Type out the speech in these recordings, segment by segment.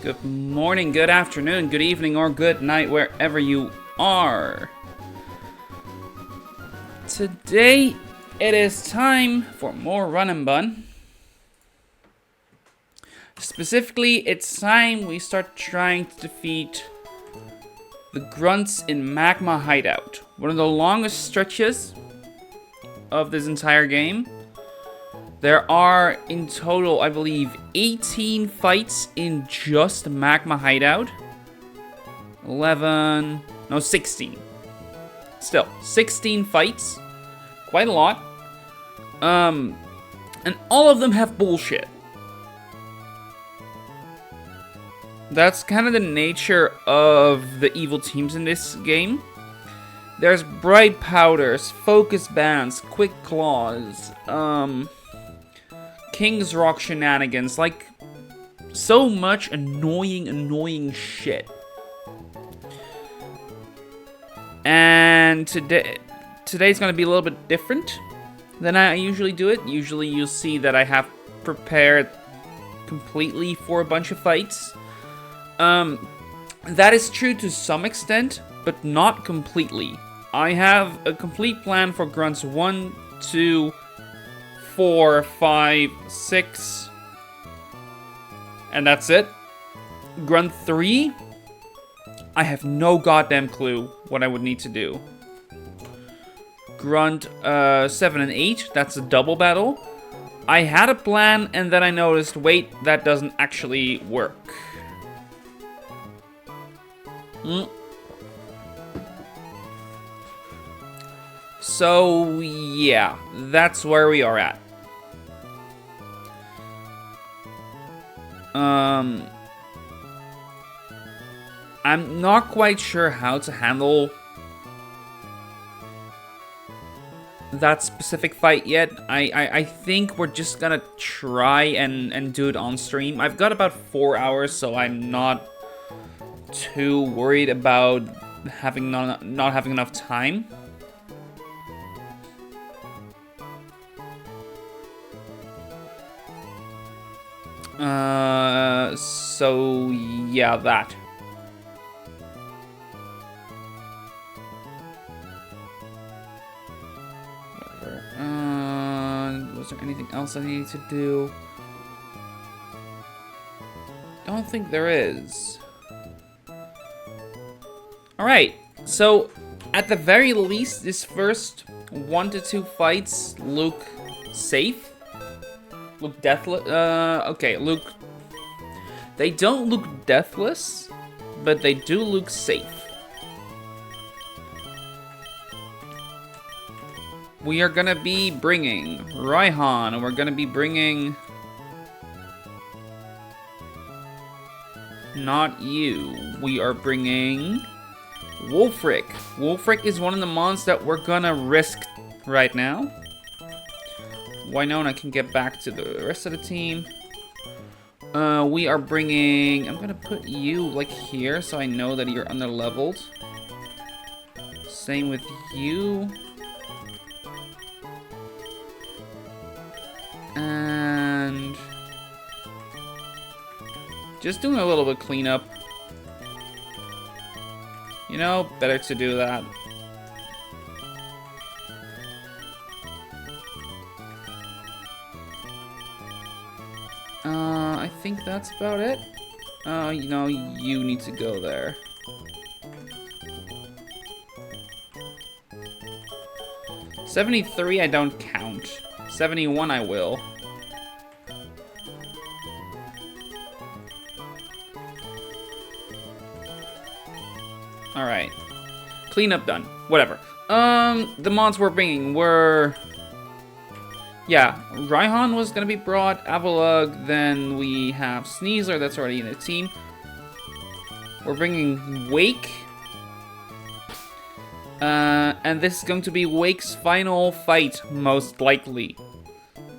Good morning, good afternoon, good evening, or good night, wherever you are. Today, it is time for more Run and Bun. Specifically, it's time we start trying to defeat the grunts in Magma Hideout. One of the longest stretches of this entire game. There are, in total, I believe, 18 fights in just Magma Hideout. 16. Still, 16 fights. Quite a lot. And all of them have bullshit. That's kind of the nature of the evil teams in this game. There's bright powders, focus bands, quick claws, King's Rock shenanigans, like, so much annoying shit. And today's gonna be a little bit different than I usually do it. Usually you'll see that I have prepared completely for a bunch of fights. That is true to some extent, but not completely. I have a complete plan for grunts 1, 2, 4, 5, 6, and that's it. Grunt 3, I have no goddamn clue what I would need to do. Grunt 7 and 8, that's a double battle. I had a plan and then I noticed, wait, that doesn't actually work. So, yeah, that's where we are at. I'm not quite sure how to handle that specific fight yet. I think we're just gonna try and do it on stream. I've got about 4 hours, so I'm not too worried about having not having enough time. So yeah, that. Whatever. Was there anything else I needed to do? Don't think there is. Alright, so at the very least, this first 1 to 2 fights look safe. Look deathless. Okay, look. They don't look deathless, but they do look safe. We are gonna be bringing Raihan, and we're gonna be bringing. Not you. We are bringing Wolfric. Wolfric is one of the mons that we're gonna risk right now. Winona can get back to the rest of the team. We are bringing... I'm gonna put you, like, here, so I know that you're under-leveled. Same with you. And... just doing a little bit of cleanup. You know, better to do that. I think that's about it. You know, you need to go there. $73 I don't count. 71 I will. Alright. Cleanup done. Whatever. The mods we're bringing were... yeah, Raihan was gonna be brought, Avalug, then we have Sneasler, that's already in the team. We're bringing Wake. And this is going to be Wake's final fight, most likely.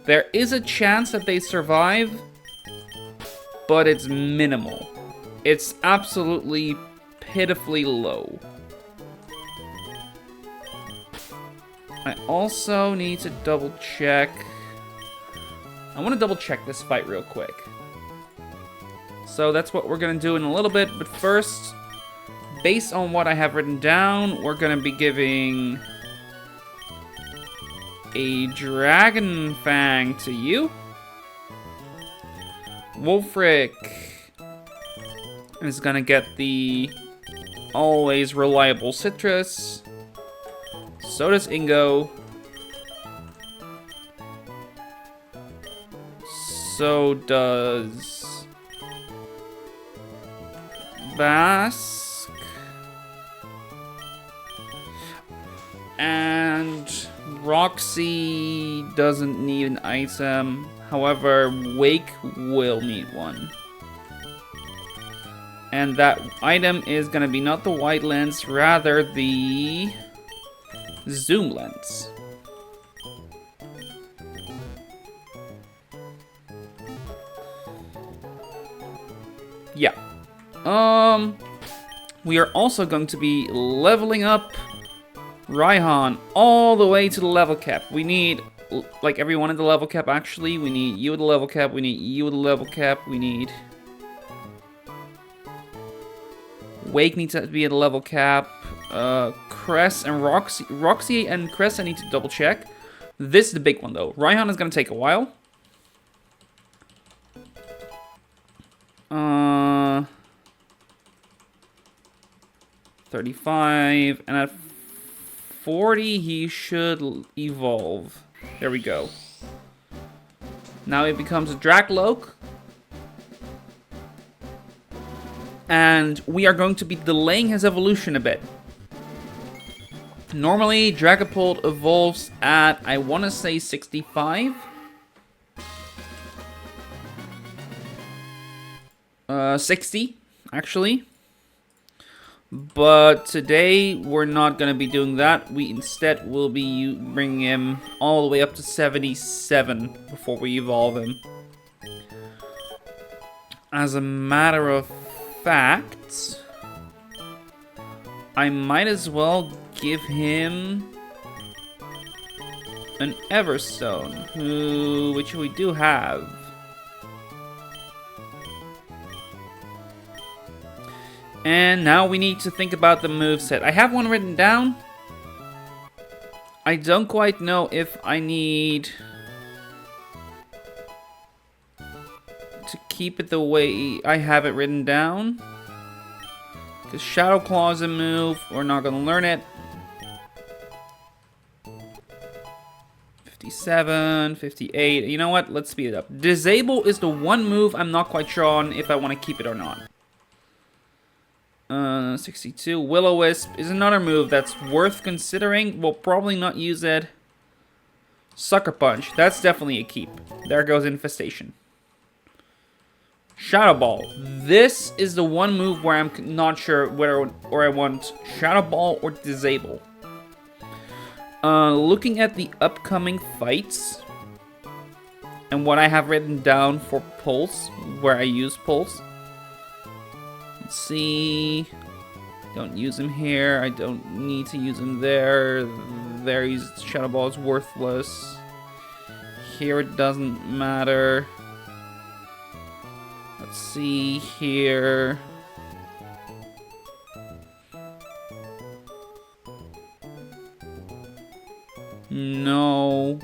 There is a chance that they survive, but it's minimal. It's absolutely pitifully low. I also need to double check. I want to double check this fight real quick. So that's what we're gonna do in a little bit. But first, based on what I have written down, we're gonna be giving a Dragon Fang to you. Wolfric is gonna get the always reliable citrus. So does Ingo. So does Bask. And Roxy doesn't need an item. However, Wake will need one. And that item is gonna be not the white lens, rather the zoom lens. Yeah. We are also going to be leveling up Raihan all the way to the level cap. We need, like, everyone at the level cap, actually. We need you at the level cap. We need you at the level cap. We need... Wake needs to be at the level cap. Cress and Roxy and Cress I need to double check. This is the big one, though. Raihan is going to take a while. 35, and at 40 he should evolve. There we go. Now it becomes a Dracloak. And we are going to be delaying his evolution a bit. Normally, Dragapult evolves at, I want to say, 65. 60, actually. But today, we're not going to be doing that. We instead will be bringing him all the way up to 77 before we evolve him. As a matter of fact, I might as well give him an Everstone, which we do have. And now we need to think about the moveset. I have one written down. I don't quite know if I need to keep it the way I have it written down. Because Shadow Claw is a move. We're not going to learn it. 57, 58. You know what? Let's speed it up. Disable is the one move I'm not quite sure on if I want to keep it or not. 62. Will-O-Wisp is another move that's worth considering. We'll probably not use it. Sucker Punch. That's definitely a keep. There goes Infestation. Shadow Ball. This is the one move where I'm not sure whether or I want Shadow Ball or Disable. Looking at the upcoming fights and what I have written down for Pulse, where I use Pulse. Let's see. Don't use him here. I don't need to use him there. There, he's Shadow Ball is worthless. Here it doesn't matter. Let's see here. No.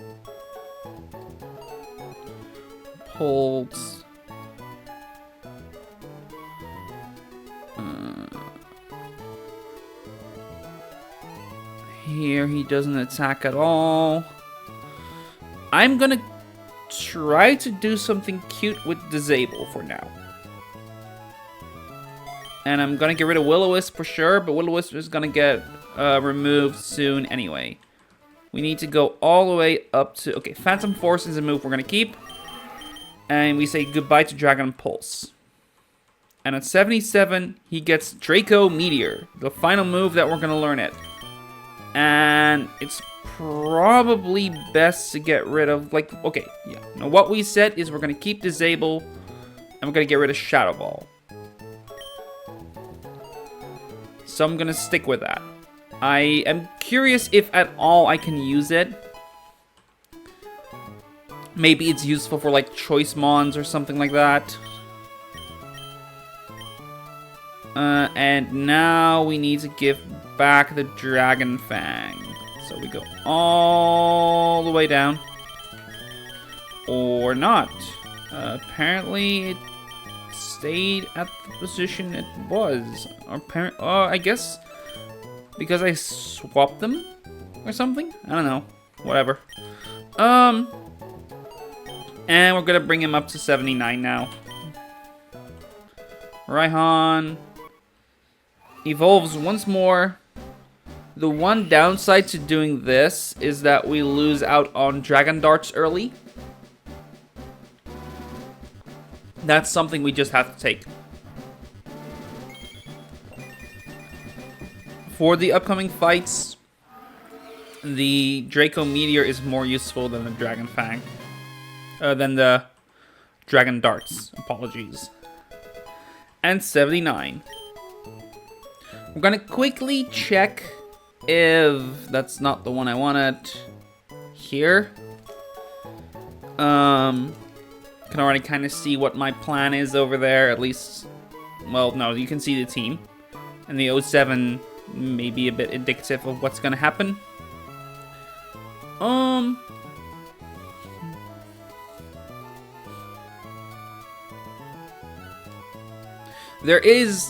Pulse. Here he doesn't attack at all. I'm gonna try to do something cute with Disable for now. And I'm gonna get rid of Will-O-Wisp for sure, but Will-O-Wisp is gonna get removed soon anyway. We need to go all the way up to... Okay, Phantom Force is a move we're gonna keep. And we say goodbye to Dragon Pulse. And at 77, he gets Draco Meteor, the final move that we're gonna learn it. And it's probably best to get rid of, like, okay, yeah. Now what we said is we're going to keep Disable, and we're going to get rid of Shadow Ball. So I'm going to stick with that. I am curious if at all I can use it. Maybe it's useful for, like, Choice Mons or something like that. And now we need to give back the Dragon Fang. So we go all the way down. Or not. Apparently it stayed at the position it was. I guess because I swapped them or something? I don't know. Whatever. And we're gonna bring him up to 79 now. Raihan evolves once more. The one downside to doing this is that we lose out on Dragon Darts early. That's something we just have to take. For the upcoming fights, the Draco Meteor is more useful than the Dragon Fang. Than the Dragon Darts. Apologies. And 79. We're gonna quickly check if that's not the one I wanted. Here. Can already kind of see what my plan is over there. At least, well, no, you can see the team. And the 07 may be a bit indicative of what's gonna happen. There is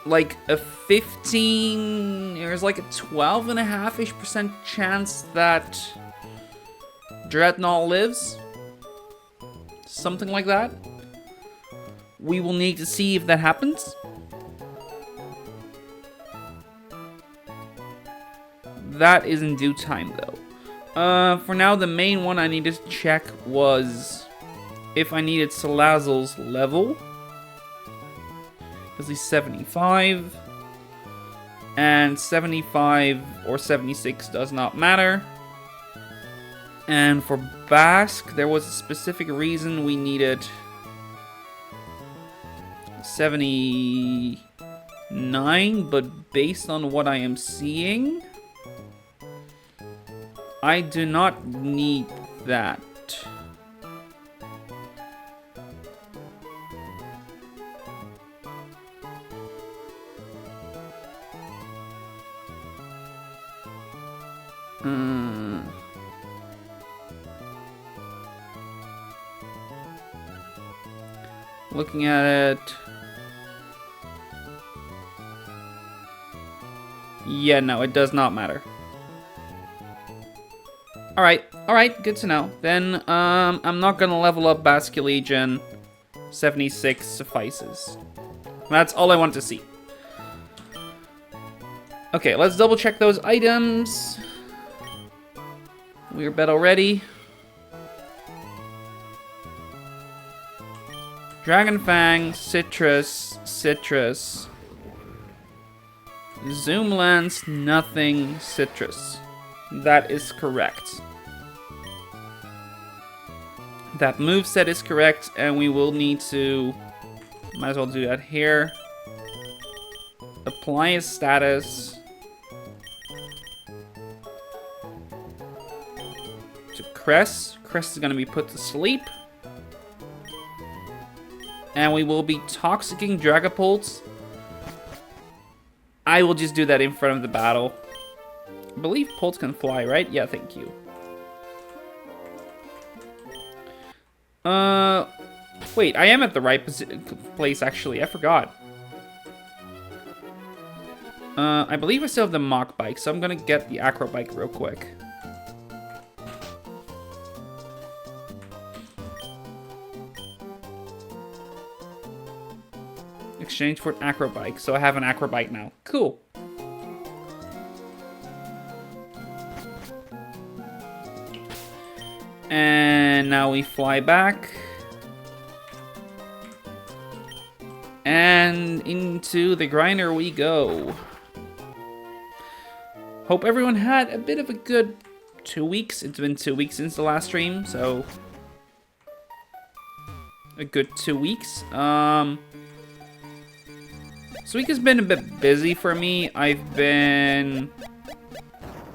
like a 15, there's like a 12.5% chance that Dreadnought lives. Something like that. We will need to see if that happens. That is in due time though. For now, the main one I needed to check was if I needed Salazzle's level. Because he's 75. And 75 or 76 does not matter. And for Basque, there was a specific reason we needed 79. But based on what I am seeing, I do not need that. Looking at it. Yeah, no, it does not matter. Alright, good to know. Then, I'm not gonna level up Basque Legion. 76 suffices. That's all I want to see. Okay, let's double check those items. We're bet already. Dragon Fang, Citrus. Zoom Lens, nothing, Citrus. That is correct. That moveset is correct, and we will need to... Might as well do that here. Apply his status. To Cress. Cress is going to be put to sleep. And we will be toxicking Dragapults. I will just do that in front of the battle. I believe Pults can fly, right? Yeah, thank you. Wait, I am at the right place, actually. I forgot. I believe I still have the Mach Bike, so I'm gonna get the Acro Bike real quick. Exchange for an Acro Bike, so I have an Acro Bike now. Cool. And now we fly back. And into the grinder we go. Hope everyone had a bit of a good 2 weeks. It's been 2 weeks since the last stream, so a good 2 weeks. This week has been a bit busy for me. I've been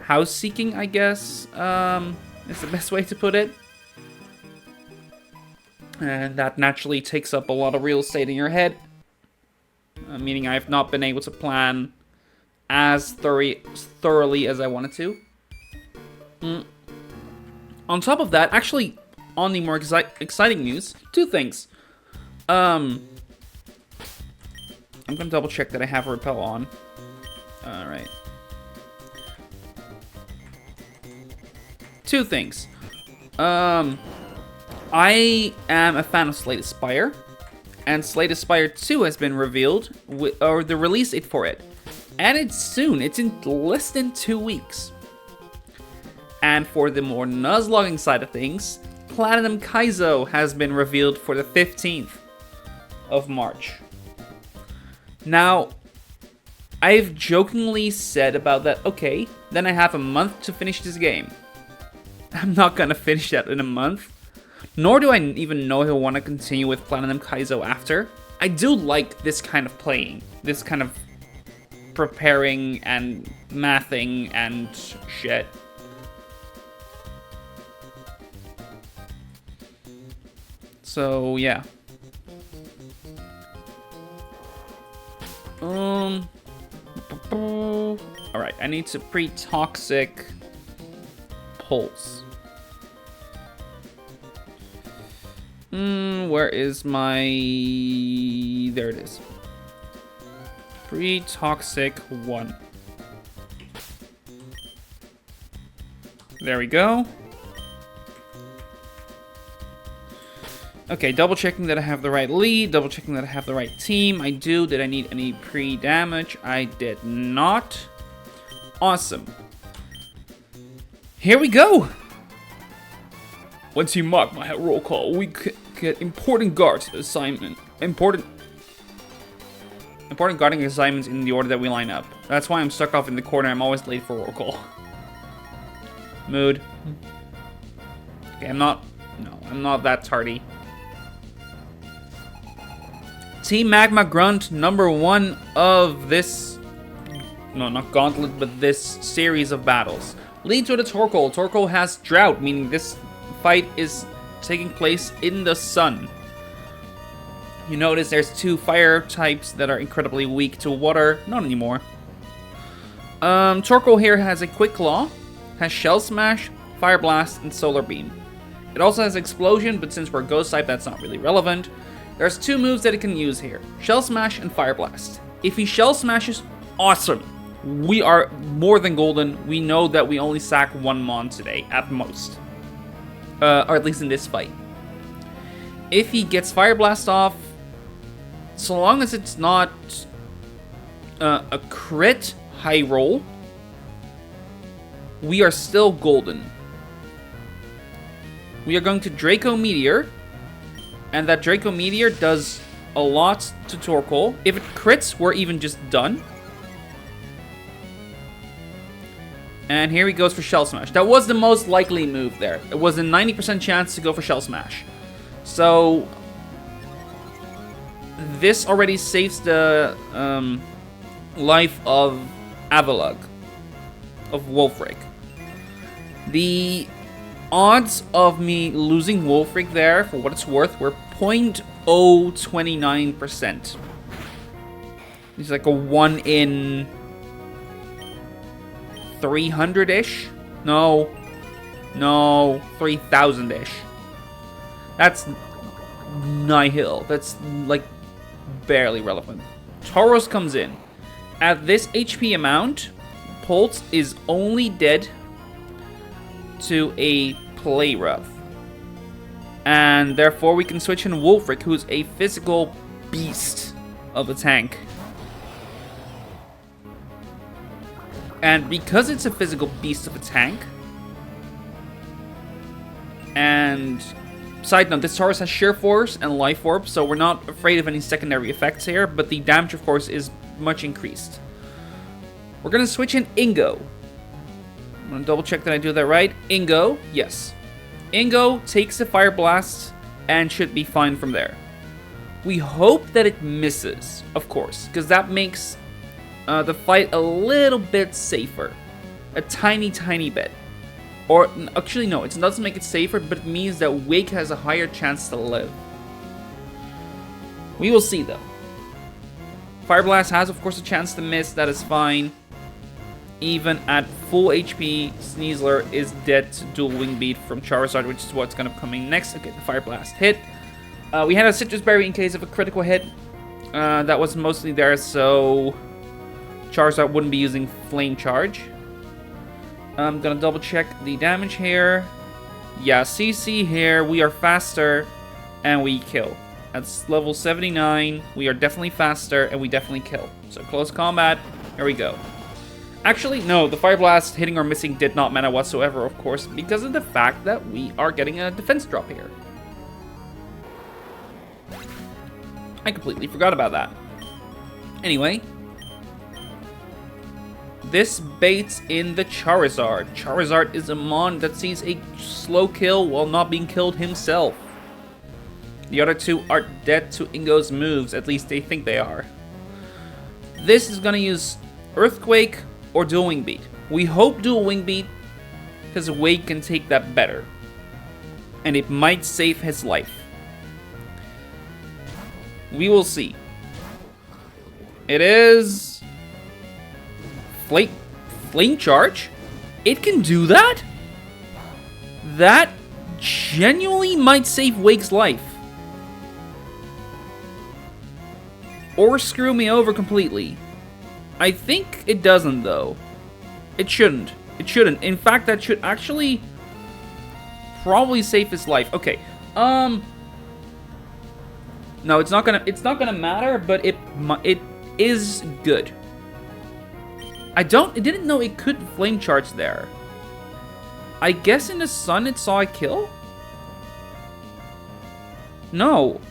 house seeking, I guess, is the best way to put it. And that naturally takes up a lot of real estate in your head. meaning I have not been able to plan as thoroughly as I wanted to. On top of that, actually, on the more exciting news, two things. I'm gonna double check that I have a repel on. Alright. Two things. I am a fan of Slay the Spire, and Slay the Spire 2 has been revealed, or the release date for it. And it's soon, it's in less than 2 weeks. And for the more Nuzlogging side of things, Platinum Kaizo has been revealed for the 15th of March. Now, I've jokingly said about that, okay, then I have a month to finish this game. I'm not gonna finish that in a month. Nor do I even know if I want to continue with Platinum Kaizo after. I do like this kind of playing. This kind of preparing and mathing and shit. So, yeah. Alright, I need to pre-toxic pulse. Where is my... There it is. Pre-toxic 1. There we go. Okay, double checking that I have the right lead, double checking that I have the right team. I do. Did I need any pre-damage? I did not. Awesome. Here we go. Once you mark my roll call, we get important guards assignment. Important guarding assignments in the order that we line up. That's why I'm stuck off in the corner. I'm always late for roll call. Mood. Okay, I'm not that tardy. Team Magma Grunt, number 1 of this... No, not Gauntlet, but this series of battles. Leads with a Torkoal. Torkoal has Drought, meaning this fight is taking place in the sun. You notice there's 2 fire types that are incredibly weak to water. Not anymore. Torkoal here has a Quick Claw, has Shell Smash, Fire Blast, and Solar Beam. It also has Explosion, but since we're Ghost type, that's not really relevant. There's 2 moves that it can use here, Shell Smash and Fire Blast. If he Shell Smashes, awesome. We are more than golden. We know that we only sack 1 Mon today, at most. Or at least in this fight. If he gets Fire Blast off, so long as it's not a crit high roll, we are still golden. We are going to Draco Meteor, and that Draco Meteor does a lot to Torkoal. If it crits, we're even just done. And here he goes for Shell Smash. That was the most likely move there. It was a 90% chance to go for Shell Smash. So this already saves the life of Avalugg, of Wulfric. The odds of me losing Wulfric there, for what it's worth, were 0.029%. It's like a 1 in 300-ish? No, 3,000-ish. That's nihil. That's like barely relevant. Tauros comes in. At this HP amount, Pulse is only dead to a Play Rough. And therefore we can switch in Wulfric, who's a physical beast of a tank. And because it's a physical beast of a tank, and side note, this Tauros has Sheer Force and Life Orb, so we're not afraid of any secondary effects here, but the damage, of course, is much increased. We're going to switch in Ingo. I'm going to double check that I do that right. Ingo, yes. Ingo takes the Fire Blast and should be fine from there. We hope that it misses, of course, because that makes the fight a little bit safer. A tiny, tiny bit. Or, actually no, it doesn't make it safer, but it means that Wake has a higher chance to live. We will see though. Fire Blast has, of course, a chance to miss. That is fine. Even at full HP, Sneasler is dead to dual wing beat from Charizard, which is what's going to come in next. Okay, the Fire Blast hit. We had a Citrus Berry in case of a critical hit. That was mostly there, so Charizard wouldn't be using Flame Charge. I'm going to double check the damage here. Yeah, CC here, we are faster, and we kill. That's level 79, we are definitely faster, and we definitely kill. So close combat, here we go. Actually, no, the Fire Blast hitting or missing did not matter whatsoever, of course, because of the fact that we are getting a defense drop here. I completely forgot about that. Anyway, this baits in the Charizard. Charizard is a mon that sees a slow kill while not being killed himself. The other two are dead to Ingo's moves, at least they think they are. This is gonna use Earthquake or Dual Wing Beat. We hope Dual Wing Beat, because Wake can take that better. And it might save his life. We will see. It is Flame Charge? It can do that? That genuinely might save Wake's life. Or screw me over completely. I think it doesn't, though. It shouldn't. It shouldn't. In fact, that should actually probably save his life. Okay. No, it's not gonna matter, but it is good. I didn't know it could Flame Charge there. I guess in the sun it saw a kill? No.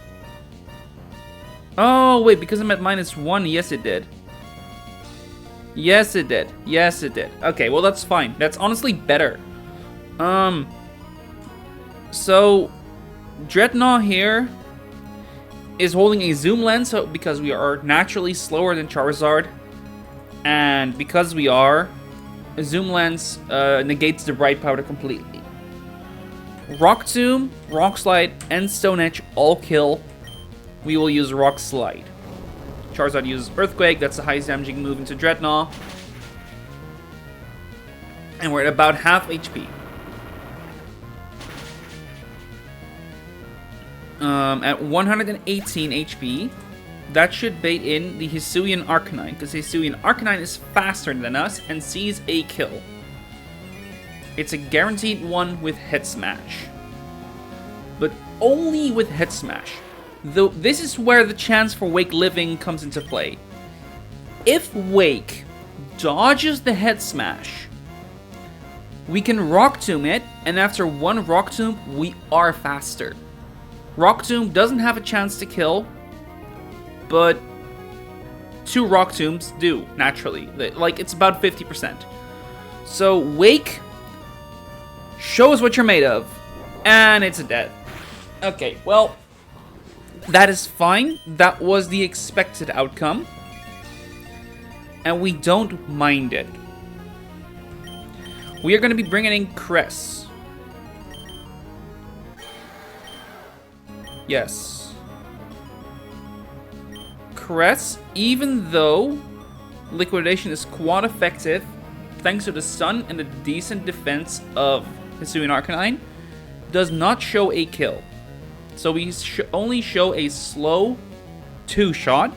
Oh, wait, because I'm at -1, yes it did. Yes it did. Yes it did. Okay, well that's fine. That's honestly better. So Dreadnought here is holding a zoom lens, so because we are naturally slower than Charizard, and because we are, a zoom lens negates the bright powder completely. Rock Tomb, Rock Slide, and Stone Edge all kill. We will use Rock Slide. Charizard uses Earthquake, that's the highest damaging move into Dreadnought. And we're at about half HP. At 118 HP, that should bait in the Hisuian Arcanine, because Hisuian Arcanine is faster than us and sees a kill. It's a guaranteed one with Head Smash. But only with Head Smash. Though this is where the chance for Wake living comes into play. If Wake dodges the Head Smash, we can Rock Tomb it, and after one Rock Tomb, we are faster. Rock Tomb doesn't have a chance to kill, but 2 Rock Tombs do, naturally. Like, it's about 50%. So, Wake, show us what you're made of. And it's a dead. Okay, well, that is fine. That was the expected outcome. And we don't mind it. We are going to be bringing in Cress. Yes. Cress, even though Liquidation is quite effective, thanks to the Sun and the decent defense of Hisuian Arcanine, does not show a kill. So we only show a slow 2-shot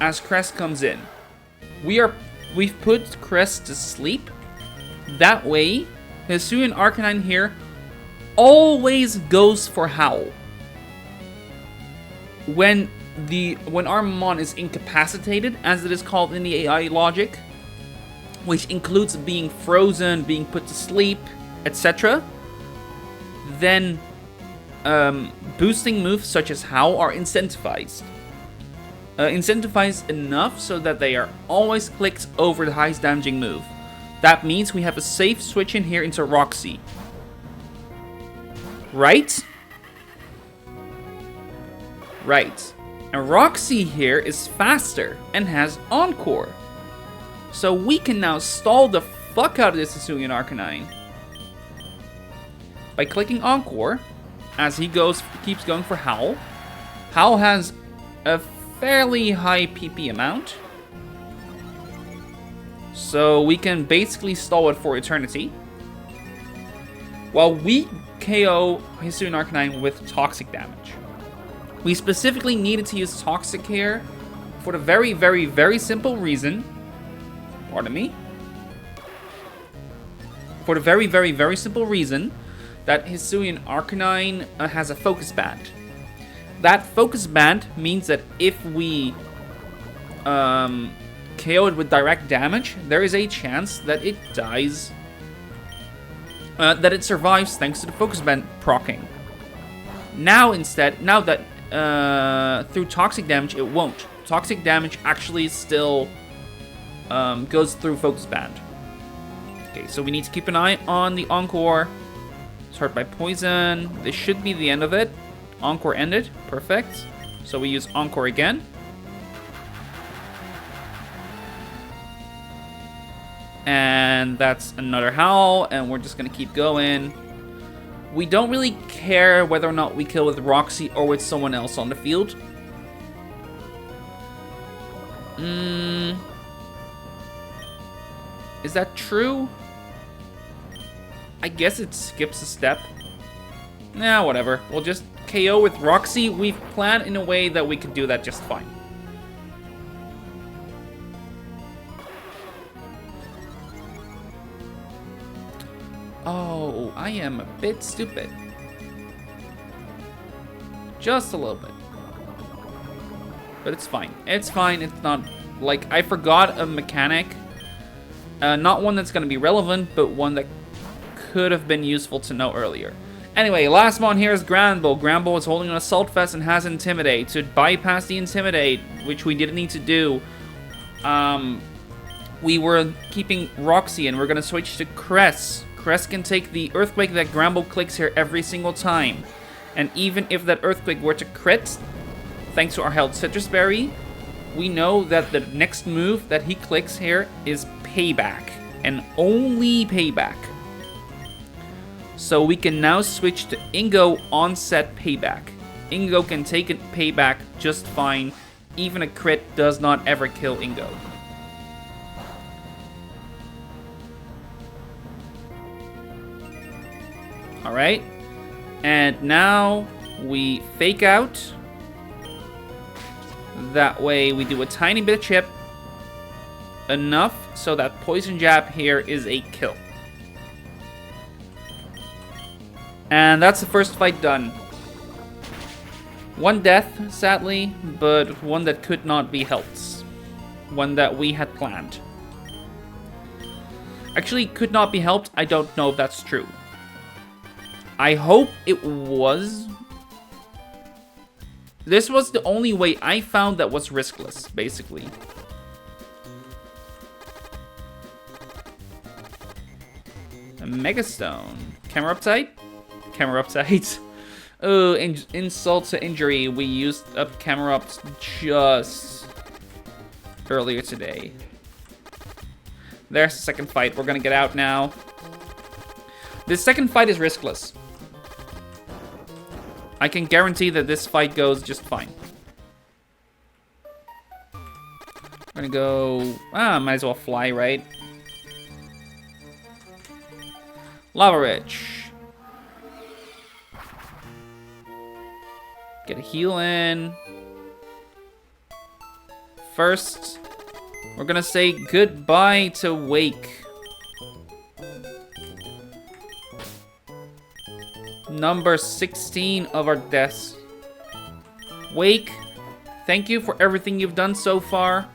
as Cress comes in. We've put Cress to sleep. That way, Hisuian Arcanine here always goes for Howl. When our Mon is incapacitated, as it is called in the AI logic, which includes being frozen, being put to sleep, etc., then boosting moves such as Howl are incentivized. Incentivized enough so that they are always clicked over the highest damaging move. That means we have a safe switch in here into Roxy. Right? Right. And Roxy here is faster and has Encore. So we can now stall the fuck out of this Hisuian Arcanine by clicking Encore as he keeps going for Howl. Howl has a fairly high PP amount. So we can basically stall it for eternity. While we KO Hisuian Arcanine with toxic damage. We specifically needed to use toxic here for the very, very, very simple reason. Pardon me. For the very, very, very simple reason that Hisuian Arcanine has a focus band. That focus band means that if we KO it with direct damage, there is a chance that it dies, that it survives thanks to the focus band proccing. Now instead, now that through toxic damage, it won't. Toxic damage actually still goes through focus band. Okay, so we need to keep an eye on the Encore. It's hurt by poison. This should be the end of it. Encore ended. Perfect. So we use Encore again. And that's another howl, and we're just gonna keep going. We don't really care whether or not we kill with Roxy or with someone else on the field. Is that true? I guess it skips a step. Nah, whatever. We'll just KO with Roxy. We've planned in a way that we could do that just fine. Oh, I am a bit stupid. Just a little bit. But it's fine. It's fine. It's not... Like, I forgot a mechanic. Not one that's going to be relevant, but one that could have been useful to know earlier. Anyway, last one here is Granbull. Granbull is holding an Assault Vest and has Intimidate. To bypass the Intimidate, which we didn't need to do, we were keeping Roxy, and we're going to switch to Cress. Cress can take the Earthquake that Granbull clicks here every single time. And even if that Earthquake were to crit, thanks to our held Citrus Berry, we know that the next move that he clicks here is Payback. And only Payback. So we can now switch to Ingo Onset Payback. Ingo can take it Payback just fine. Even a crit does not ever kill Ingo. Alright. And now we Fake Out. That way we do a tiny bit of chip. Enough so that Poison Jab here is a kill. And that's the first fight done. One death, sadly, but one that could not be helped. One that we had planned. Actually, could not be helped. I don't know if that's true. I hope it was. This was the only way I found that was riskless, basically. A Megastone. Camera uptight? Camera uptight. Oh, insult to injury. We used up camera ups just earlier today. There's the second fight. We're gonna get out now. This second fight is riskless. I can guarantee that this fight goes just fine. We're gonna go... might as well fly, right? Lava Rich. Get a heal in. First, we're gonna say goodbye to Wake. Number 16 of our deaths. Wake, thank you for everything you've done so far.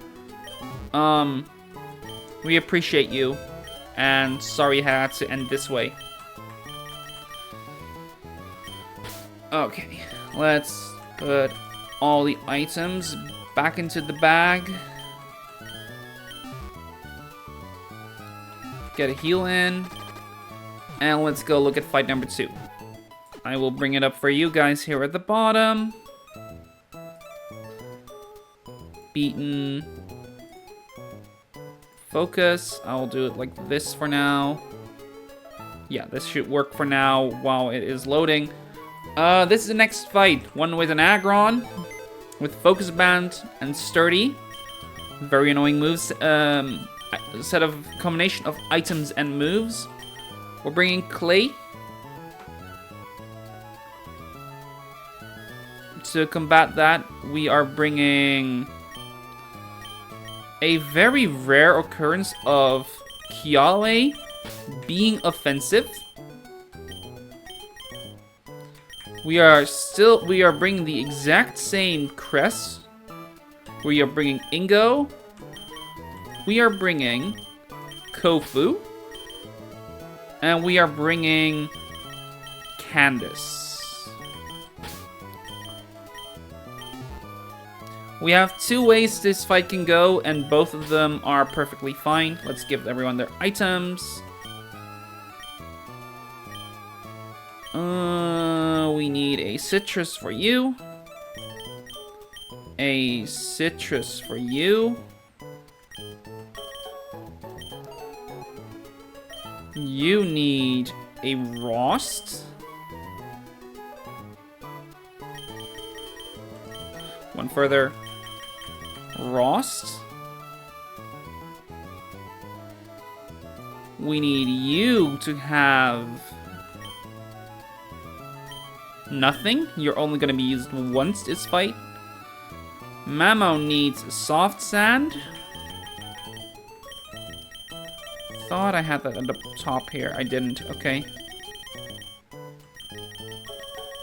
We appreciate you. And sorry it had to end this way. Okay, let's put all the items back into the bag. Get a heal in. And let's go look at fight number 2. I will bring it up for you guys here at the bottom. Beaten. Focus. I'll do it like this for now. Yeah, this should work for now while it is loading. This is the next fight. One with an Aggron. with Focus Band and Sturdy. Very annoying moves. A set of combination of items and moves. We're bringing Clay. To combat that, we are bringing a very rare occurrence of Kiale being offensive. We are bringing the exact same Cress. We are bringing Ingo. We are bringing Kofu. And we are bringing Candace. We have 2 ways this fight can go, and both of them are perfectly fine. Let's give everyone their items. We need a citrus for you. A citrus for you. You need a rost. One further. Rost. We need you to have nothing. You're only going to be used once this fight. Mamo needs soft sand. Thought I had that at the top here. I didn't. Okay.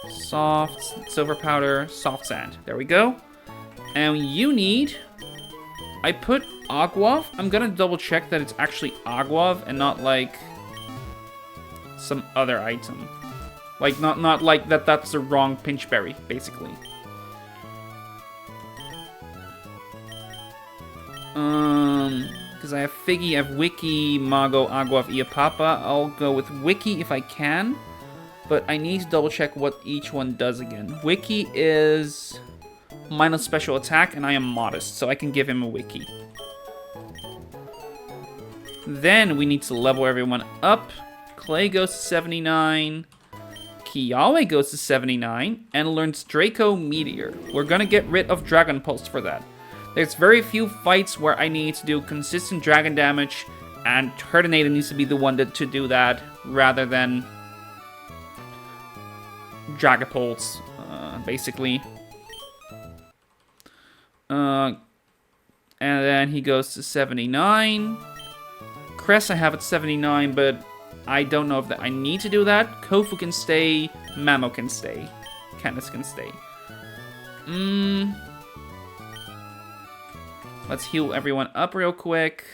Soft silver powder, soft sand. There we go. And you need... I put Aguav. I'm gonna double check that it's actually Aguav and not like some other item. Like not like that's the wrong pinchberry, basically. Because I have Figgy, I have Wiki, Mago, Aguav, Iapapa. I'll go with Wiki if I can. But I need to double check what each one does again. Wiki is minus special attack, and I am modest, so I can give him a Wiki. Then we need to level everyone up. Clay goes to 79. Kiawe goes to 79 and learns Draco Meteor. We're gonna get rid of Dragon Pulse for that. There's very few fights where I need to do consistent dragon damage, and Turtonator needs to be the one to do that rather than Dragapulse, basically. And then he goes to 79. Cress I have at 79, but I don't know if I need to do that. Kofu can stay, Mamo can stay, Candace can stay. Let's heal everyone up real quick.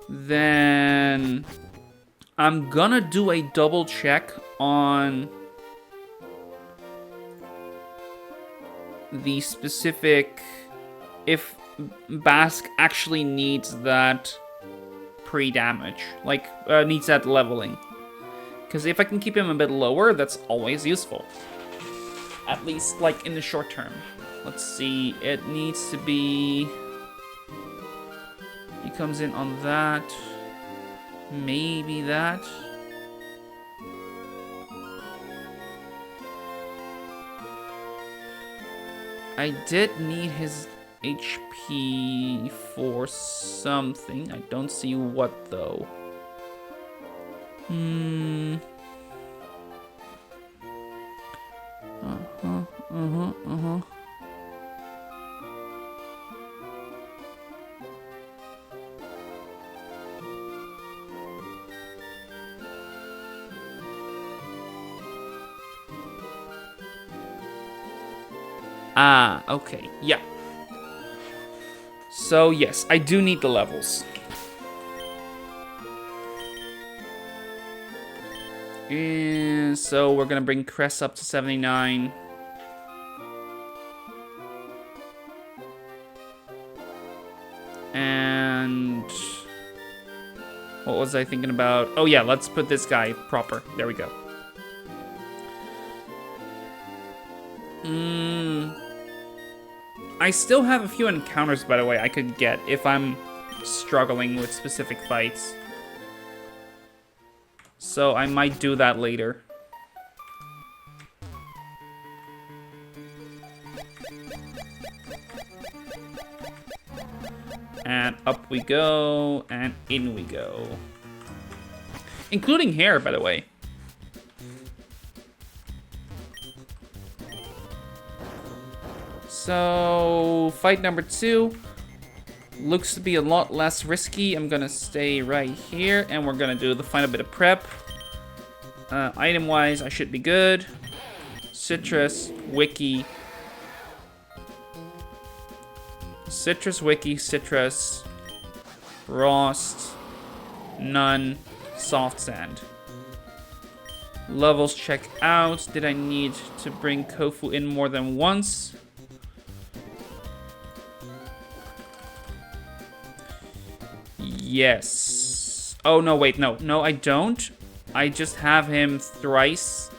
Then I'm gonna do a double check on the specific, if Bask actually needs that pre-damage, like needs that leveling. Because if I can keep him a bit lower, that's always useful. At least like in the short term. Let's see, it needs to be... He comes in on that. Maybe that. I did need his HP for something. I don't see what though. Ah, okay, yeah. So yes, I do need the levels. And so we're gonna bring Cress up to 79. And what was I thinking about? Oh yeah, let's put this guy proper. There we go. I still have a few encounters, by the way, I could get if I'm struggling with specific fights. So I might do that later. And up we go, and in we go. Including hair, by the way. So, fight number 2 looks to be a lot less risky. I'm gonna stay right here, and we're gonna do the final bit of prep. Item-wise, I should be good. Citrus, Wiki. Citrus, Wiki, Citrus, Frost, none, Soft Sand. Levels check out. Did I need to bring Kofu in more than once? Yes. Oh, no, wait, no. No, I don't. I just have him twice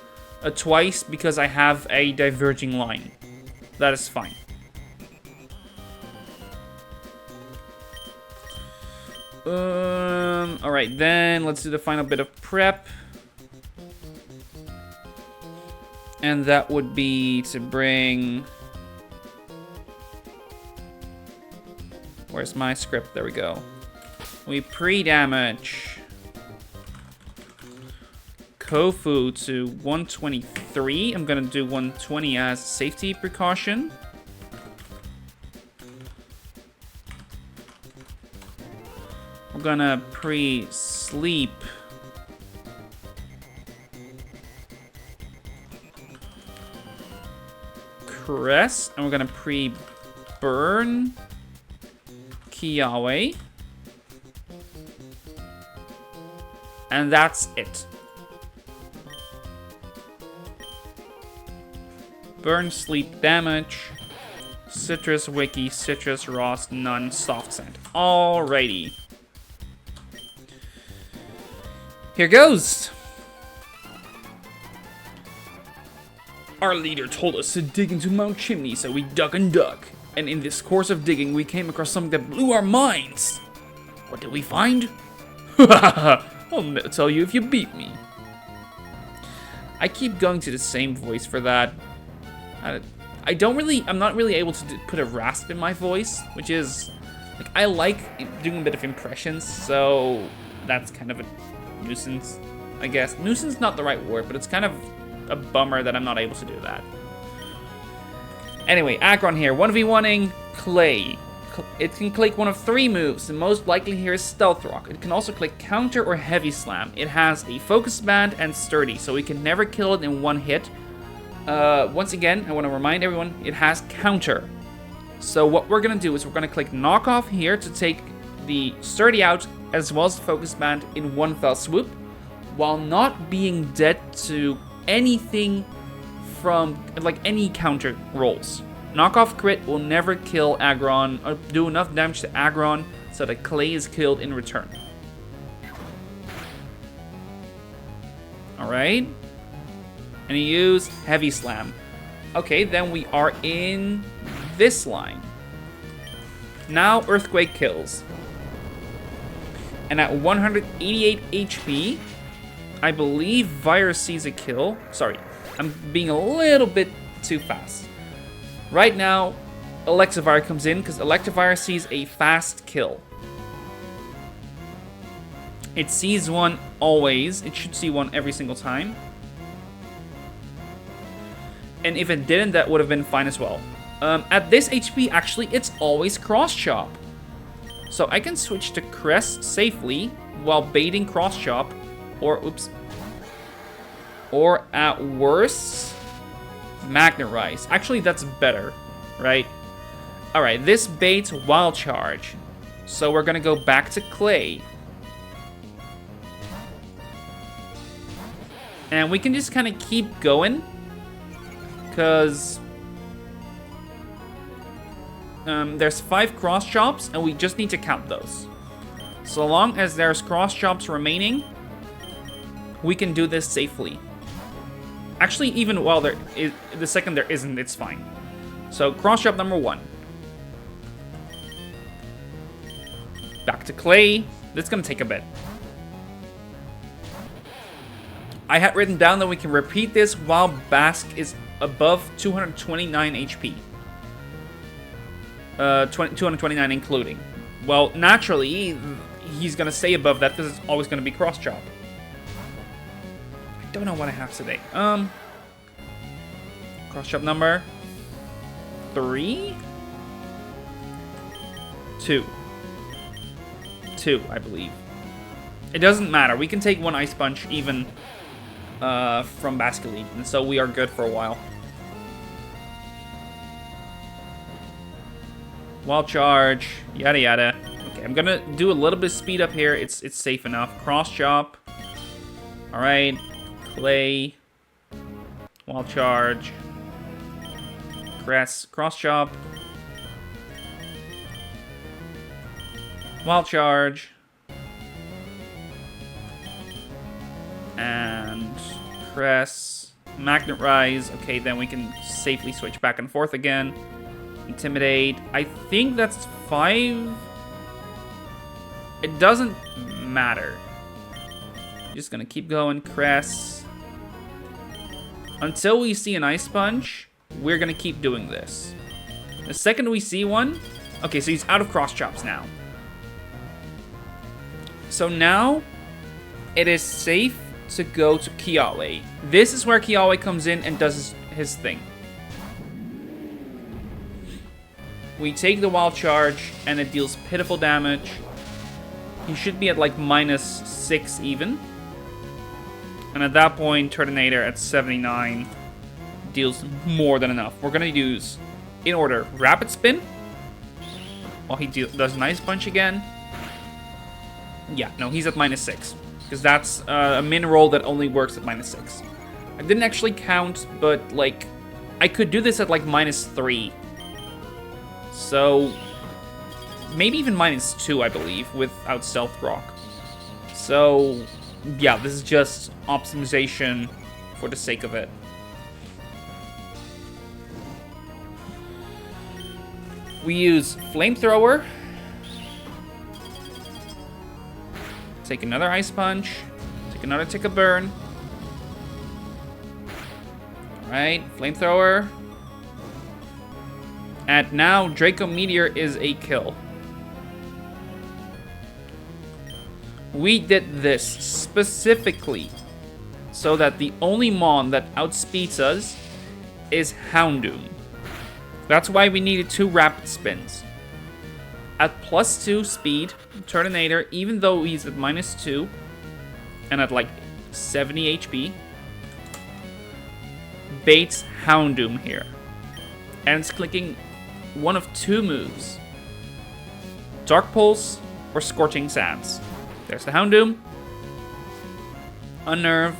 because I have a diverging line. That is fine. Alright, then let's do the final bit of prep. And that would be to bring... Where's my script? There we go. We pre-damage Kofu to 123. I'm gonna do 120 as safety precaution. We're gonna pre-sleep Crest, and we're gonna pre-burn Kiawe. And that's it. Burn, sleep, damage. Citrus, Wiki, Citrus, Ross, none, Soft Sand. Alrighty. Here goes. Our leader told us to dig into Mount Chimney, so we dug and dug. And in this course of digging, we came across something that blew our minds. What did we find? I'll tell you if you beat me. I keep going to the same voice for that. I'm not really able to put a rasp in my voice, which is, like, I like doing a bit of impressions, so that's kind of a nuisance, I guess. Nuisance is not the right word, but it's kind of a bummer that I'm not able to do that. Anyway, Aggron here, 1v1ing Clay. It can click one of 3 moves. The most likely here is Stealth Rock. It can also click Counter or Heavy Slam. It has a Focus Band and Sturdy, so we can never kill it in one hit. Once again, I want to remind everyone, it has Counter. So what we're going to do is we're going to click Knock Off here to take the Sturdy out, as well as the Focus Band in one fell swoop, while not being dead to anything from, like, any counter rolls. Knockoff crit will never kill Aggron, or do enough damage to Aggron so that Clay is killed in return. Alright. And you use Heavy Slam. Okay, then we are in this line. Now Earthquake kills. And at 188 HP, I believe Virus sees a kill. Sorry, I'm being a little bit too fast. Right now, Electivire comes in because Electivire sees a fast kill. It sees one always. It should see one every single time. And if it didn't, that would have been fine as well. At this HP, actually, it's always Cross Chop. So I can switch to Crest safely while baiting Cross Chop. Or, oops. Or at worst, Magna Rise. Actually, that's better, right? Alright, this baits Wild Charge. So we're gonna go back to Clay. And we can just kind of keep going. Because there's 5 cross chops, and we just need to count those. So long as there's cross chops remaining, we can do this safely. Actually, even while there is, the second there isn't, it's fine. So cross chop number 1. Back to Clay. That's gonna take a bit. I had written down that we can repeat this while Bask is above 229 HP. 229 including. Well, naturally, he's gonna stay above that because it's always gonna be cross chop. I don't know what I have today. Cross chop number 3? 2. 2, I believe. It doesn't matter. We can take one Ice Punch even from Basket Legion, so we are good for a while. Wild Charge, yada yada. Okay, I'm gonna do a little bit of speed up here. It's safe enough. Cross Chop. Alright. Clay. Wild Charge. Cross Chop. Wild Charge. And Cress. Magnet Rise. Okay, then we can safely switch back and forth again. Intimidate. I think that's 5. It doesn't matter. Just gonna keep going. Cress. Until we see an Ice Punch, we're gonna keep doing this. The second we see one... Okay, so he's out of Cross Chops now. So now, it is safe to go to Kiawe. This is where Kiawe comes in and does his thing. We take the Wild Charge, and it deals pitiful damage. He should be at like -6 even. And at that point, Turtonator at 79 deals more than enough. We're gonna use, in order, Rapid Spin. While he does an Ice Punch again. Yeah, no, he's at -6. Because that's a min roll that only works at -6. I didn't actually count, but like, I could do this at like -3. So, maybe even -2, I believe, without Stealth Rock. So, yeah, this is just optimization for the sake of it. We use Flamethrower. Take another Ice Punch. Take another Tick of Burn. Alright, Flamethrower. And now Draco Meteor is a kill. We did this specifically so that the only Mon that outspeeds us is Houndoom. That's why we needed 2 Rapid Spins. At +2 speed, Turtonator, even though he's at -2 and at like 70 HP, baits Houndoom here. And it's clicking one of 2 moves. Dark Pulse or Scorching Sands. There's the Houndoom. Unnerve.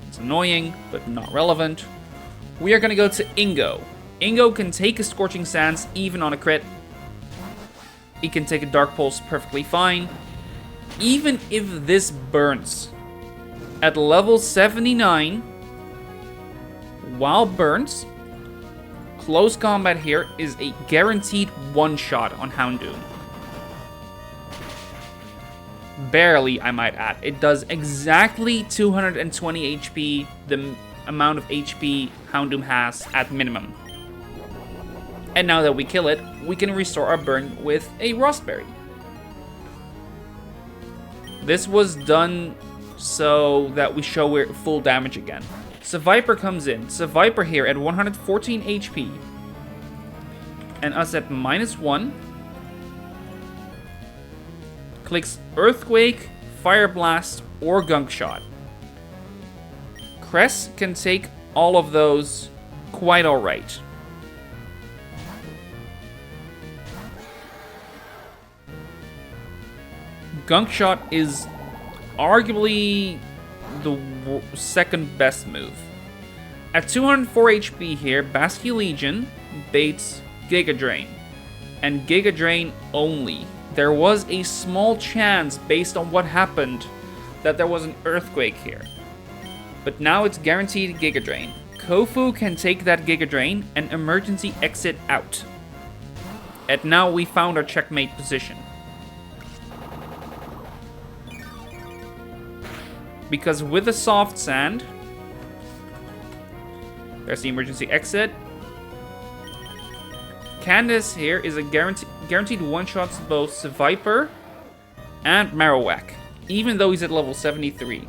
It's annoying, but not relevant. We are going to go to Ingo. Ingo can take a Scorching Sands even on a crit. He can take a Dark Pulse perfectly fine. Even if this burns at level 79, while burns, close combat here is a guaranteed one-shot on Houndoom. Barely, I might add. It does exactly 220 HP, the amount of HP Houndoom has at minimum. And now that we kill it, we can restore our burn with a Rostberry. This was done so that we show we're full damage again. Seviper comes in. Seviper here at 114 HP. And us at -1. Clicks Earthquake, Fire Blast, or Gunk Shot. Cress can take all of those quite alright. Gunk Shot is arguably the second best move. At 204 HP here, Basket Legion baits Giga Drain. And Giga Drain only. There was a small chance, based on what happened, that there was an Earthquake here. But now it's guaranteed Giga Drain. Kofu can take that Giga Drain and emergency exit out. And now we found our checkmate position. Because with a soft sand, there's the emergency exit. Candace here is a guaranteed one-shot to both Viper and Marowak, even though he's at level 73.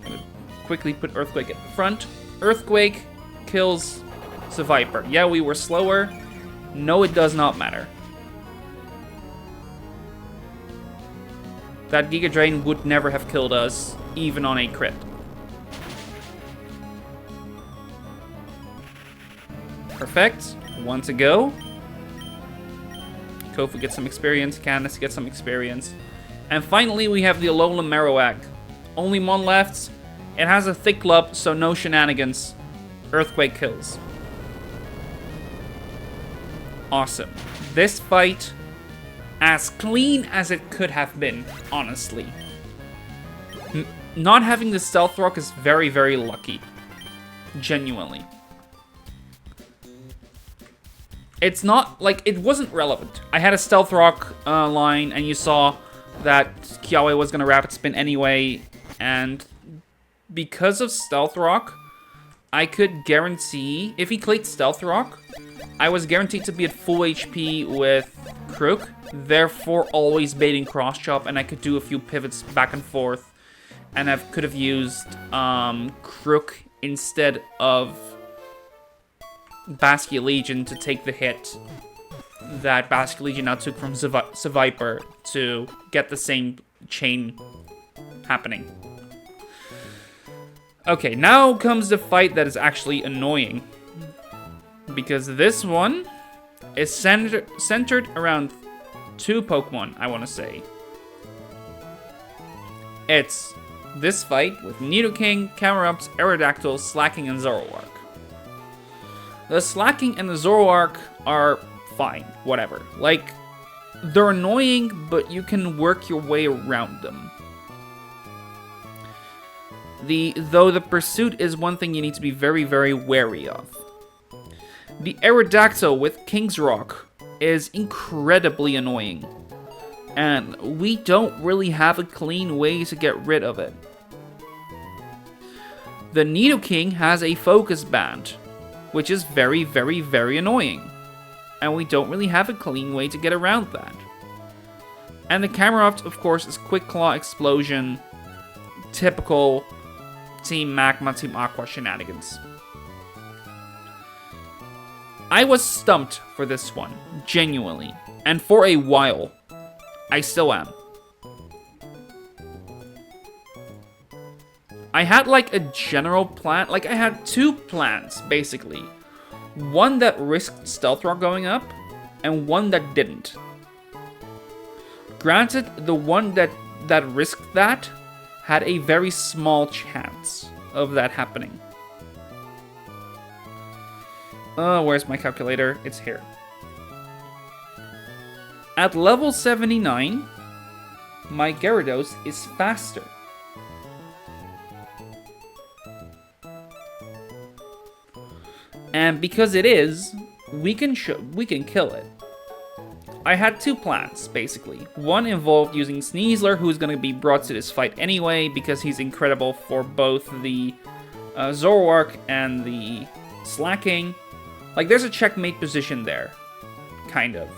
I'm gonna quickly put Earthquake at the front. Earthquake kills Viper. Yeah, we were slower. No, it does not matter. That Giga Drain would never have killed us, even on a crit. Perfect. 1 to go. Kofu gets some experience. Candace gets some experience. And finally, we have the Alola Marowak. Only one left. It has a thick club, so no shenanigans. Earthquake kills. Awesome. This fight, as clean as it could have been, honestly. Not having the Stealth Rock is very, very lucky. Genuinely. It's not, like, it wasn't relevant. I had a Stealth Rock line, and you saw that Kiawe was going to Rapid Spin anyway, and because of Stealth Rock, I could guarantee, if he played Stealth Rock, I was guaranteed to be at full HP with Crook, therefore always baiting Cross Chop, and I could do a few pivots back and forth, and I could have used Crook instead of Basculegion to take the hit that Basculegion now took from Viper to get the same chain happening. Okay, now comes the fight that is actually annoying. Because this one is centered around 2 Pokemon, I want to say. It's this fight with Nidoking, Camerupt, Aerodactyl, Slacking, and Zoroark. The Slacking and the Zoroark are fine, whatever. Like, they're annoying, but you can work your way around them. Though the Pursuit is one thing you need to be very, very wary of. The Aerodactyl with King's Rock is incredibly annoying. And we don't really have a clean way to get rid of it. The Nidoking has a Focus Band, which is very, very, very annoying. And we don't really have a clean way to get around that. And the Camerupt, of course, is Quick Claw Explosion, typical Team Magma, Team Aqua shenanigans. I was stumped for this one, genuinely. And for a while, I still am. I had like a general plan, like I had 2 plans, basically. One that risked Stealth Rock going up, and one that didn't. Granted, the one that risked that had a very small chance of that happening. Where's my calculator? It's here. At level 79, my Gyarados is faster. And because it is, we can kill it. I had 2 plans, basically. One involved using Sneasler, who's going to be brought to this fight anyway, because he's incredible for both the Zoroark and the Slacking. Like, there's a checkmate position there. Kind of.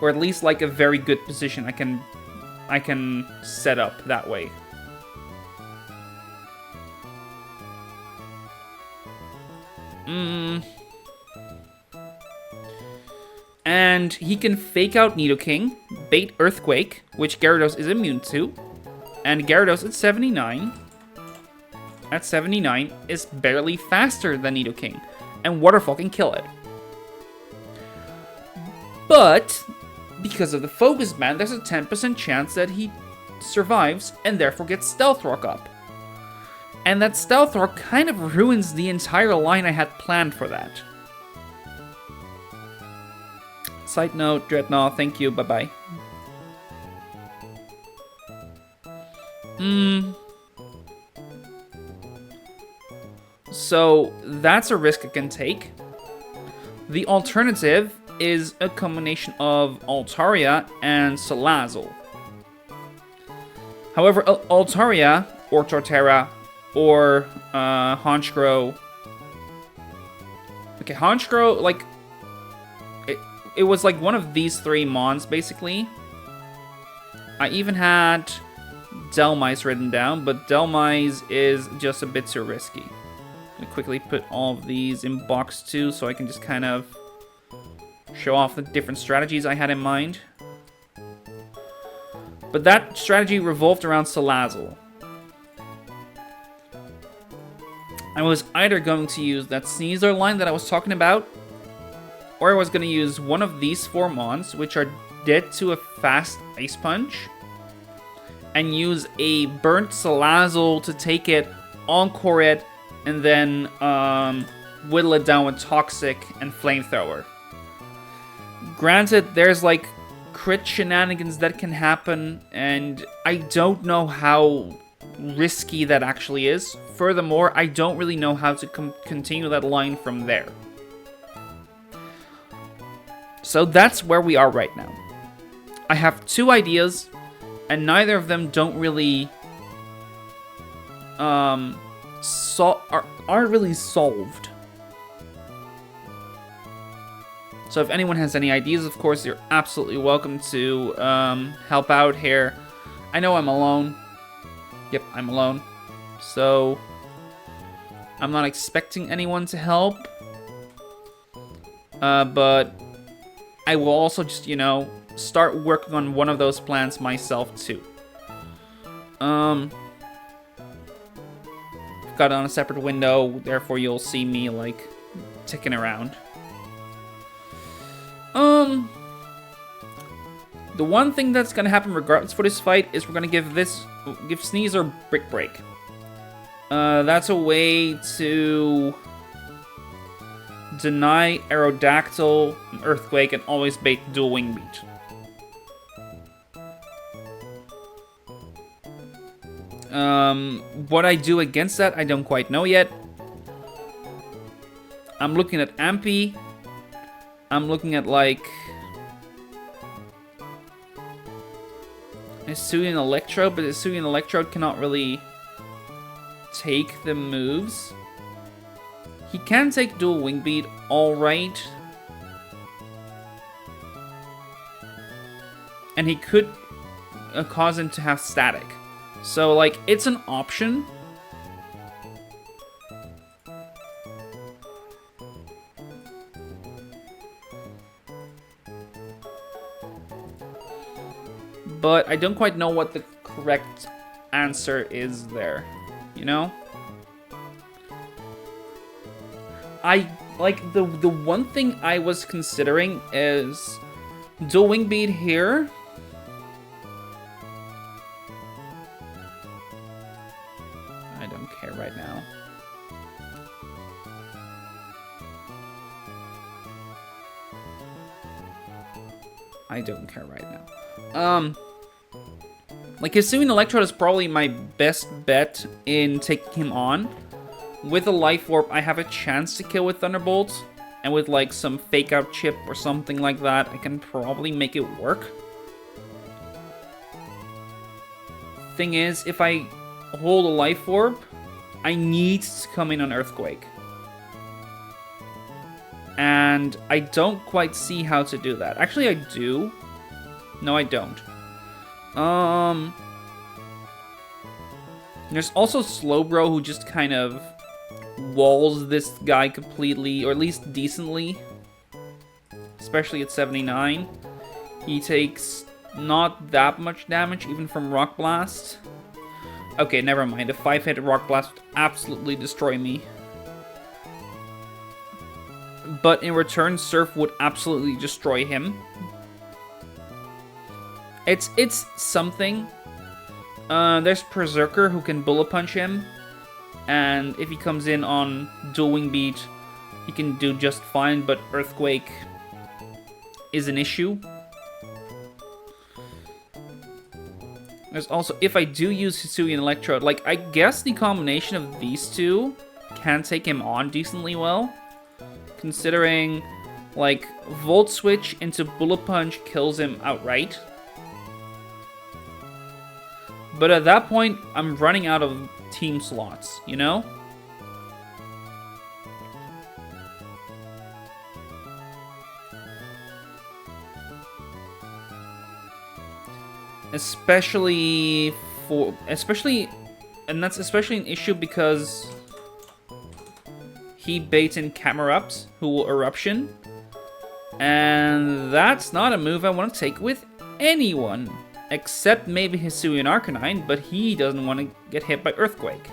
Or at least, like, a very good position I can set up that way. And he can fake out Nidoking, bait Earthquake, which Gyarados is immune to. And Gyarados at 79... at 79 is barely faster than Nidoking, and Waterfall can kill it. But, because of the Focus Band, there's a 10% chance that he survives, and therefore gets Stealth Rock up. And that Stealth Rock kind of ruins the entire line I had planned for that. Side note, Dreadnought, thank you, bye-bye. So, that's a risk I can take. The alternative is a combination of Altaria and Salazzle. However, Altaria, or Torterra, or Honchkrow, Okay, Honchkrow, like, it was like one of these 3 mons, basically. I even had Delmise written down, but Delmise is just a bit too risky. I'm gonna quickly put all of these in box 2 so I can just kind of show off the different strategies I had in mind. But that strategy revolved around Salazzle. I was either going to use that Sneasler line that I was talking about, or I was going to use one of these 4 mons, which are dead to a fast Ice Punch, and use a burnt Salazzle to take it, encore it, and then whittle it down with Toxic and Flamethrower. Granted, there's like crit shenanigans that can happen, and I don't know how risky that actually is. Furthermore, I don't really know how to continue that line from there. So that's where we are right now. I have 2 ideas, and neither of them don't really aren't really solved. So if anyone has any ideas, of course, you're absolutely welcome to help out here. I know I'm alone. Yep, I'm alone. So I'm not expecting anyone to help. But I will also just, you know, start working on one of those plans myself too. Got it on a separate window, therefore you'll see me like ticking around. The one thing that's gonna happen regardless for this fight is we're gonna give Sneasler Brick Break. That's a way to deny Aerodactyl, and Earthquake, and always bait dual Wing Beat. What I do against that, I don't quite know yet. I'm looking at Ampy. I'm looking at like Hisuian Electrode, but Hisuian Electrode cannot really take the moves. He can take dual Wing Beat, alright. And he could cause him to have static. So, like, it's an option. But I don't quite know what the correct answer is there, you know? The one thing I was considering is dual Wing Beat here. I don't care right now. I don't care right now. Like, Hisuian Electrode is probably my best bet in taking him on. With a Life Orb, I have a chance to kill with Thunderbolt. And with, like, some Fake Out Chip or something like that, I can probably make it work. Thing is, if I hold a Life Orb, I need to come in on Earthquake. And I don't quite see how to do that. Actually, I do. No, I don't. There's also Slowbro, who just kind of walls this guy completely, or at least decently. Especially at 79. He takes not that much damage, even from Rock Blast. Okay, never mind. A 5-hit Rock Blast would absolutely destroy me. But in return, Surf would absolutely destroy him. It's something. There's Berserker who can Bullet Punch him. And if he comes in on dual Wing Beat, he can do just fine, but Earthquake is an issue. There's also, if I do use Hisuian Electrode, like, I guess the combination of these two can take him on decently well. Considering, like, Volt Switch into Bullet Punch kills him outright. But at that point, I'm running out of team slots, you know? especially, and that's especially an issue because he baits in Camerupt, who will Eruption, and that's not a move I want to take with anyone, except maybe Hisuian Arcanine, but he doesn't want to get hit by Earthquake.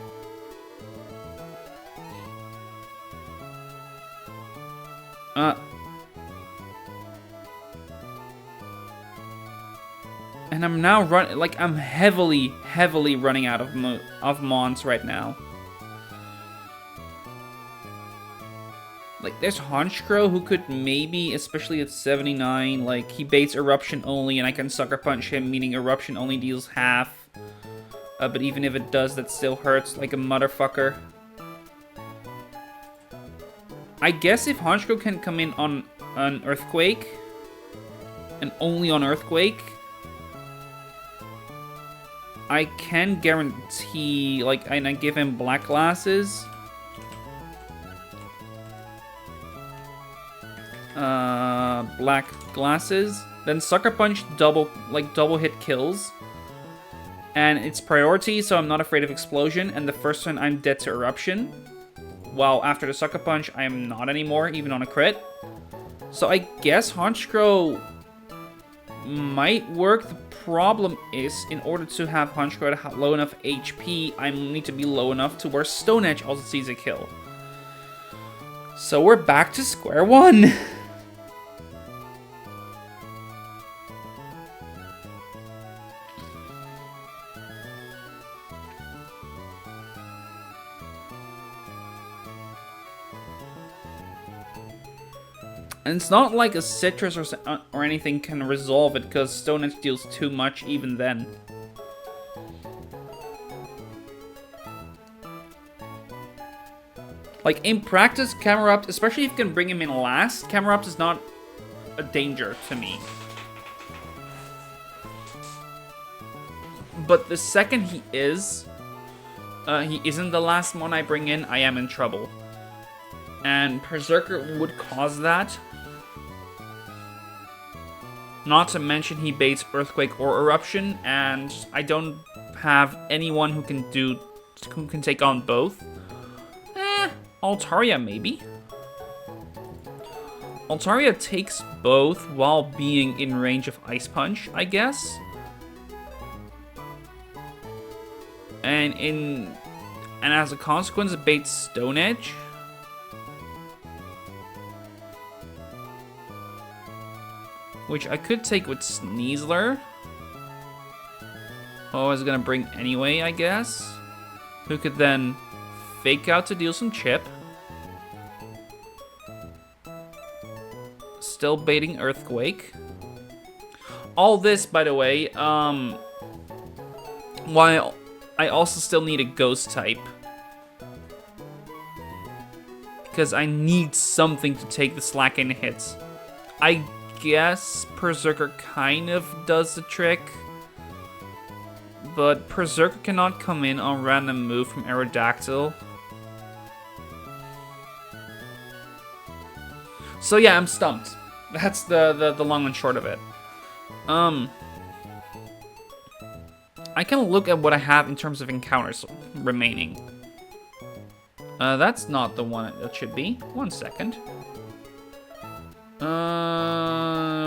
And I'm now I'm heavily running out of Mons right now. Like, there's Honchkrow who could maybe, especially at 79, like, he baits Eruption only and I can Sucker Punch him, meaning Eruption only deals half. But even if it does, that still hurts like a motherfucker. I guess if Honchkrow can come in on an Earthquake, and only on Earthquake, I can guarantee, like, and I give him Black Glasses. Black Glasses. Then Sucker Punch double hit kills. And it's priority, so I'm not afraid of Explosion. And the first one, I'm dead to Eruption. While after the Sucker Punch, I am not anymore, even on a crit. So I guess Honchkrow might work. The problem is, in order to have Honchkrow at low enough HP, I need to be low enough to where Stone Edge also sees a kill. So we're back to square one. And it's not like a Citrus or anything can resolve it, because Stone Edge deals too much even then. Like, in practice, Camerupt, especially if you can bring him in last, Camerupt is not a danger to me. But the second he isn't the last one I bring in, I am in trouble. And Berserker would cause that. Not to mention he baits Earthquake or Eruption, and I don't have anyone who can take on both. Altaria maybe. Altaria takes both while being in range of Ice Punch, I guess. And as a consequence, it baits Stone Edge. Which I could take with Sneasler. Oh, I was gonna bring anyway, I guess. Who could then Fake Out to deal some chip. Still baiting Earthquake. All this, by the way, while I also still need a Ghost type. Because I need something to take the slack in hits. I guess Berserker kind of does the trick, but Berserker cannot come in on random move from Aerodactyl. So yeah, I'm stumped. That's the long and short of it. I can look at what I have in terms of encounters remaining. That's not the one that should be. 1 second.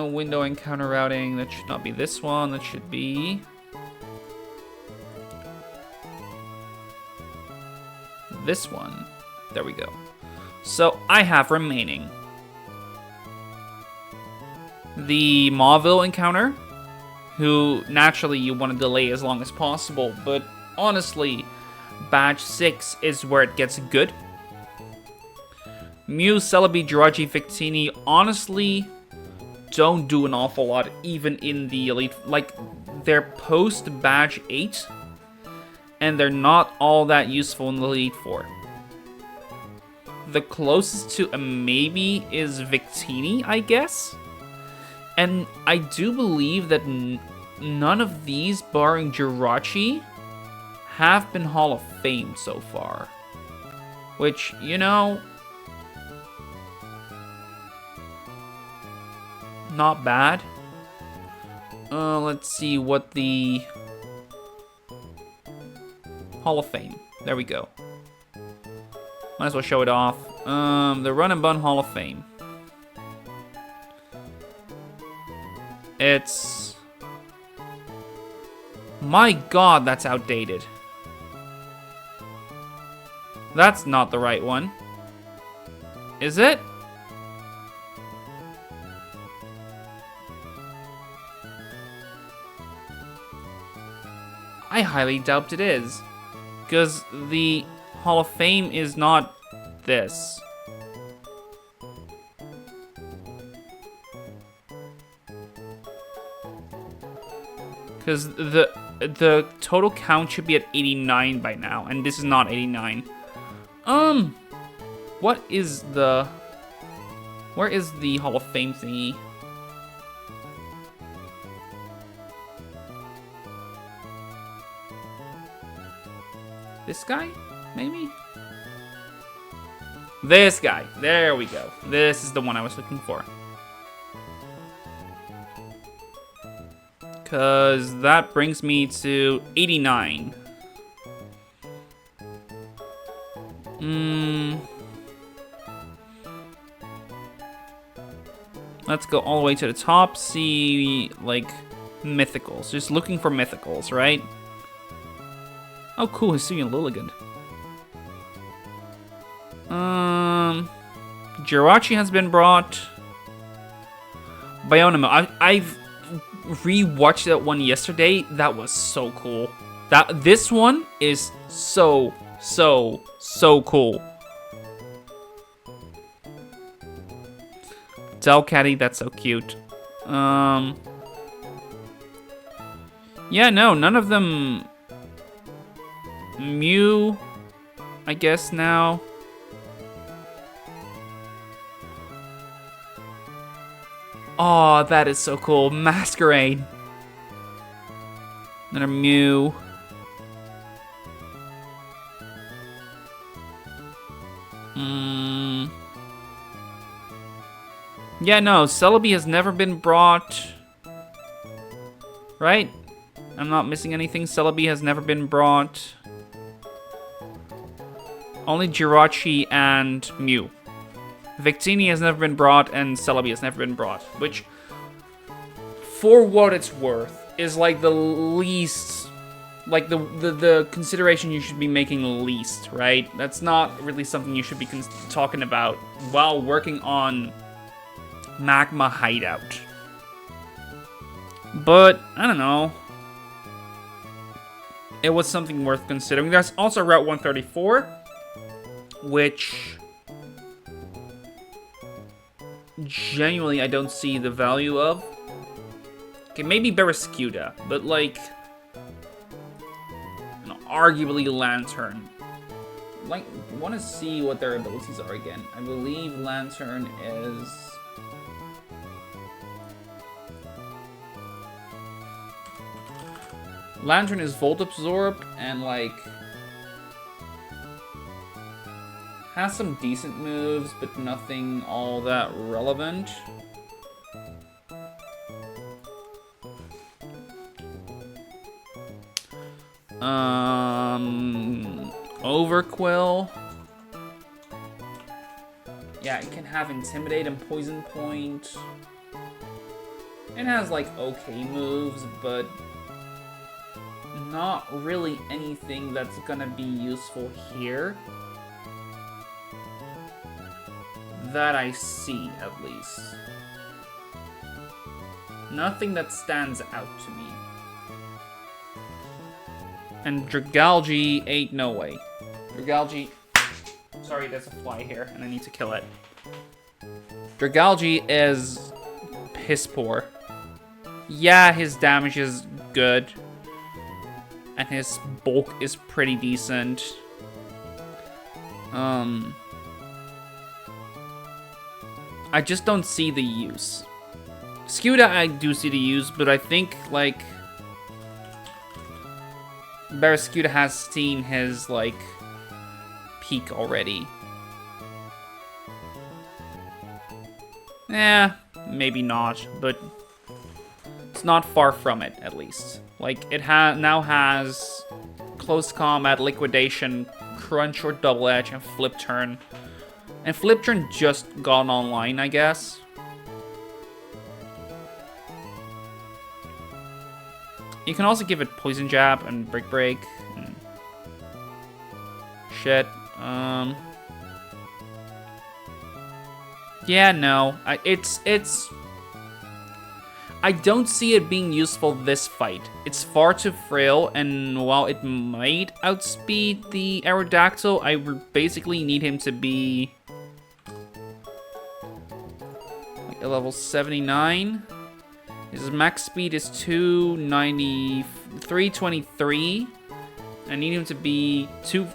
Window encounter routing, that should not be this one, that should be this one. There we go. So I have remaining the Mauville encounter, who naturally you want to delay as long as possible, but honestly, Badge 6 is where it gets good. Mew, Celebi, Jirachi, Victini, honestly, don't do an awful lot, even in the Elite. Like, they're post-Badge 8, and they're not all that useful in the Elite Four. The closest to a maybe is Victini, I guess? And I do believe that none of these, barring Jirachi, have been Hall of Fame so far. Which, you know, not bad. Let's see what the Hall of Fame. There we go. Might as well show it off. The Run and Bun Hall of Fame. It's... My god, that's outdated. That's not the right one. Is it? I highly doubt it is. Because the Hall of Fame is not this. Because the total count should be at 89 by now, and this is not 89. What is the... Where is the Hall of Fame thingy? This guy? Maybe? This guy. There we go. This is the one I was looking for. Because that brings me to 89. Let's go all the way to the top. See, like, mythicals. Just looking for mythicals, right? Oh, cool. He's seeing a Lilligant. Jirachi has been brought. Bionimo. I've rewatched that one yesterday. That was so cool. This one is so cool. Delcatty, that's so cute. Yeah, no, none of them. Mew, I guess now. Oh, that is so cool. Masquerade. Another Mew. Yeah, no, Celebi has never been brought. Right? I'm not missing anything. Celebi has never been brought. Only Jirachi and Mew. Victini has never been brought, and Celebi has never been brought. Which, for what it's worth, is like the least... Like, the consideration you should be making least, right? That's not really something you should be talking about while working on Magma Hideout. But, I don't know. It was something worth considering. There's also Route 134, which genuinely I don't see the value of. Okay, maybe Barraskewda, but like, you know, arguably Lantern. Like, want to see what their abilities are again. I believe Lantern is... Lantern is Volt Absorb and like has some decent moves, but nothing all that relevant. Overquill. Yeah, it can have Intimidate and Poison Point. It has like okay moves, but not really anything that's gonna be useful here. That I see, at least. Nothing that stands out to me. And Dragalge ain't no way. Dragalge... Sorry, there's a fly here, and I need to kill it. Dragalge is piss poor. Yeah, his damage is good. And his bulk is pretty decent. I just don't see the use. Skewda, I do see the use, but I think, like... Barraskewda has seen his, like, peak already. Maybe not, but... not far from it, at least. Like, it now has close combat, liquidation, crunch or double edge, and flip turn. And flip turn just got online, I guess. You can also give it poison jab and break. And shit. Yeah, no. I don't see it being useful this fight. It's far too frail, and while it might outspeed the Aerodactyl, I basically need him to be like a level 79. His max speed is 323. I need him to be 2.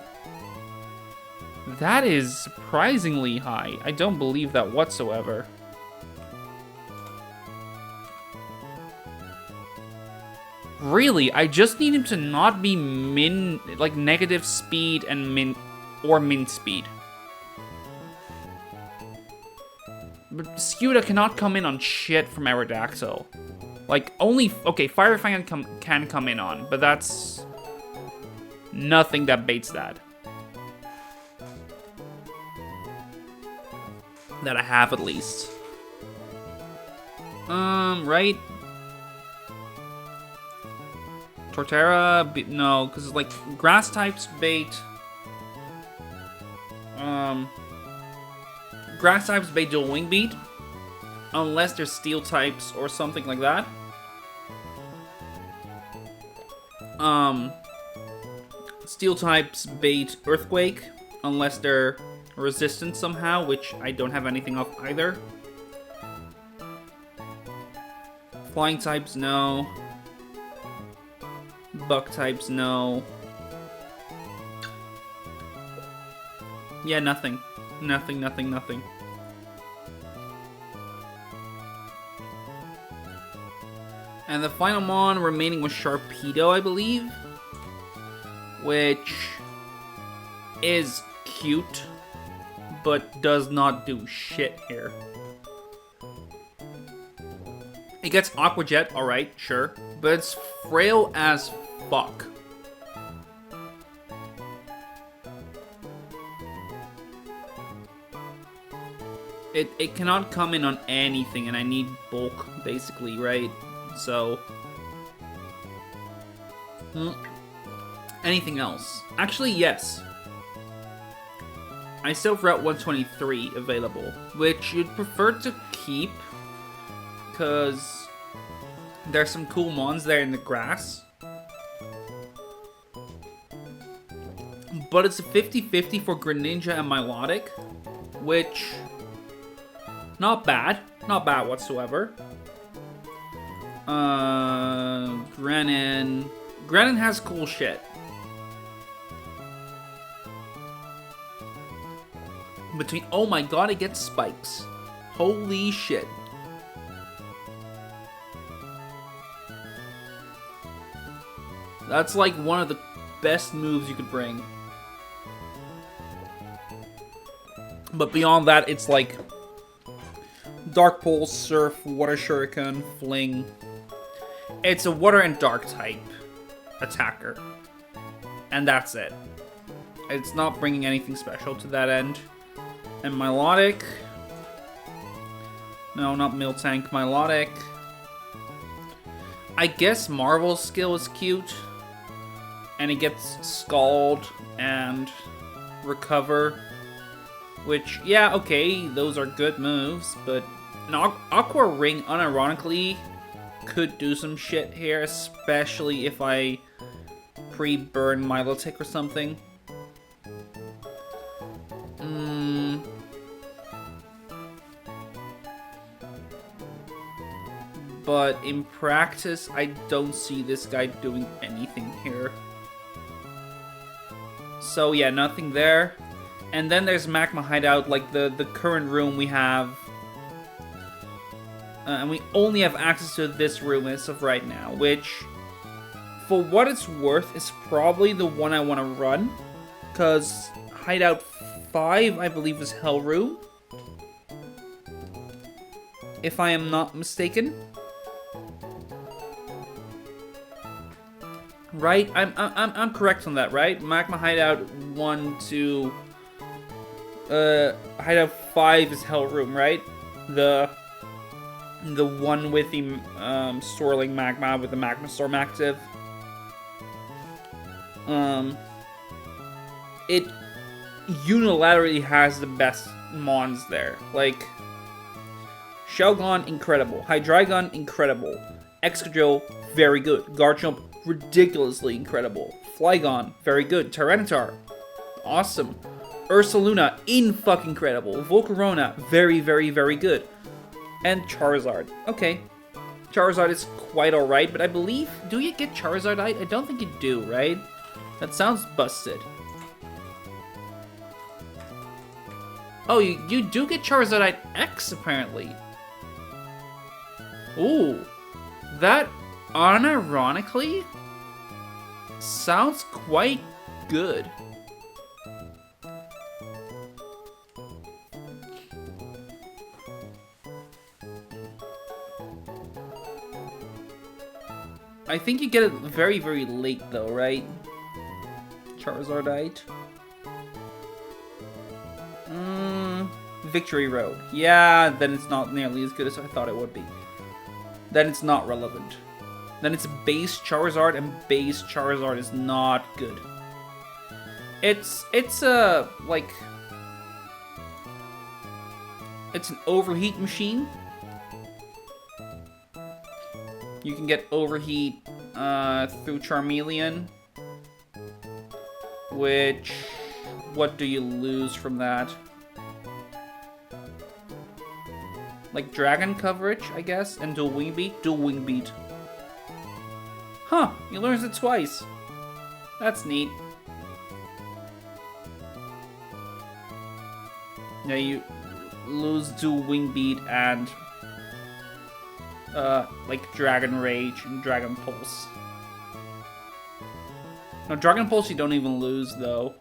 That is surprisingly high. I don't believe that whatsoever. Really, I just need him to not be negative speed and min speed. But Scuda cannot come in on shit from Aerodactyl. Like, only... Okay, Fire Fang can come in on, but that's... nothing that baits that. That I have, at least. Right? Torterra, no, because like grass types bait. Grass types bait dual wing beat, unless they're steel types or something like that. Steel types bait earthquake, unless they're resistant somehow, which I don't have anything of either. Flying types, no. Buck types, no. Yeah, nothing. Nothing. And the final mon remaining was Sharpedo, I believe. Which is cute, but does not do shit here. It gets Aqua Jet, alright, sure. But it's frail as fuck. It cannot come in on anything, and I need bulk, basically, right? So... anything else? Actually, yes. I still have Route 123 available, which you'd prefer to keep, because there's some cool mons there in the grass. But it's a 50-50 for Greninja and Milotic, which... not bad. Not bad whatsoever. Grenin has cool shit. Oh my god, it gets spikes. Holy shit. That's like one of the best moves you could bring. But beyond that, it's like Dark Pulse, Surf, Water Shuriken, Fling. It's a water and dark type attacker. And that's it. It's not bringing anything special to that end. And Milotic. No, not Miltank. Milotic. I guess Marvel's skill is cute. And it gets Scald and Recover. Which, yeah, okay, those are good moves. But an Aqua Ring, unironically, could do some shit here. Especially if I pre-burn Milotic or something. But in practice, I don't see this guy doing anything here. So yeah, nothing there. And then there's Magma Hideout, like the current room we have. And we only have access to this room as of right now, which, for what it's worth, is probably the one I want to run. Because Hideout 5, I believe, is Hell Room. If I am not mistaken. right? I'm correct on that, right? Magma Hideout 1 to Hideout 5 is Hell Room, right? The one with the swirling magma with the magma storm active. It unilaterally has the best mons there. Like, Shelgon, incredible. Hydreigon, incredible. Excadrill, very good. Garchomp, ridiculously incredible. Flygon, very good. Tyranitar, awesome. Ursaluna, in-fucking-credible. Volcarona, very, very, very good. And Charizard. Okay. Charizard is quite alright, but I believe... Do you get Charizardite? I don't think you do, right? That sounds busted. Oh, you do get Charizardite X, apparently. Ooh. That, unironically, sounds quite good. I think you get it very, very late, though, right? Charizardite. Victory Road. Yeah, then it's not nearly as good as I thought it would be. Then it's not relevant. Then it's base Charizard, and base Charizard is not good. It's a, like... It's an overheat machine. You can get overheat through Charmeleon. Which... What do you lose from that? Like Dragon coverage, I guess? And dual Wing Beat? Dual Wing Beat. Huh, you learned it twice. That's neat. Yeah, you lose dual Wing Beat and like Dragon Rage and Dragon Pulse. No, Dragon Pulse you don't even lose though.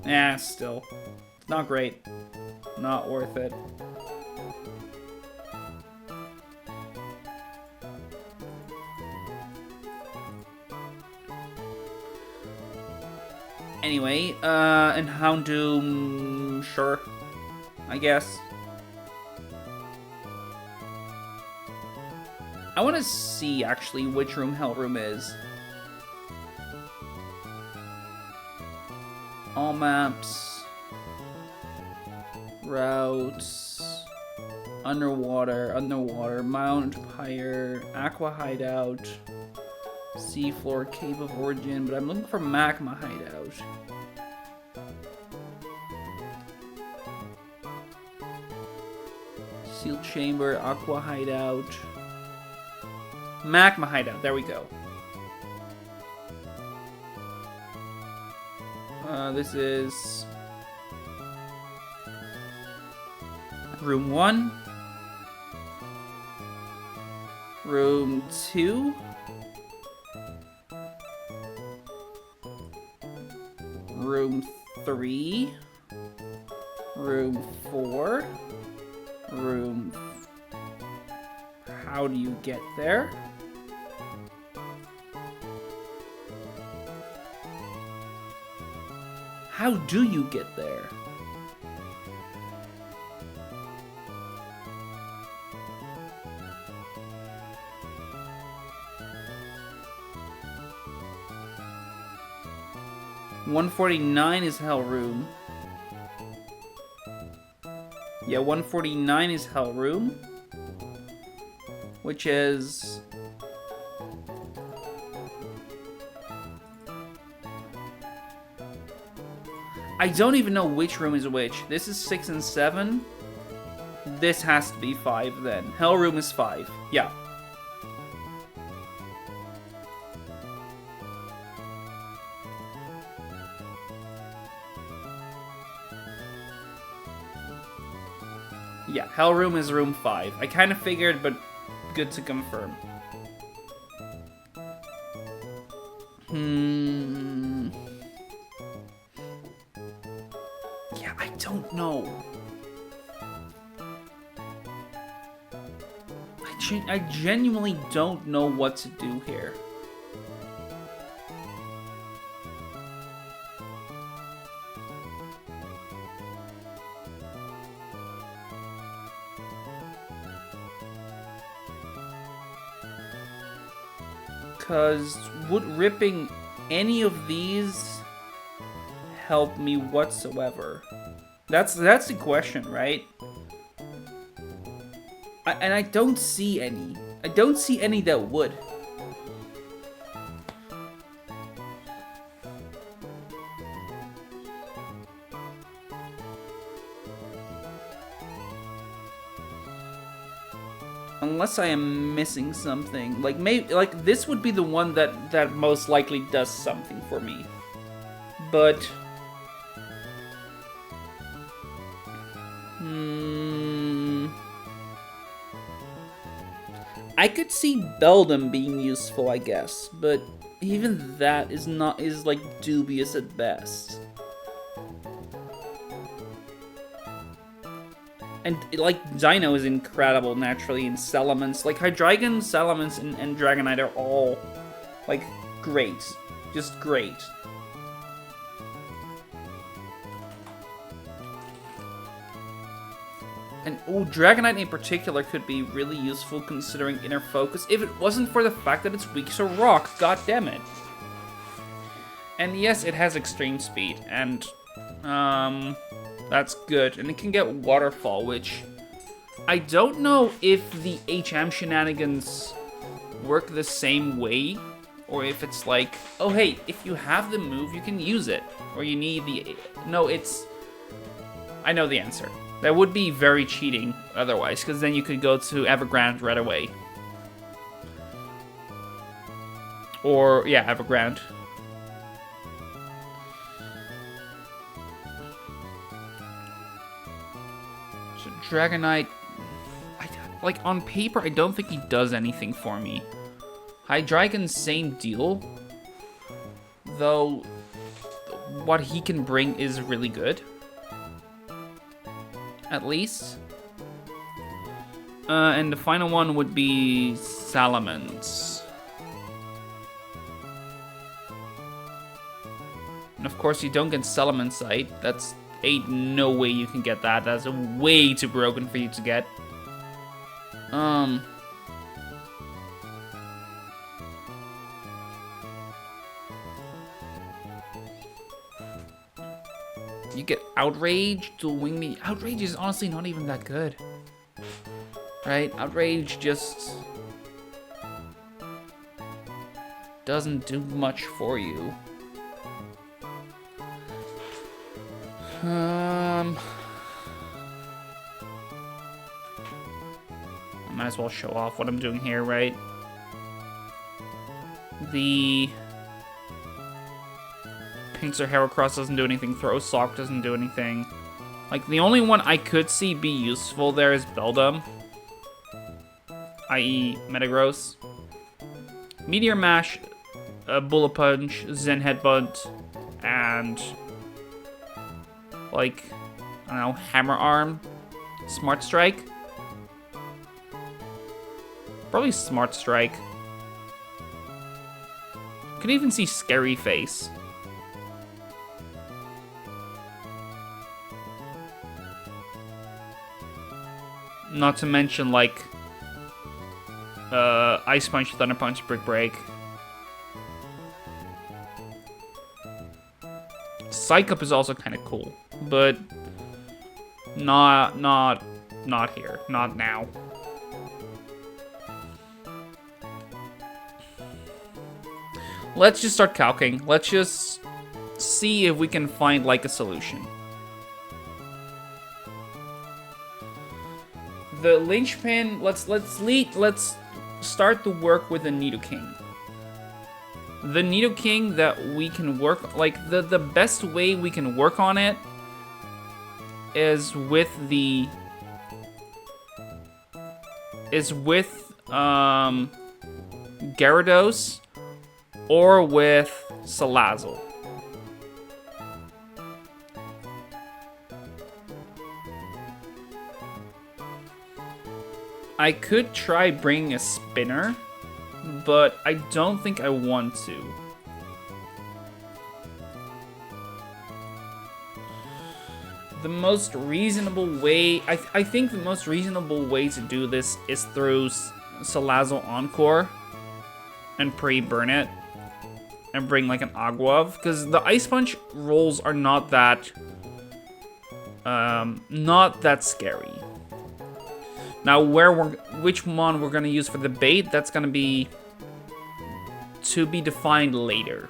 Yeah, still. It's not great. Not worth it. Anyway, and Houndoom, sure, I guess. I want to see, actually, which room Hell Room is. All maps. Routes. Underwater, Mount Pyre, Aqua Hideout. Seafloor, Cave of Origin, but I'm looking for Magma Hideout. Sealed Chamber, Aqua Hideout. Magma Hideout, there we go. This is... Room 1. Room 2. Room 3. Room 4. Room... How do you get there? How do you get there? $149 is Hell Room. Yeah, $149 is Hell Room. Which is... I don't even know which room is which. This is 6 and 7. This has to be 5 then. Hell Room is 5. Yeah. Yeah, Hell Room is room 5. I kind of figured, but good to confirm. Yeah, I don't know. I I genuinely don't know what to do here. Because would ripping any of these help me whatsoever? That's the question, right? And I don't see any. I don't see any that would. Unless I am missing something. Like maybe like this would be the one that most likely does something for me. But I could see Beldam being useful, I guess, but even that is like dubious at best. And like Dino is incredible naturally in Salamence. Like Hydreigon, Salamence, and Dragonite are all like great. Just great. And Dragonite in particular could be really useful considering Inner Focus if it wasn't for the fact that it's weak to Rock, god damn it. And yes, it has extreme speed, and that's good. And it can get Waterfall, which I don't know if the HM shenanigans work the same way, or if it's like, oh hey, if you have the move, you can use it, or you need the... No, it's... I know the answer. That would be very cheating otherwise, because then you could go to Evergrande right away. Or, yeah, Evergrande. So Dragonite, like on paper, I don't think he does anything for me. Hydreigon, same deal. Though, what he can bring is really good. At least. And the final one would be Salamence. And of course you don't get Salamencite. That's ain't no way you can get that. That's way too broken for you to get. You get Outrage to wing me. Outrage is honestly not even that good. Right? Outrage just doesn't do much for you. I might as well show off what I'm doing here, right? The Pinsir Heracross doesn't do anything, Throw Sock doesn't do anything. Like, the only one I could see be useful there is Beldam, i.e. Metagross. Meteor Mash, Bullet Punch, Zen Headbutt, and like, I don't know, Hammer Arm, Smart Strike. Probably Smart Strike. Could even see Scary Face. Not to mention, like, Ice Punch, Thunder Punch, Brick Break. Psych Up is also kind of cool, but not here, not now. Let's just start calcing. Let's just see if we can find like a solution. The linchpin, let's start the work with the Nidoking. The Nidoking that we can work, like the best way we can work on it is with Gyarados or with Salazzle. I could try bringing a spinner, but I don't think I want to. The most reasonable way, I think the most reasonable way to do this is through Salazzle Encore and pre-burn it and bring like an Aguav, because the Ice Punch rolls are not that scary. Now, which one we're gonna use for the bait, that's gonna be to be defined later.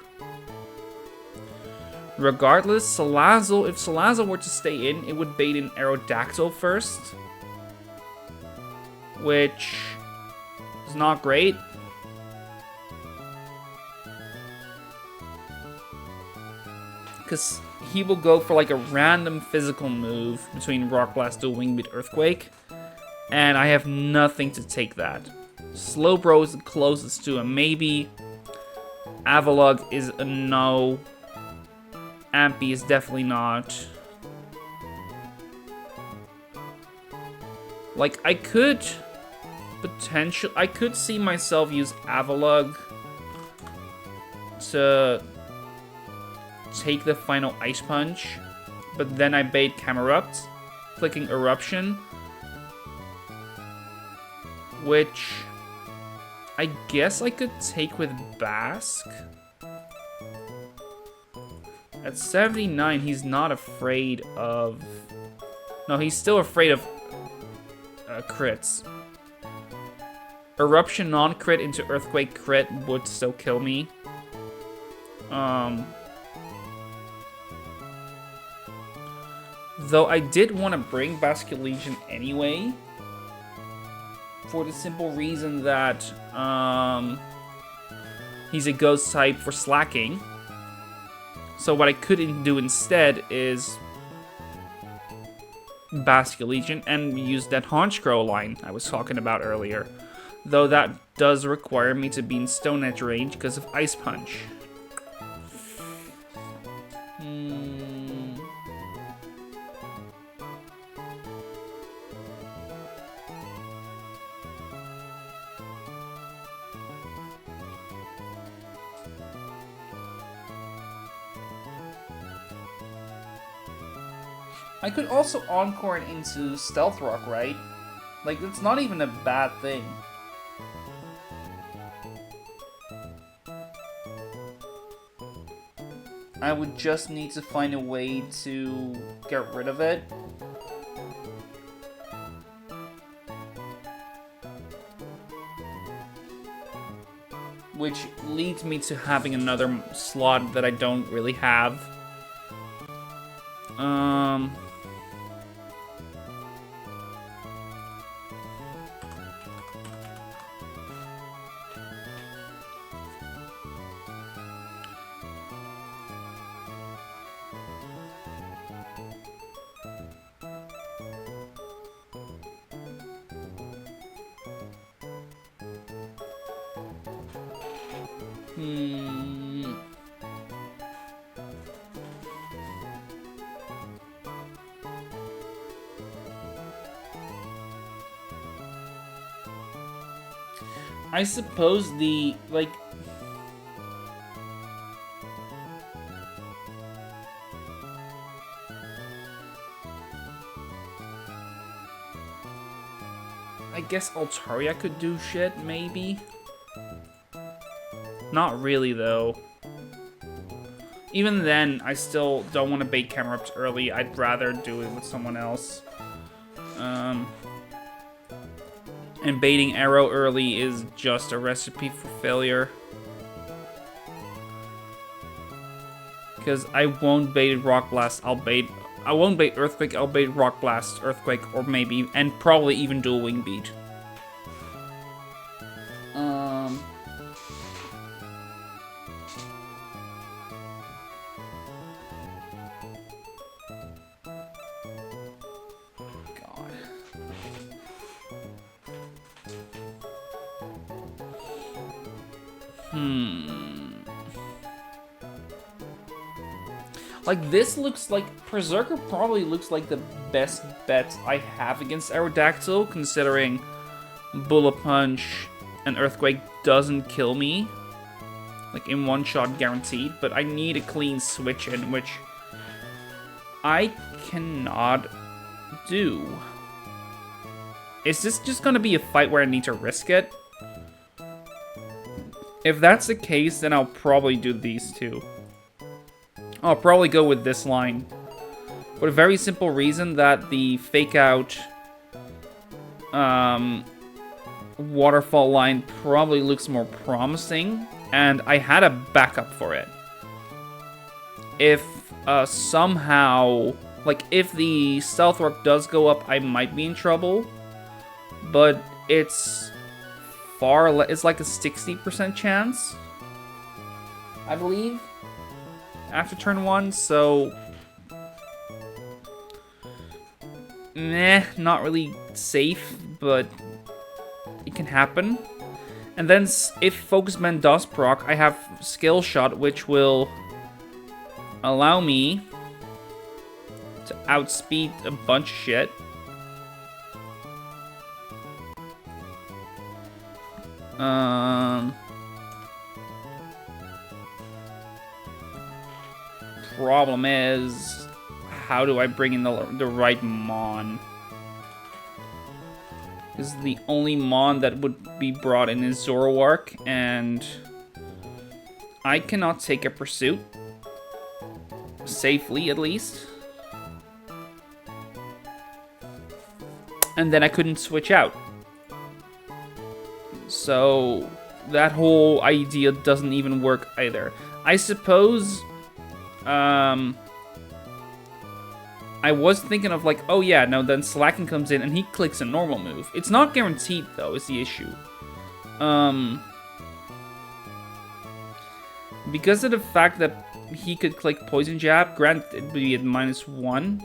Regardless, if Salazzle were to stay in, it would bait in Aerodactyl first, which is not great. Because he will go for like a random physical move between Rock Blast, Dual Wing Beat, Earthquake, and I have nothing to take that. Slowbro is the closest to a maybe. Avalugg is a no. Ampy is definitely not. Like, I could see myself use Avalugg to take the final Ice Punch, but then I bait Camerupt, clicking Eruption, which I guess I could take with Basque. At 79, he's not afraid of... No, he's still afraid of crits. Eruption non-crit into Earthquake crit would still kill me. Though I did want to bring Basculegion anyway, for the simple reason that he's a ghost type for slacking. So what I could do instead is Basculegion and use that Honchkrow line I was talking about earlier. Though that does require me to be in Stone Edge range because of Ice Punch. I could also Encore it into Stealth Rock, right? Like, it's not even a bad thing. I would just need to find a way to get rid of it. Which leads me to having another slot that I don't really have. I suppose the, like... I guess Altaria could do shit, maybe? Not really, though. Even then, I still don't want to bait Camerupt early. I'd rather do it with someone else. And baiting Arrow early is just a recipe for failure. Because I won't bait Rock Blast, I won't bait Earthquake, I'll bait Rock Blast, Earthquake, or maybe, and probably even Dual Wing Beat. Like, this looks like... Berserker probably looks like the best bet I have against Aerodactyl, considering Bullet Punch and Earthquake doesn't kill me. Like, in one shot guaranteed. But I need a clean switch in, which I cannot do. Is this just gonna be a fight where I need to risk it? If that's the case, then I'll probably do these two. I'll probably go with this line. For a very simple reason that the fake out waterfall line probably looks more promising, and I had a backup for it. If somehow, like, if the stealth work does go up, I might be in trouble, but it's it's like a 60% chance, I believe, after turn 1, so meh, not really safe, but it can happen. And then if Focus Man does proc, I have Skill Shot, which will allow me to outspeed a bunch of shit. Problem is, how do I bring in the right Mon? Because the only Mon that would be brought in is Zoroark, and I cannot take a pursuit. Safely, at least. And then I couldn't switch out. So that whole idea doesn't even work either. I suppose I was thinking of like, oh yeah, no, then Slacken comes in and he clicks a normal move. It's not guaranteed though, is the issue. Because of the fact that he could click Poison Jab, granted it would be at -1.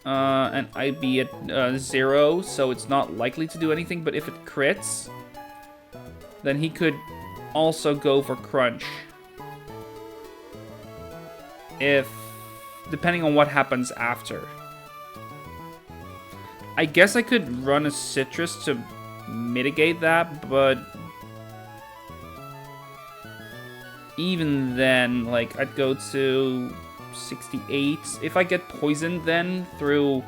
And I'd be at 0, so it's not likely to do anything, but if it crits, then he could also go for Crunch. Depending on what happens after. I guess I could run a Citrus to mitigate that, but even then, like, I'd go to 68. If I get poisoned then through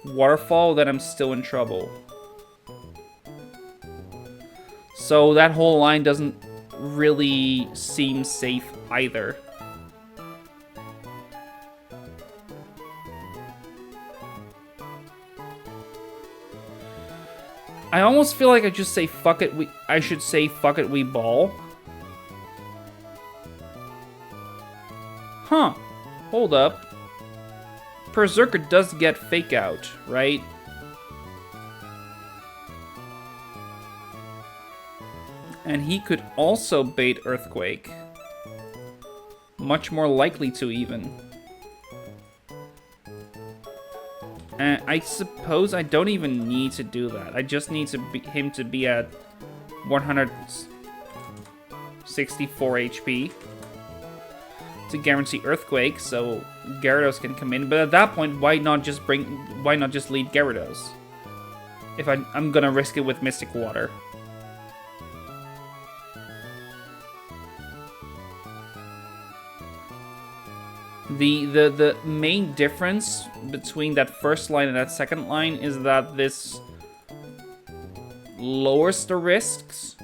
Waterfall, then I'm still in trouble. So that whole line doesn't really seem safe either. I almost feel like I just say fuck it, I should say fuck it, we ball. Huh. Hold up. Berserker does get fake out, right? And he could also bait Earthquake. Much more likely to, even. And I suppose I don't even need to do that. I just need him to be at 164 HP to guarantee Earthquake, so Gyarados can come in. But at that point, why not just lead Gyarados? If I'm gonna risk it with Mystic Water. The main difference between that first line and that second line is that this lowers the risks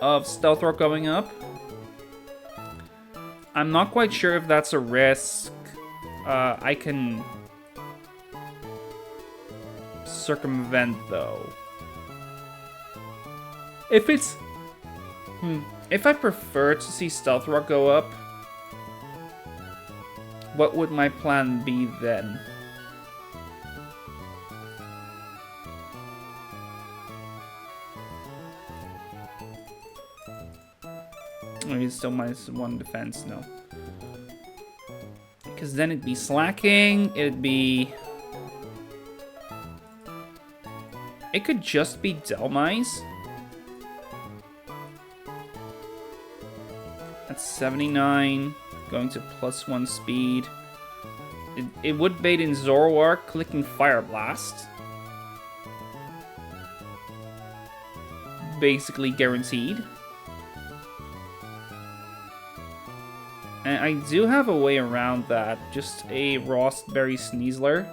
of Stealth Rock going up. I'm not quite sure if that's a risk I can circumvent, though. If I prefer to see Stealth Rock go up, what would my plan be then? Oh, he's still -1 defense, no. Because then it'd be slacking, it'd be... It could just be Delmise. That's 79. Going to +1 speed. It would bait in Zoroark, clicking Fire Blast. basically guaranteed. And I do have a way around that. Just a Rostberry Sneasler.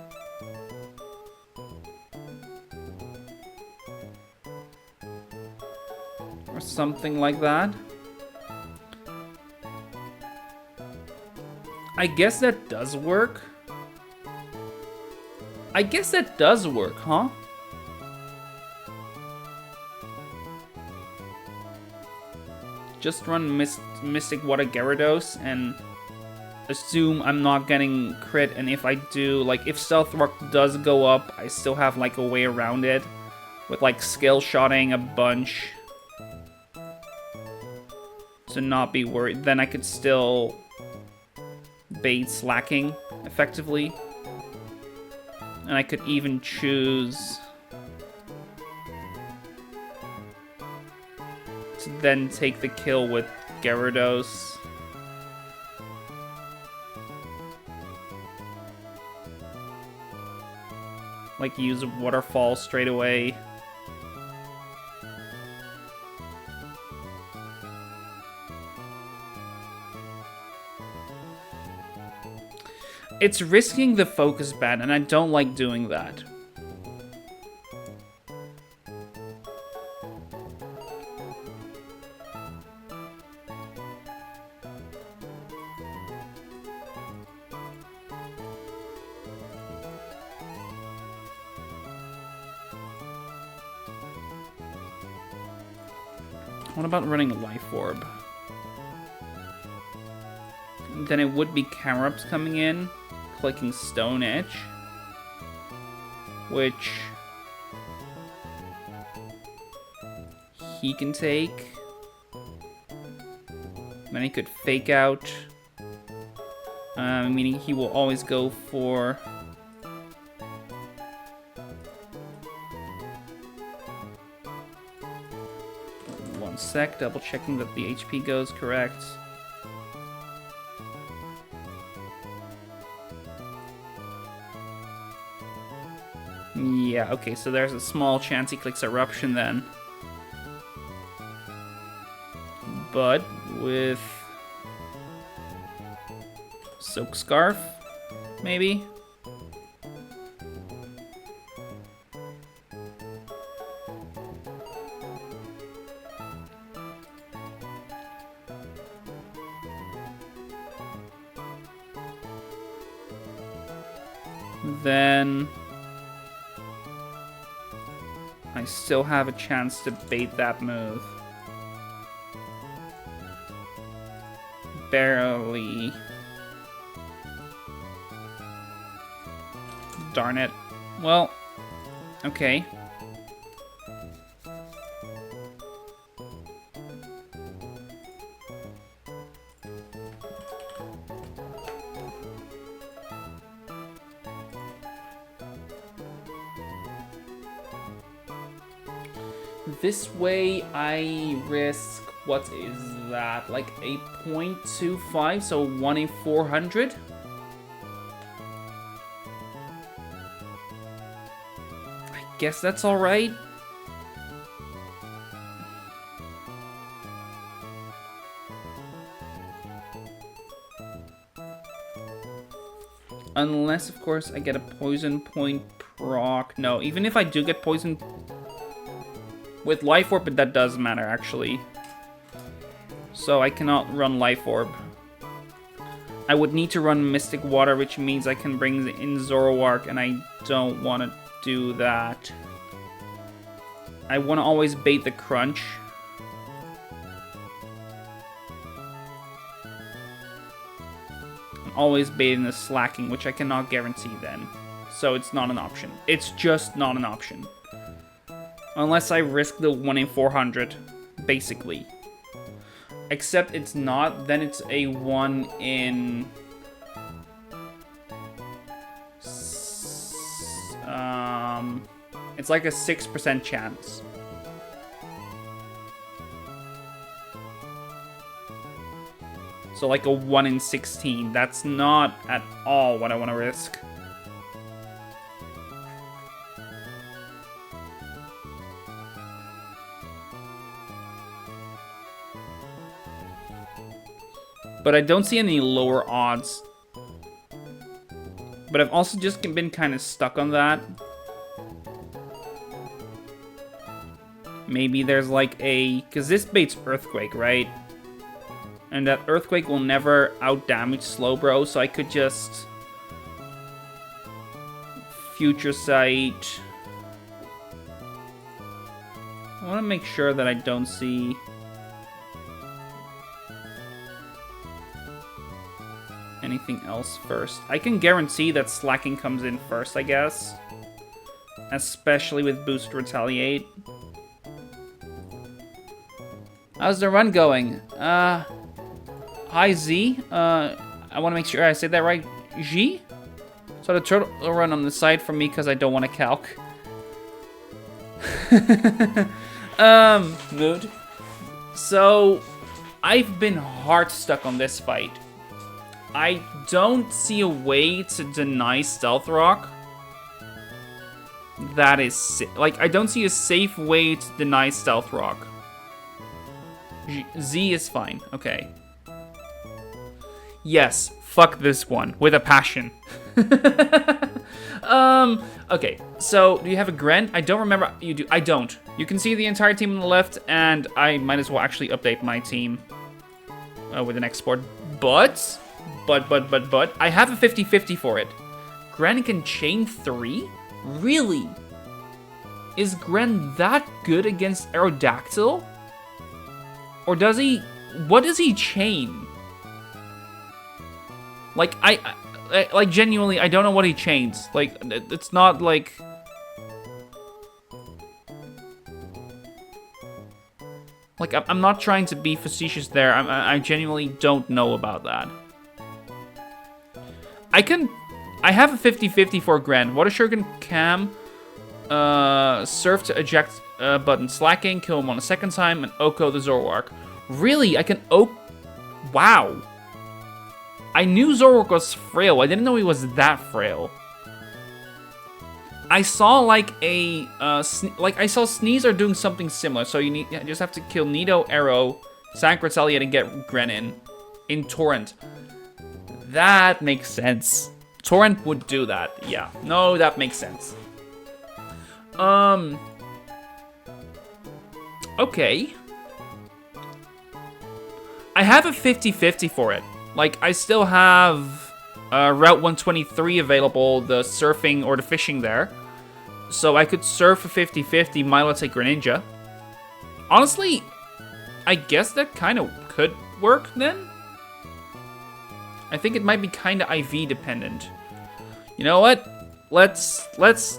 Or something like that. I guess that does work. Huh? Just run Mystic Water Gyarados and assume I'm not getting crit, and if I do, like, if Stealth Rock does go up, I still have, like, a way around it. With, like, Skill Shotting a bunch. To not be worried. Then I could still bait Slacking, effectively. And I could even choose to then take the kill with Gyarados. Like, use a Waterfall straight away. It's risking the focus ban, and I don't like doing that. What about running a Life Orb? Then it would be Camerups coming in, clicking Stone Edge, which he can take. Then he could Fake Out, meaning he will always go for... One sec, double checking that the HP goes correct. Yeah, okay, so there's a small chance he clicks Eruption then. But with Silk Scarf, maybe? Then I still have a chance to bait that move. Barely. Darn it. Well, okay. This way I risk, what is that, like a 0.25, so 1 in 400? I guess that's alright. Unless, of course, I get a Poison Point proc. No, even if I do get Poison with Life Orb, but that does matter, actually. So I cannot run Life Orb. I would need to run Mystic Water, which means I can bring in Zoroark, and I don't want to do that. I want to always bait the Crunch. I'm always baiting the Slacking, which I cannot guarantee then. So it's not an option. It's just not an option. Unless I risk the 1 in 400, basically. Except it's not, then it's a 1 in... it's like a 6% chance. So like a 1 in 16. That's not at all what I want to risk. but I don't see any lower odds. But I've also just been kind of stuck on that. Maybe there's like a... Because this bait's Earthquake, right? And that Earthquake will never out-damage Slowbro, so I could just... Future Sight. I want to make sure that I don't see... anything else first. I can guarantee that Slacking comes in first, I guess. Especially with Boost Retaliate. How's the run going? Hi Z. I want to make sure I said that right. G? So the turtle will run on the side for me because I don't want to calc. Mood. So, I've been hard stuck on this fight. I don't see a way to deny Stealth Rock. That is... Like, I don't see a safe way to deny Stealth Rock. Z is fine. Okay. Yes. Fuck this one. With a passion. Okay. So, do you have a Gren? I don't remember. You do. I don't. You can see the entire team on the left, and I might as well actually update my team with an export. But, I have a 50-50 for it. Gren can chain 3? Really? Is Gren that good against Aerodactyl? Or does he... What does he chain? Like, like, genuinely, I don't know what he chains. Like, it's not like... Like, I'm not trying to be facetious there. I genuinely don't know about that. I have a 50-50 for Gren. Water Shuriken, Cam, Surf to eject button, Slacking, kill him on a second time, and Oko the Zoroark. Really? I can Wow. I knew Zoroark was frail. I didn't know he was that frail. I saw like a I saw Sneasel doing something similar. So you just have to kill Nido, Arrow, Sank Retaliate, and get Gren in Torrent. That makes sense. Torrent would do that. Yeah. No, that makes sense. Okay. I have a 50-50 for it. Like, I still have Route 123 available, the surfing or the fishing there. So I could surf a 50-50, Milo take Greninja. Honestly, I guess that kind of could work then. I think it might be kind of IV dependent. You know what? Let's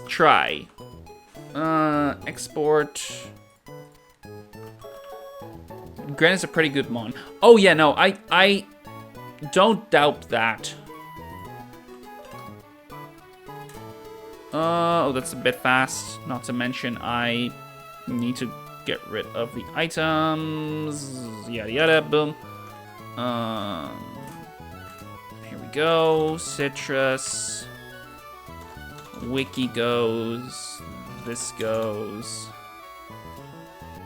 try. Export. Gren is a pretty good mon. Oh yeah, no, I don't doubt that. Oh, that's a bit fast. Not to mention, I need to get rid of the items. Yada yada, boom. Here we go. Citrus. Wiki goes. This goes.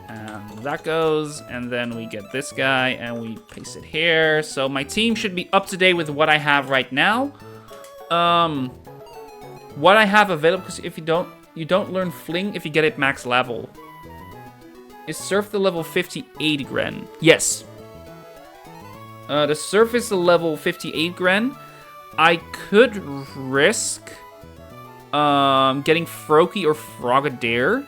And that goes. And then we get this guy and we paste it here. So my team should be up to date with what I have right now. What I have available, because if you don't learn Fling if you get it max level. Is Surf the level 58 Gren? Yes. The Surf is the level 58 Gren. I could risk getting Froakie or Frogadier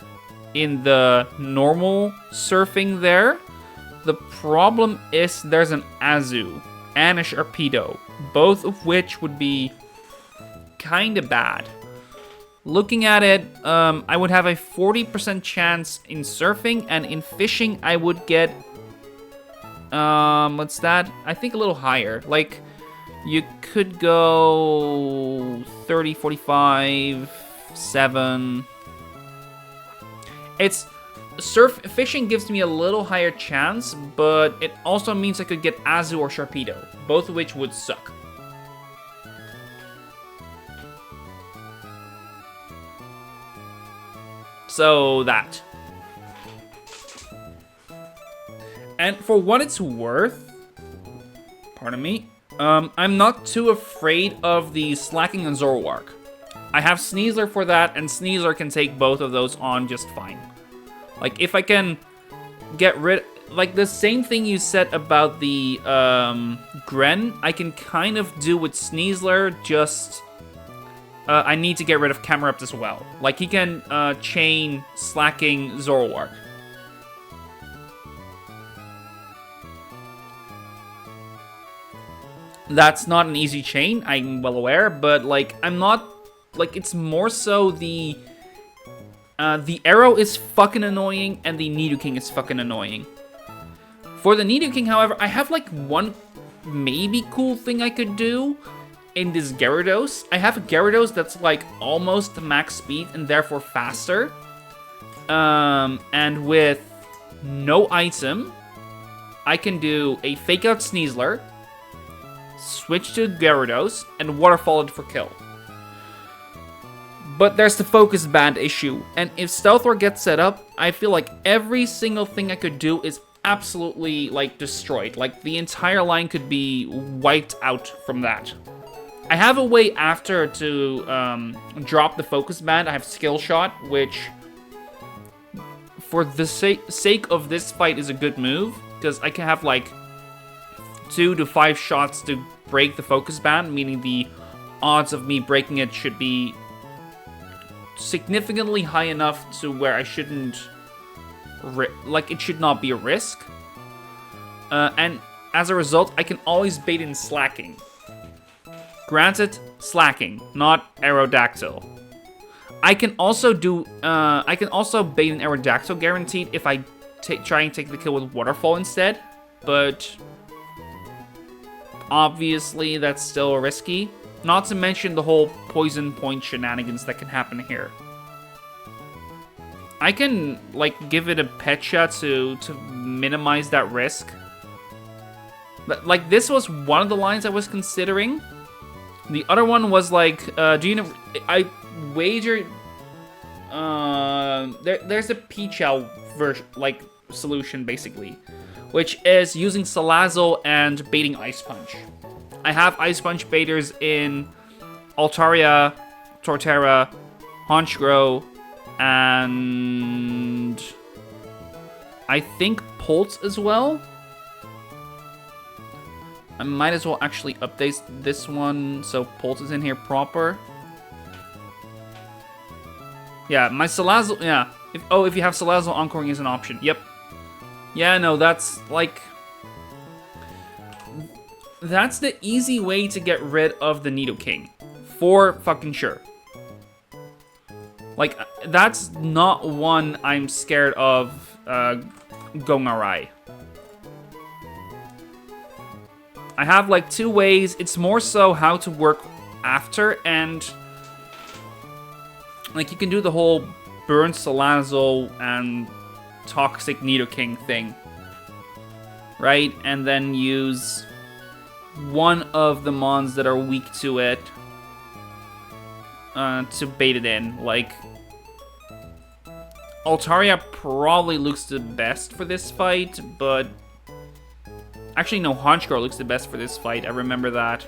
in the normal surfing there. The problem is there's an Azu and a Sharpedo, both of which would be kind of bad. Looking at it, I would have a 40% chance in surfing, and in fishing I would get, what's that? I think a little higher. Like, you could go 30, 45, 7. Fishing gives me a little higher chance, but it also means I could get Azu or Sharpedo, both of which would suck. So that. And for what it's worth, Pardon me. I'm not too afraid of the slacking on Zoroark. I have Sneasler for that, and Sneasler can take both of those on just fine. Like, if I can get rid... Like, the same thing you said about the Gren, I can kind of do with Sneasler, just... I need to get rid of Camerupt as well. Like, he can chain slacking Zoroark. That's not an easy chain, I'm well aware, but, like, I'm not... Like, it's more so the Arrow is fucking annoying, and the Nidoking is fucking annoying. For the Nidoking, however, I have, like, one maybe cool thing I could do in this Gyarados. I have a Gyarados that's, like, almost max speed and therefore faster. And with no item, I can do a Fake Out Sneasler, switch to Gyarados, and Waterfall it for kill. But there's the Focus Band issue, and if Stealth Roar gets set up, I feel like every single thing I could do is absolutely, like, destroyed. Like, the entire line could be wiped out from that. I have a way after to drop the Focus Band. I have Skill Shot, which, for the sake of this fight, is a good move, because I can have, like, 2 to 5 shots to break the Focus Band, meaning the odds of me breaking it should be significantly high enough to where I shouldn't... Like, it should not be a risk. And as a result, I can always bait in Slacking. Granted, Slacking, not Aerodactyl. I can also do... I can also bait in Aerodactyl guaranteed if I try and take the kill with Waterfall instead. But... obviously, that's still risky. Not to mention the whole poison point shenanigans that can happen here. I can, like, give it a pet shot to minimize that risk. But, like, this was one of the lines I was considering. The other one was, like, do you know... I wager... there's a Pichow version, like, solution, basically. Which is using Salazzle and baiting Ice Punch. I have Ice Punch baiters in Altaria, Torterra, Honchkrow, and I think Pulse as well. I might as well actually update this one so Pulse is in here proper. Yeah, my Salazzle, yeah. If you have Salazzle, Encoring is an option. Yep. Yeah, no, that's, like... That's the easy way to get rid of the Nidoking. For fucking sure. Like, that's not one I'm scared of going awry. I have, like, 2 ways. It's more so how to work after, and... like, you can do the whole Burn Salazzle and Toxic Nidoking thing. Right? And then use one of the mons that are weak to it to bait it in. Like, Altaria probably looks the best for this fight, but... actually, no, Honchkrow looks the best for this fight. I remember that.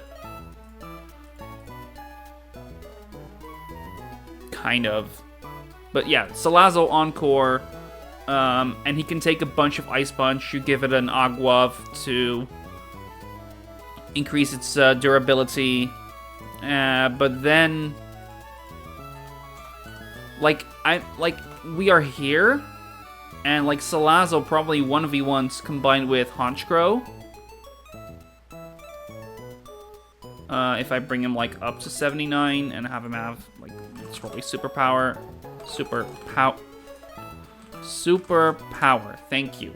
Kind of. But yeah, Salazzle Encore, and he can take a bunch of Ice Punch. You give it an Aguav to increase its durability. But then... like, we are here, and, like, Salazzle probably 1v1s combined with Honchkrow. If I bring him, like, up to 79 and have him have, like, it's probably super power. Super power. Thank you.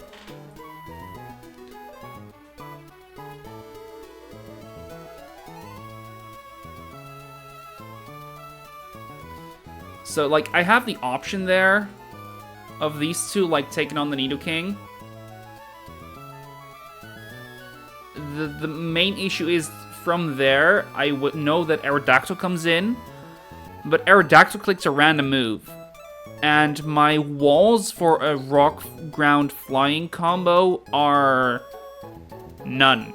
So, like, I have the option there of these two, like, taking on the Nidoking. The main issue is from there, I would know that Aerodactyl comes in, but Aerodactyl clicks a random move. And my walls for a rock, ground, flying combo are none.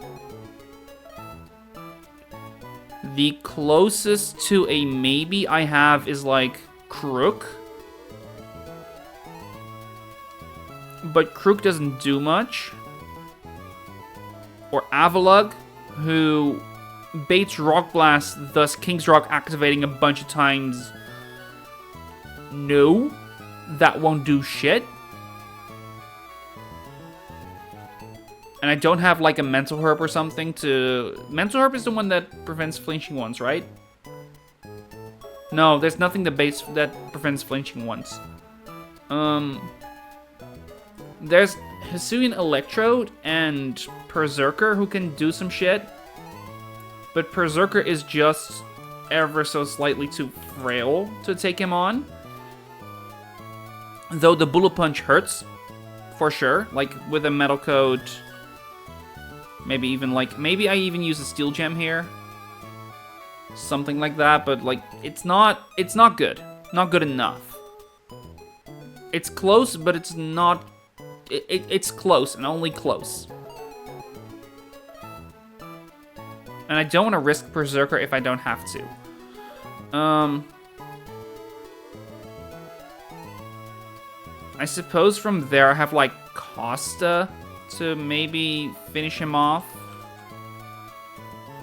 The closest to a maybe I have is like Crook. But Crook doesn't do much. Or Avalug, who baits Rock Blast, thus King's Rock activating a bunch of times. No, that won't do shit. And I don't have like a Mental Herb or something to... Mental Herb is the one that prevents flinching ones, right? No, there's nothing that prevents flinching ones. There's Hisuian Electrode and Berserker who can do some shit. But Berserker is just ever so slightly too frail to take him on. Though the Bullet Punch hurts, for sure. Like, with a Metal Coat... Maybe even, like... Maybe I even use a Steel Gem here. Something like that, but, like, it's not good. Not good enough. It's close, but it's not... It's close, and only close. And I don't want to risk Berserker if I don't have to. I suppose from there I have, like, Costa to maybe finish him off.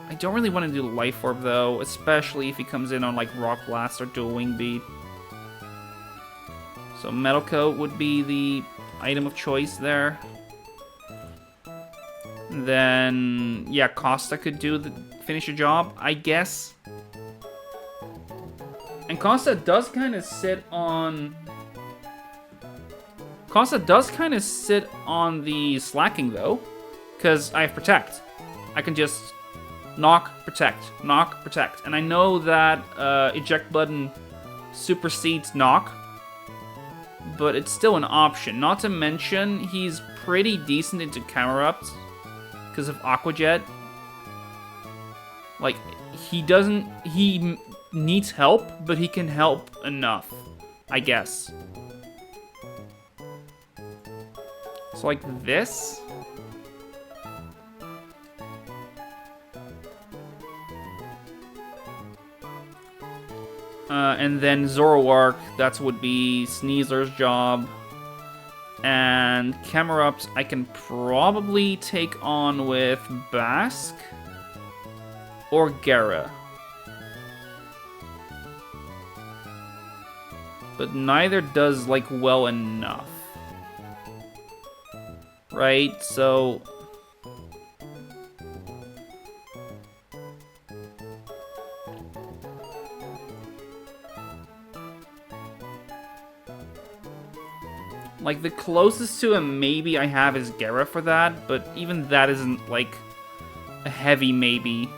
I don't really want to do Life Orb, though, especially if he comes in on, like, Rock Blast or Dual Wing Beat. So Metal Coat would be the item of choice there. Then, yeah, Costa could finish a job, I guess. And Costa does kind of sit on... Costa does kind of sit on the slacking, though. Because I have Protect. I can just knock, protect, knock, protect. And I know that Eject Button supersedes knock. But it's still an option. Not to mention, he's pretty decent into counter-ups because of Aqua Jet. Like, he needs help, but he can help enough, I guess. So like this. And then Zoroark, that would be Sneasler's job. And Camerups I can probably take on with Basque or Gara. But neither does, like, well enough. Right, so... Like, the closest to a maybe I have is Gara for that, but even that isn't, like, a heavy maybe.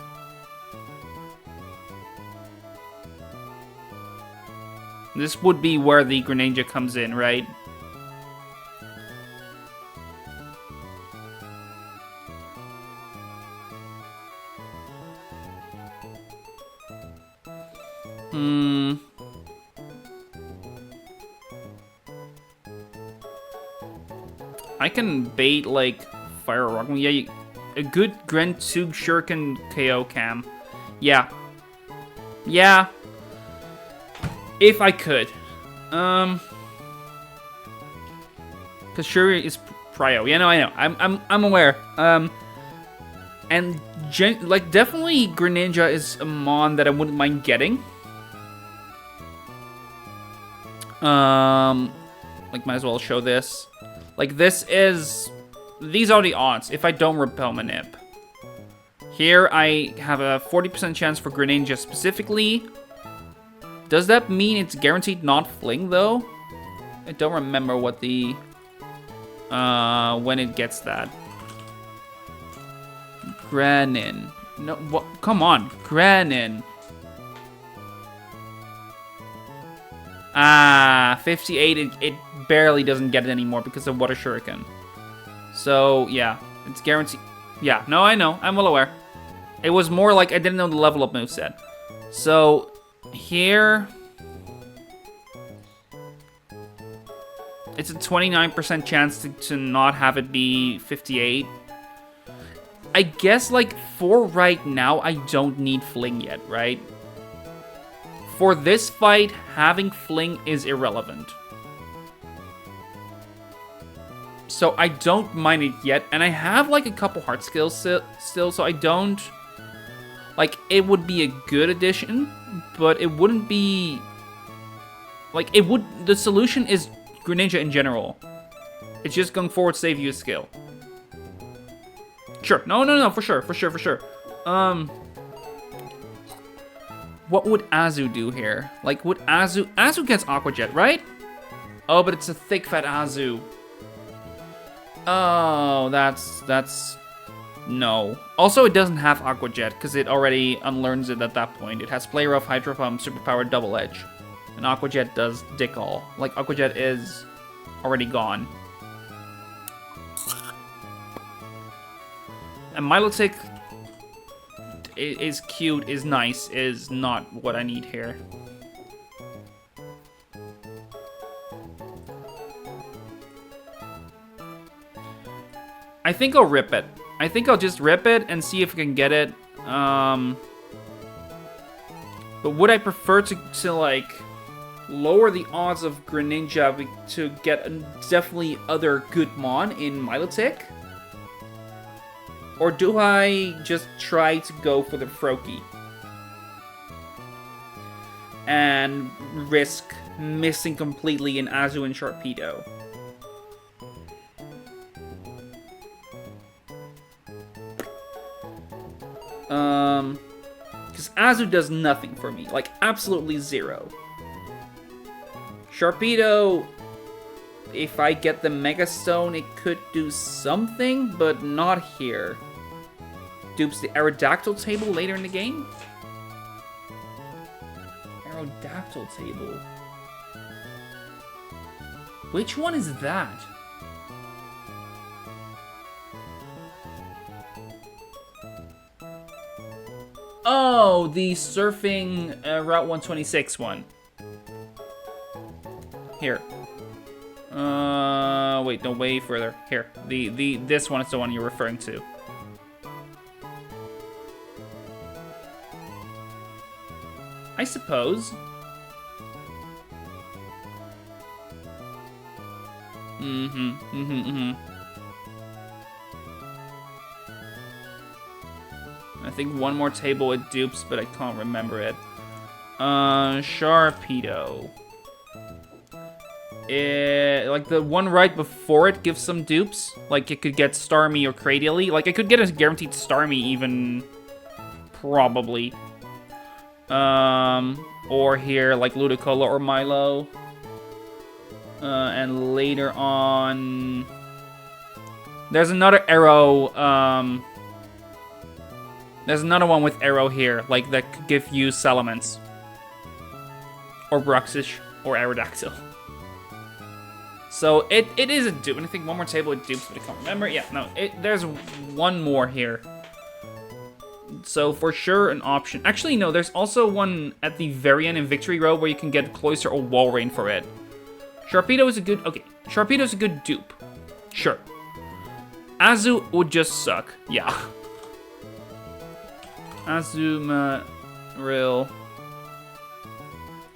This would be where the Greninja comes in, right? I can bait, like, Fire Rock. Yeah, a good Grentug Shuriken KO cam. Yeah. Yeah. If I could. Because Shuri is Prio. Yeah, no, I know. I'm aware. And, like, definitely Greninja is a mon that I wouldn't mind getting. Like, might as well show this. Like, these are the odds if I don't Repel Manip. Here, I have a 40% chance for Greninja specifically. Does that mean it's guaranteed not Fling, though? I don't remember what the... when it gets that. Grenin. No, what? Come on, Grenin. Ah, 58, it barely doesn't get it anymore because of Water Shuriken. So, yeah, it's guaranteed. Yeah, no, I know, I'm well aware. It was more like I didn't know the level up moveset. So, here... It's a 29% chance to not have it be 58. I guess, like, for right now, I don't need Fling yet, right? For this fight, having Fling is irrelevant. So I don't mind it yet, and I have, like, a couple heart skills still, so I don't... Like, it would be a good addition, but it wouldn't be... Like, it would... The solution is Greninja in general. It's just going forward save you a skill. Sure. No, for sure. What would Azu do here? Like, would Azu... Azu gets Aqua Jet, right? Oh, but it's a thick, fat Azu. Oh, that's... No. Also, it doesn't have Aqua Jet, because it already unlearns it at that point. It has Play Rough, Hydro Pump, Superpowered Double Edge. And Aqua Jet does dick all. Like, Aqua Jet is already gone. And Milotic is cute, is nice, is not what I need here. I think I'll rip it. I think I'll just rip it and see if I can get it. But would I prefer to like, lower the odds of Greninja to get definitely other good Mon in Milotic? Or do I just try to go for the Froakie? And risk missing completely in Azu and Sharpedo? Because Azu does nothing for me. Like, absolutely zero. Sharpedo, if I get the Mega Stone, it could do something, but not here. Dupes the Aerodactyl table later in the game? Aerodactyl table. Which one is that? Oh, the surfing Route 126 one. Here. Wait, no, way further. Here. This one is the one you're referring to. I suppose. I think one more table it dupes, but I can't remember it. Sharpedo. Like the one right before it gives some dupes. Like it could get Starmie or Cradially. Like I could get a guaranteed Starmie even. Probably. Or here like Ludicolo or Milo. And later on... There's another arrow, There's another one with arrow here, like that could give you Salamence. Or Bruxish, or Aerodactyl. So it is a dupe, and I think one more table it dupes, but I can't remember. Yeah, no, there's one more here. So for sure an option. Actually, no, there's also one at the very end in Victory Road where you can get Cloyster or Walrein for it. Sharpedo is a good... Okay, Sharpedo is a good dupe. Sure. Azu would just suck. Yeah. Azumarill.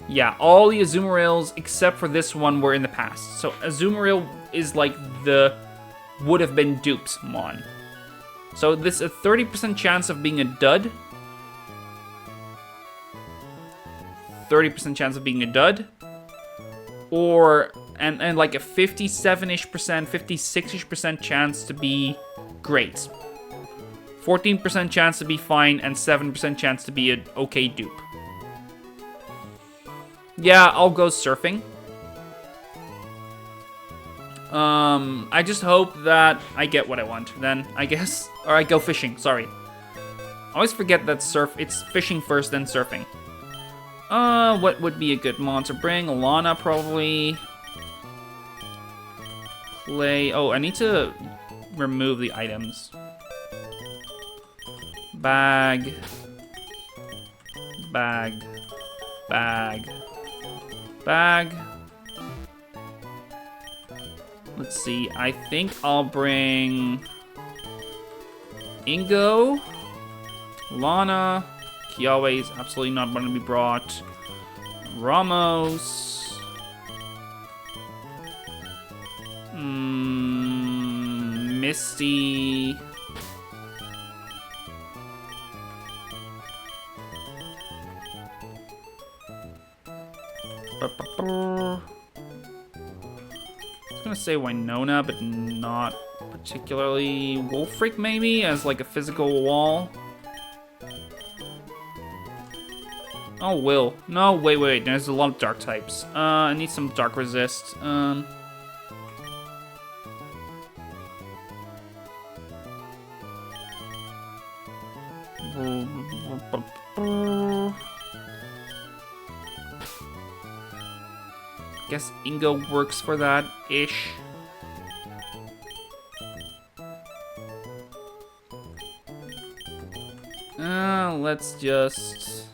Yeah, all the Azumarills except for this one were in the past. So Azumarill is like the would have been dupes Mon. So this is a 30% chance of being a dud. 30% chance of being a dud. Or, and like a 57-ish percent, 56-ish percent chance to be great. 14% chance to be fine, and 7% chance to be an okay dupe. Yeah, I'll go surfing. I just hope that I get what I want, then, I guess. Or I go fishing, sorry. I always forget that it's fishing first, then surfing. What would be a good mon to bring? Lana, probably. Play. Oh, I need to remove the items. Bag. Bag. Bag. Bag. Let's see. I think I'll bring Ingo, Lana, Kiawe is absolutely not going to be brought. Ramos. Misty. I was gonna say Winona, but not particularly. Wolfric, maybe, as like a physical wall. Oh, Will. No, wait. There's a lot of dark types. I need some dark resist. Guess Ingo works for that-ish. Let's just...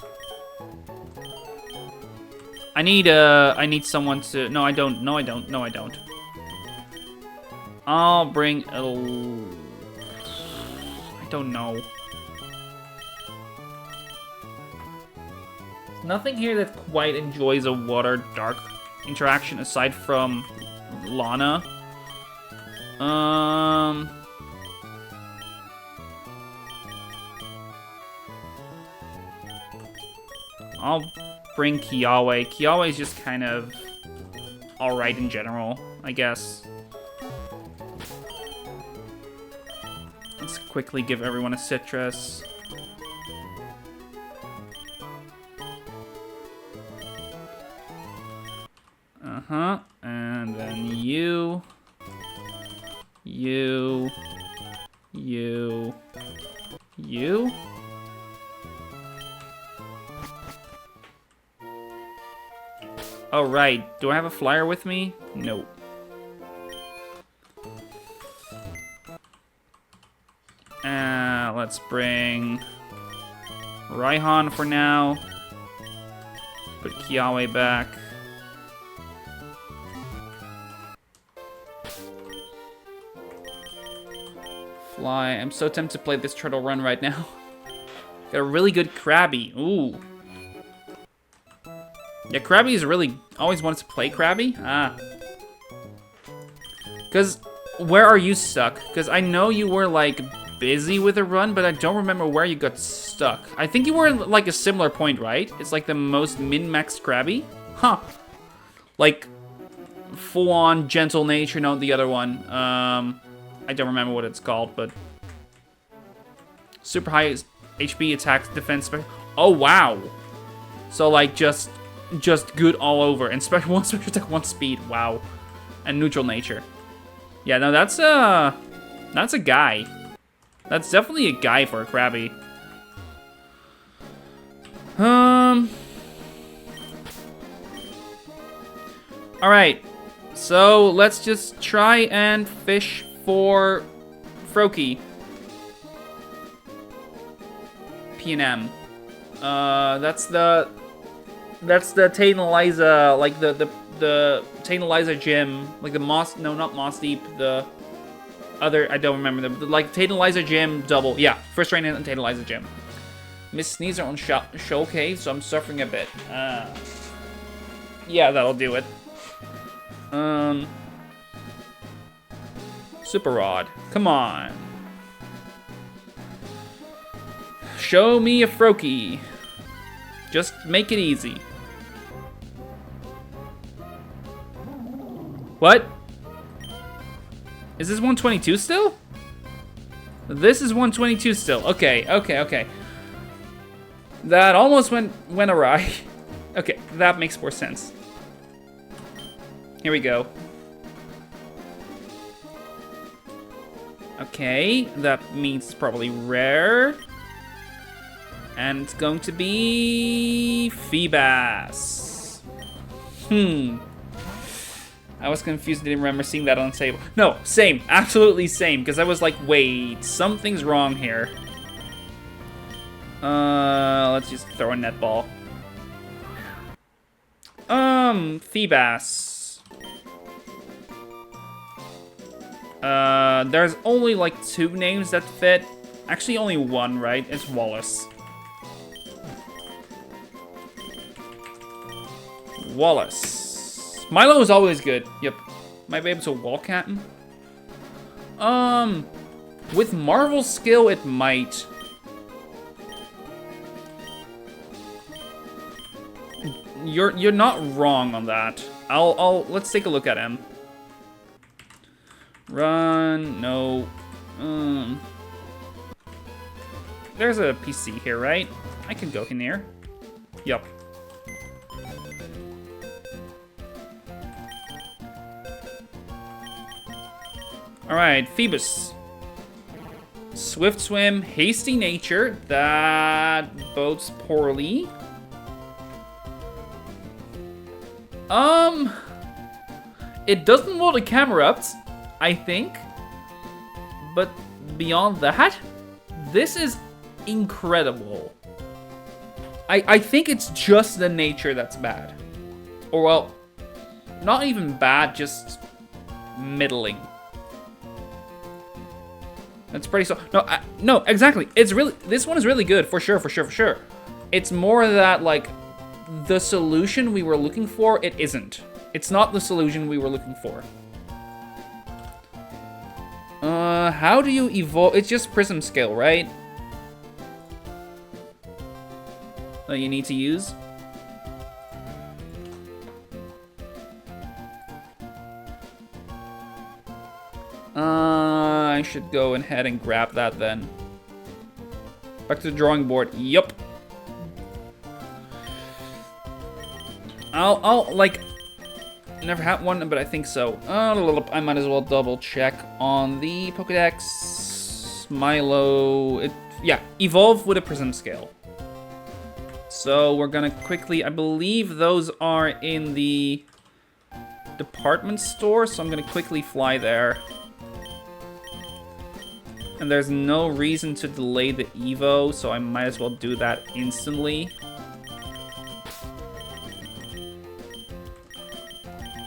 I need someone to... No, I don't. I'll bring a... I don't know. There's nothing here that quite enjoys a water-dark interaction aside from Lana. I'll bring Kiawe. Kiawe is just kind of alright in general, I guess. Let's quickly give everyone a citrus. And then you. Oh, right. Do I have a flyer with me? Nope. Let's bring Raihan for now. Put Kiawe back. Fly. I'm so tempted to play this turtle run right now. Got a really good Krabby. Ooh. Yeah, Krabby is really... Always wanted to play Krabby? Ah. Because, where are you stuck? Because I know you were, like, busy with a run, but I don't remember where you got stuck. I think you were in, like, a similar point, right? It's, like, the most min-maxed Krabby? Huh. Like, full-on gentle nature, not the other one. I don't remember what it's called, but... Super high HP, attack, defense... Oh, wow. So, like, just good all over. And one special attack, one speed. Wow. And neutral nature. Yeah, no, that's a guy. That's definitely a guy for a Krabby. Alright. So, let's just try and fish for Froakie. P&M. That's the Tate and Eliza, like the Tate and Eliza gym, like the Moss, no, not Moss Deep, the other, I don't remember them, like Tate and Eliza gym double, yeah, first train in Tate and Eliza gym. Miss Sneezer on showcase, so I'm suffering a bit. Yeah, that'll do it. Super Rod, come on. Show me a Froakie. Just make it easy. What? Is this 122 still? This is 122 still. Okay. That almost went awry. Okay, that makes more sense. Here we go. Okay, that means it's probably rare. And it's going to be Feebas. I was confused, didn't remember seeing that on the table. No, same, absolutely same, because I was like, wait, something's wrong here. Let's just throw a netball. Feebas. There's only like 2 names that fit. Actually, only one, right? It's Wallace. Wallace. Milo is always good. Yep. Might be able to walk at him. With Marvel's skill, it might. You're not wrong on that. Let's take a look at him. Run, no. There's a PC here, right? I can go in here. Yup. Alright, Phoebus. Swift swim, hasty nature. That bodes poorly. It doesn't blow the camera up, I think. But beyond that, this is incredible. I think it's just the nature that's bad. Or, well, not even bad, just middling. That's pretty so. No, exactly. It's really, this one is really good, for sure. It's more that, like, the solution we were looking for, it isn't. It's not the solution we were looking for. How do you evolve? It's just prism scale, right? That you need to use. I should go ahead and grab that then. Back to the drawing board. Yup. I'll like, never had one, but I think so. I might as well double check on the Pokedex. Milo, yeah, evolve with a prism scale. So we're gonna quickly, I believe those are in the department store, so I'm gonna quickly fly there. And there's no reason to delay the Evo, so I might as well do that instantly.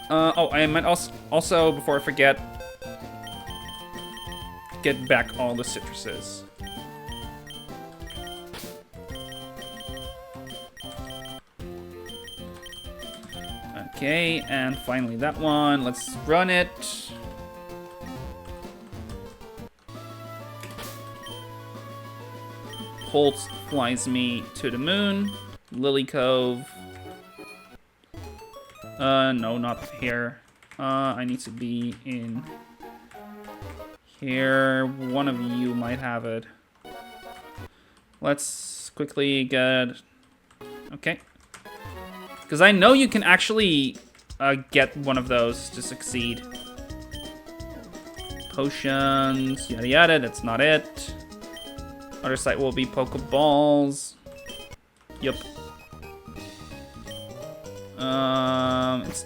Oh, I might also, before I forget, get back all the citruses. Okay, and finally that one. Let's run it. Holt flies me to the moon. Lily Cove. No, not here. I need to be in here. One of you might have it. Let's quickly get... Okay. Because I know you can actually get one of those to succeed. Potions, yada yada, that's not it. Other site will be Pokeballs. Yep.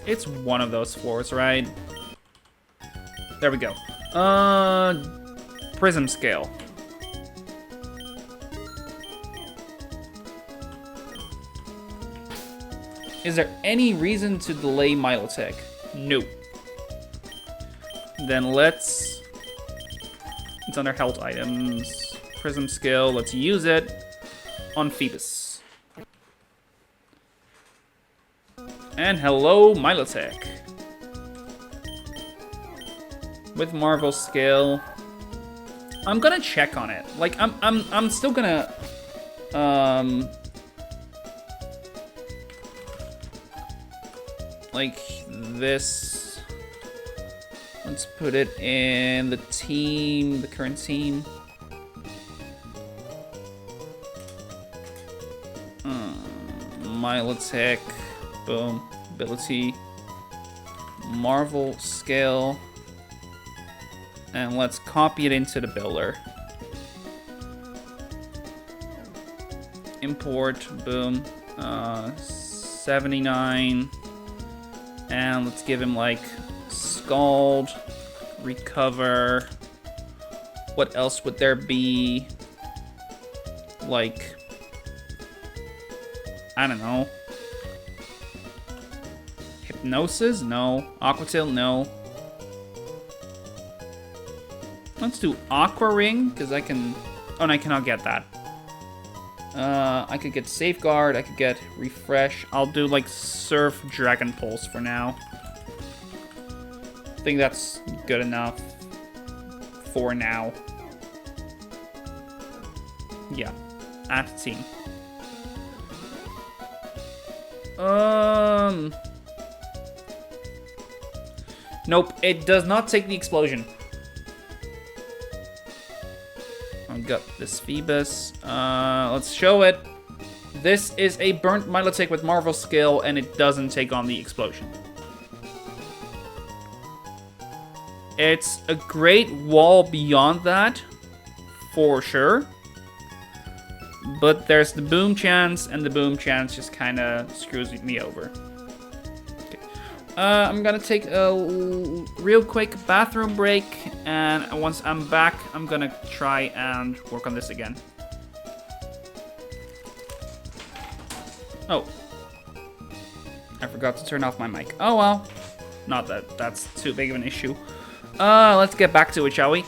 It's one of those fours, right? There we go. Prism scale. Is there any reason to delay Milotech? No. Then let's... It's under health items. Prism skill, let's use it on Phoebus. And hello, Milotech. With Marvel skill. I'm gonna check on it. Like, I'm still gonna... like this. Let's put it in the team, the current team. Milotech, boom, ability, Marvel scale, and let's copy it into the builder. Import, boom, 79. And let's give him, like, Scald, Recover. What else would there be? Like, I don't know. Hypnosis? No. Aquatail? No. Let's do Aqua Ring, because I can Oh, and I cannot get that. I could get Safeguard, I could get Refresh. I'll do, like, Surf Dragon Pulse for now. I think that's good enough for now. Yeah, at team. Nope, it does not take the explosion. I've got this Phoebus. Let's show it. This is a burnt Milotic with Marvel skill, and it doesn't take on the explosion. It's a great wall beyond that, for sure. But there's the boom chance, and the boom chance just kind of screws me over. Okay. I'm gonna take a real quick bathroom break, and once I'm back, I'm gonna try and work on this again. Oh. I forgot to turn off my mic. Oh well. Not that that's too big of an issue. Let's get back to it, shall we?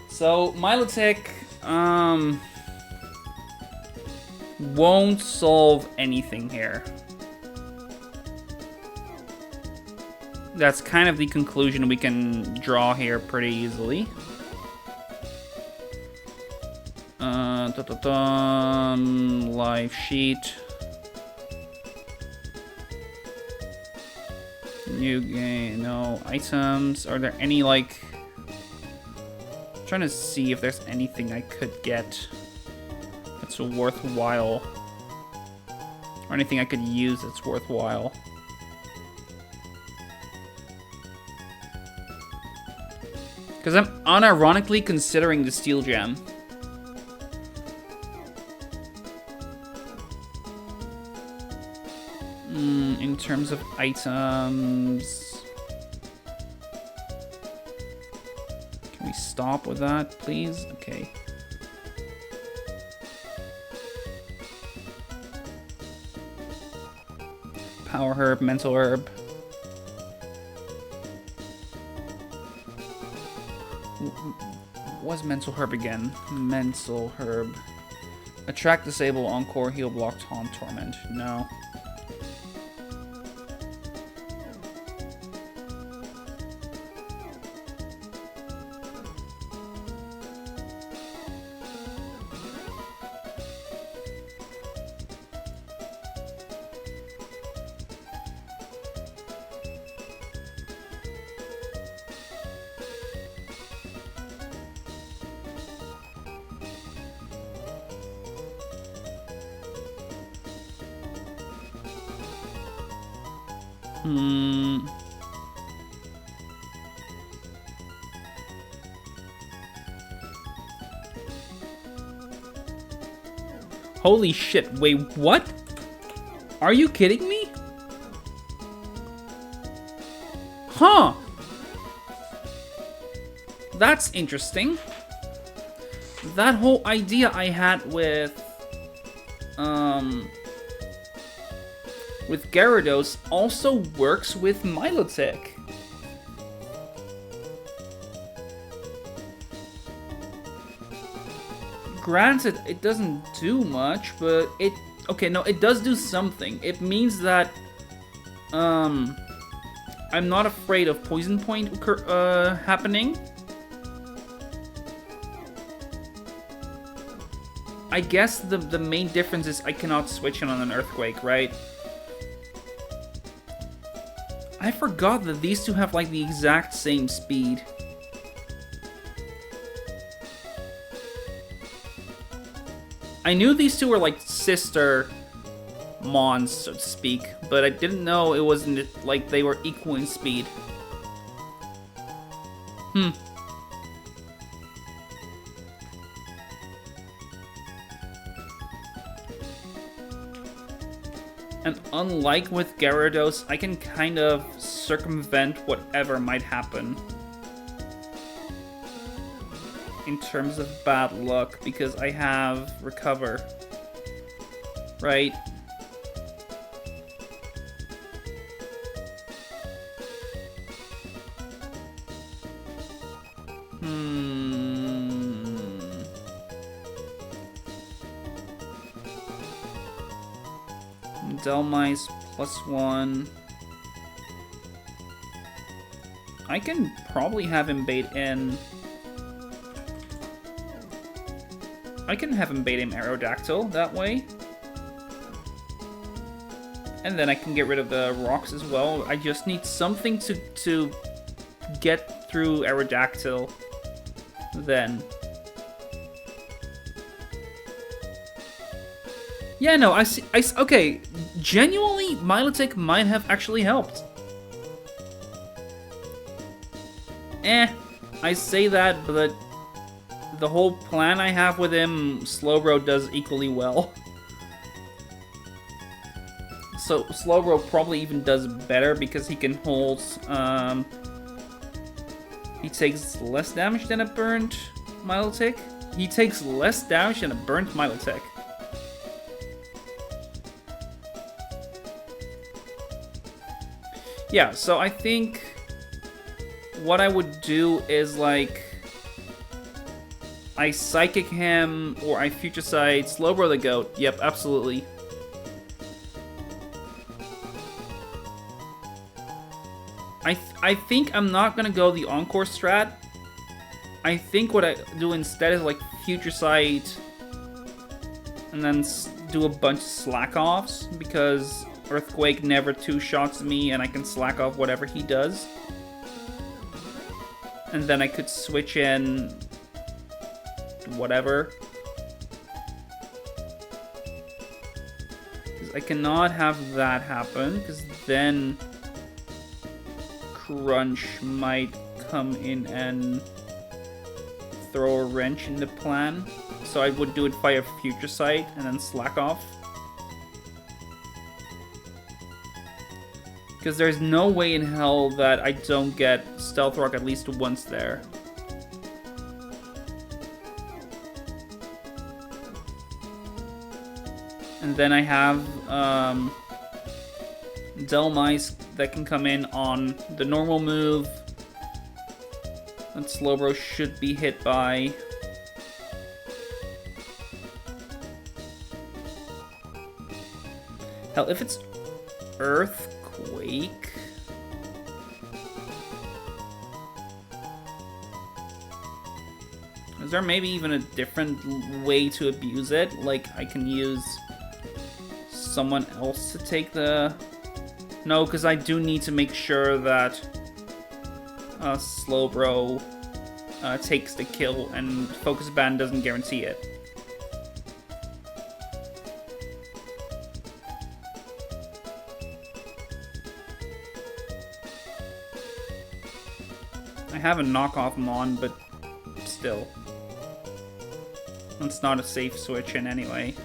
So, Milotic, won't solve anything here. That's kind of the conclusion we can draw here pretty easily. Live sheet. New game, no items. Are there any, like... trying to see if there's anything I could get that's worthwhile, or anything I could use that's worthwhile. Because I'm unironically considering the Steel Gem. In terms of items... Can we stop with that, please? Okay. Power Herb, Mental Herb. What's Mental Herb again? Mental Herb. Attract, Disable, Encore, Heal, Block, Taunt, Torment. No. Holy shit, wait, what? Are you kidding me? Huh. That's interesting. That whole idea I had with Gyarados also works with Milotic. Granted, it doesn't do much, but it... Okay, no, it does do something. It means that, I'm not afraid of Poison Point happening. I guess the main difference is I cannot switch it on an Earthquake, right? I forgot that these two have, like, the exact same speed. I knew these two were like sister mons, so to speak, but I didn't know it wasn't like they were equal in speed. And unlike with Gyarados, I can kind of circumvent whatever might happen in terms of bad luck, because I have Recover, right? Delmice +1. I can probably have him bait in. I can have him bait in Aerodactyl that way. And then I can get rid of the rocks as well. I just need something to get through Aerodactyl then. Yeah, no, I see. Okay, genuinely, Milotic might have actually helped. I say that, but the whole plan I have with him, Slowbro does equally well. So Slowbro probably even does better because he can hold. He takes less damage than a burnt Milotic. He takes less damage than a burnt Milotic. Yeah, so I think what I would do is like I Psychic him or I Future Sight, Slowbro the Goat. Yep, absolutely. I think I'm not gonna go the Encore strat. I think what I do instead is like Future Sight and then do a bunch of slack offs because Earthquake never two-shots me and I can slack off whatever he does. And then I could switch in whatever. I cannot have that happen because then Crunch might come in and throw a wrench in the plan. So I would do it via Future Sight and then slack off. Because there's no way in hell that I don't get Stealth Rock at least once there. And then I have Delmice that can come in on the normal move. And Slowbro should be hit by. Hell, if it's Earthquake. Is there maybe even a different way to abuse it? Like I can use someone else to take the... No, because I do need to make sure that Slowbro takes the kill and Focus Band doesn't guarantee it. I have a knockoff Mon, but still. It's not a safe switch in anyway.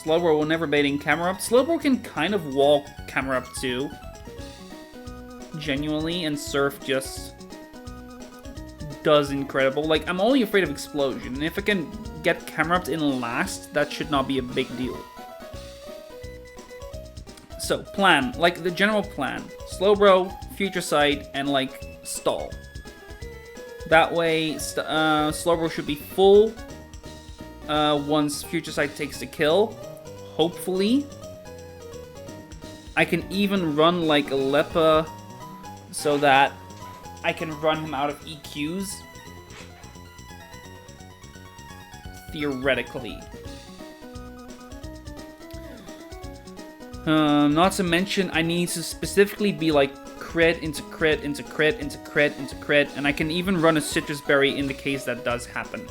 Slowbro will never bait in Camera Up. Slowbro can kind of wall Camera Up too. Genuinely, and Surf just does incredible. Like, I'm only afraid of Explosion, and if I can get Camera Up in last, that should not be a big deal. So, plan. Like, the general plan. Slowbro, Future Sight, and, like, stall. That way, Slowbro should be full once Future Sight takes the kill. Hopefully. I can even run, like, a Leppa so that I can run him out of EQs. Theoretically. Not to mention, I need to specifically be like crit into crit into crit into crit into crit, and I can even run a Citrus Berry in the case that does happen.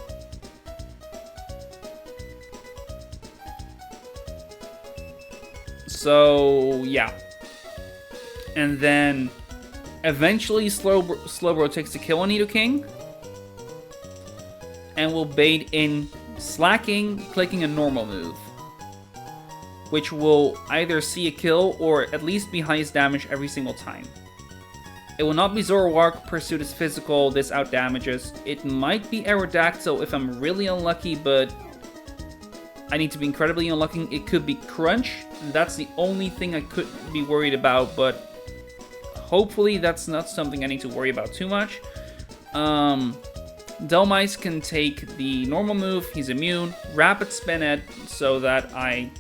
So, yeah. And then, eventually Slowbro takes the kill on Nidoking, and will bait in slacking, clicking a normal move, which will either see a kill or at least be highest damage every single time. It will not be Zoroark, Pursuit is physical, this outdamages. It might be Aerodactyl if I'm really unlucky, but I need to be incredibly unlucky. It could be Crunch, and that's the only thing I could be worried about, but hopefully that's not something I need to worry about too much. Delmice can take the normal move, he's immune, rapid spin it so that I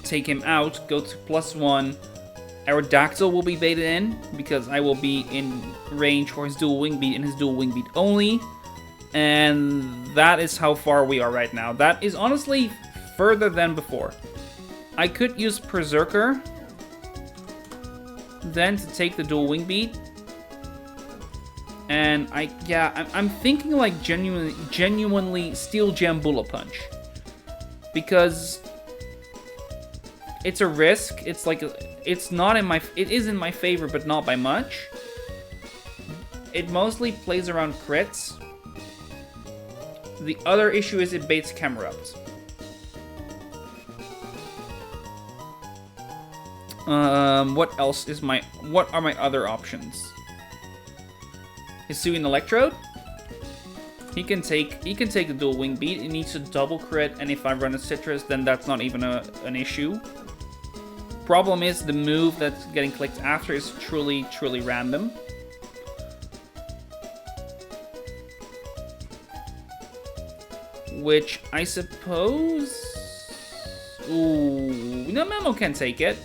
take him out, go to +1. Aerodactyl will be baited in because I will be in range for his dual wing beat and his dual wing beat only. And that is how far we are right now. That is honestly further than before. I could use Berserker then to take the dual wing beat. And I'm thinking like genuinely Steel Gem Bullet Punch. Because it's a risk. It's like it is in my favor, but not by much. It mostly plays around crits. The other issue is it baits Camerupt. What else is what are my other options? Hisuian Electrode. He can take the dual wing beat. It needs to double crit, and if I run a Citrus, then that's not even an issue. Problem is the move that's getting clicked after is truly random. Which I suppose... Ooh, no, Memo can take it.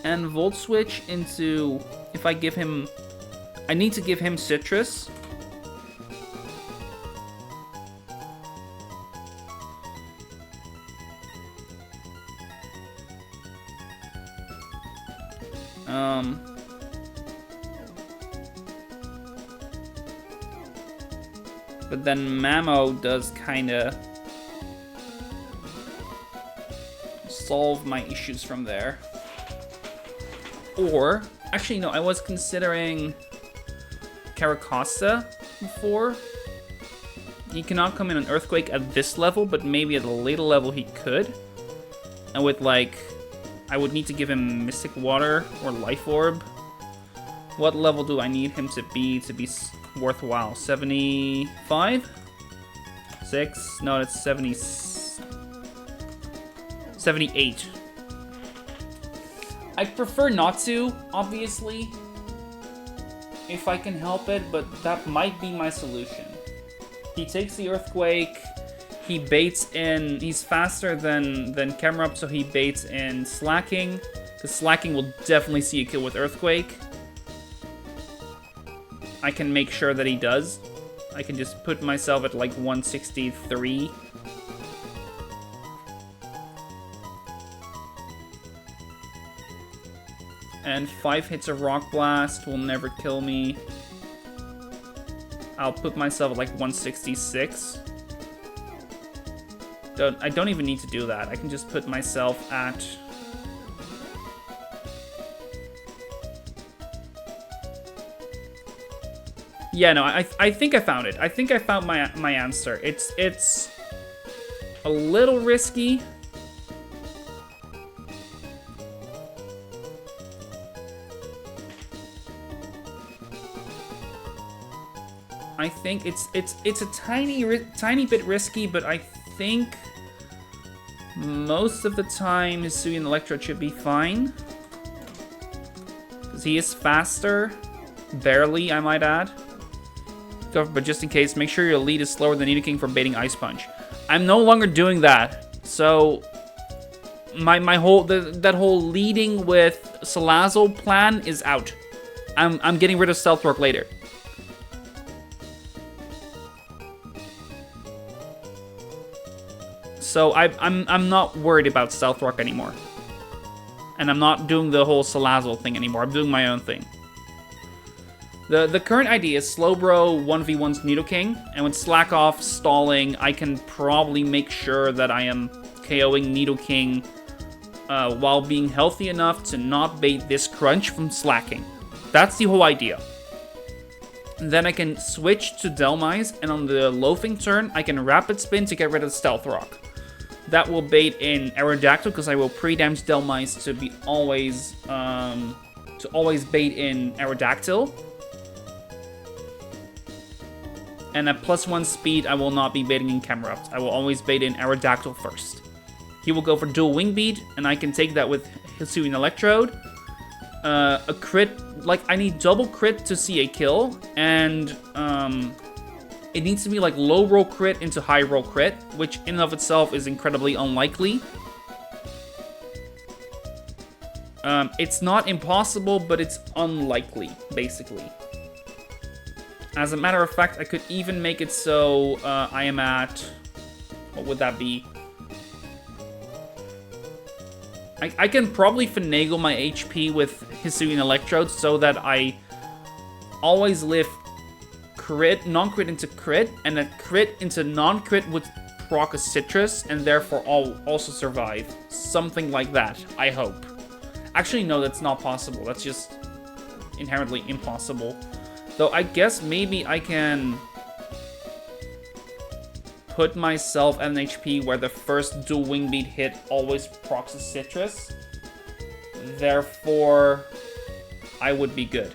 And Volt Switch into... If I give him... I need to give him Citrus. But then Mamo does kinda solve my issues from there. Or, actually no, I was considering Caracosta before. He cannot come in an Earthquake at this level, but maybe at a later level he could. And with like, I would need to give him Mystic Water or Life Orb. What level do I need him to be worthwhile? 75? 6? No, it's 70... 78. I prefer not to, obviously, if I can help it, but that might be my solution. He takes the Earthquake, he baits in, he's faster than Camerupt, so he baits in Slacking, because Slacking will definitely see a kill with Earthquake. I can make sure that he does. I can just put myself at like 163. And 5 hits of Rock Blast will never kill me. I'll put myself at like 166. I don't even need to do that. I can just put myself at... Yeah, no, I think I found it. I think I found my answer. It's a little risky. I think it's a tiny bit risky, but I think most of the time Hisuian Electrode should be fine. Because he is faster. Barely, I might add. But just in case, make sure your lead is slower than Nidoking for baiting Ice Punch. I'm no longer doing that. So my whole that whole leading with Salazzle plan is out. I'm getting rid of Stealth Rock later. So I'm not worried about Stealth Rock anymore. And I'm not doing the whole Salazzle thing anymore. I'm doing my own thing. The current idea is Slowbro 1v1's Nidoking, and with Slack Off stalling, I can probably make sure that I am KOing Nidoking while being healthy enough to not bait this Crunch from slacking. That's the whole idea. And then I can switch to Delmice, and on the Loafing turn, I can Rapid Spin to get rid of Stealth Rock. That will bait in Aerodactyl, because I will pre-damage Delmice to be always bait in Aerodactyl. And at +1 speed, I will not be baiting in Camerupt. I will always bait in Aerodactyl first. He will go for dual Wing Beat, and I can take that with Hisuian Electrode. a crit, like I need double crit to see a kill, and it needs to be like low roll crit into high roll crit, which in and of itself is incredibly unlikely. It's not impossible, but it's unlikely, basically. As a matter of fact, I could even make it so I am at... What would that be? I can probably finagle my HP with Hisuian Electrodes so that I always lift crit, non-crit into crit, and a crit into non-crit would proc a citrus, and therefore I'll also survive. Something like that, I hope. Actually, no, that's not possible. That's just inherently impossible. Though I guess maybe I can put myself at an HP where the first dual wing beat hit always procs a citrus. Therefore, I would be good.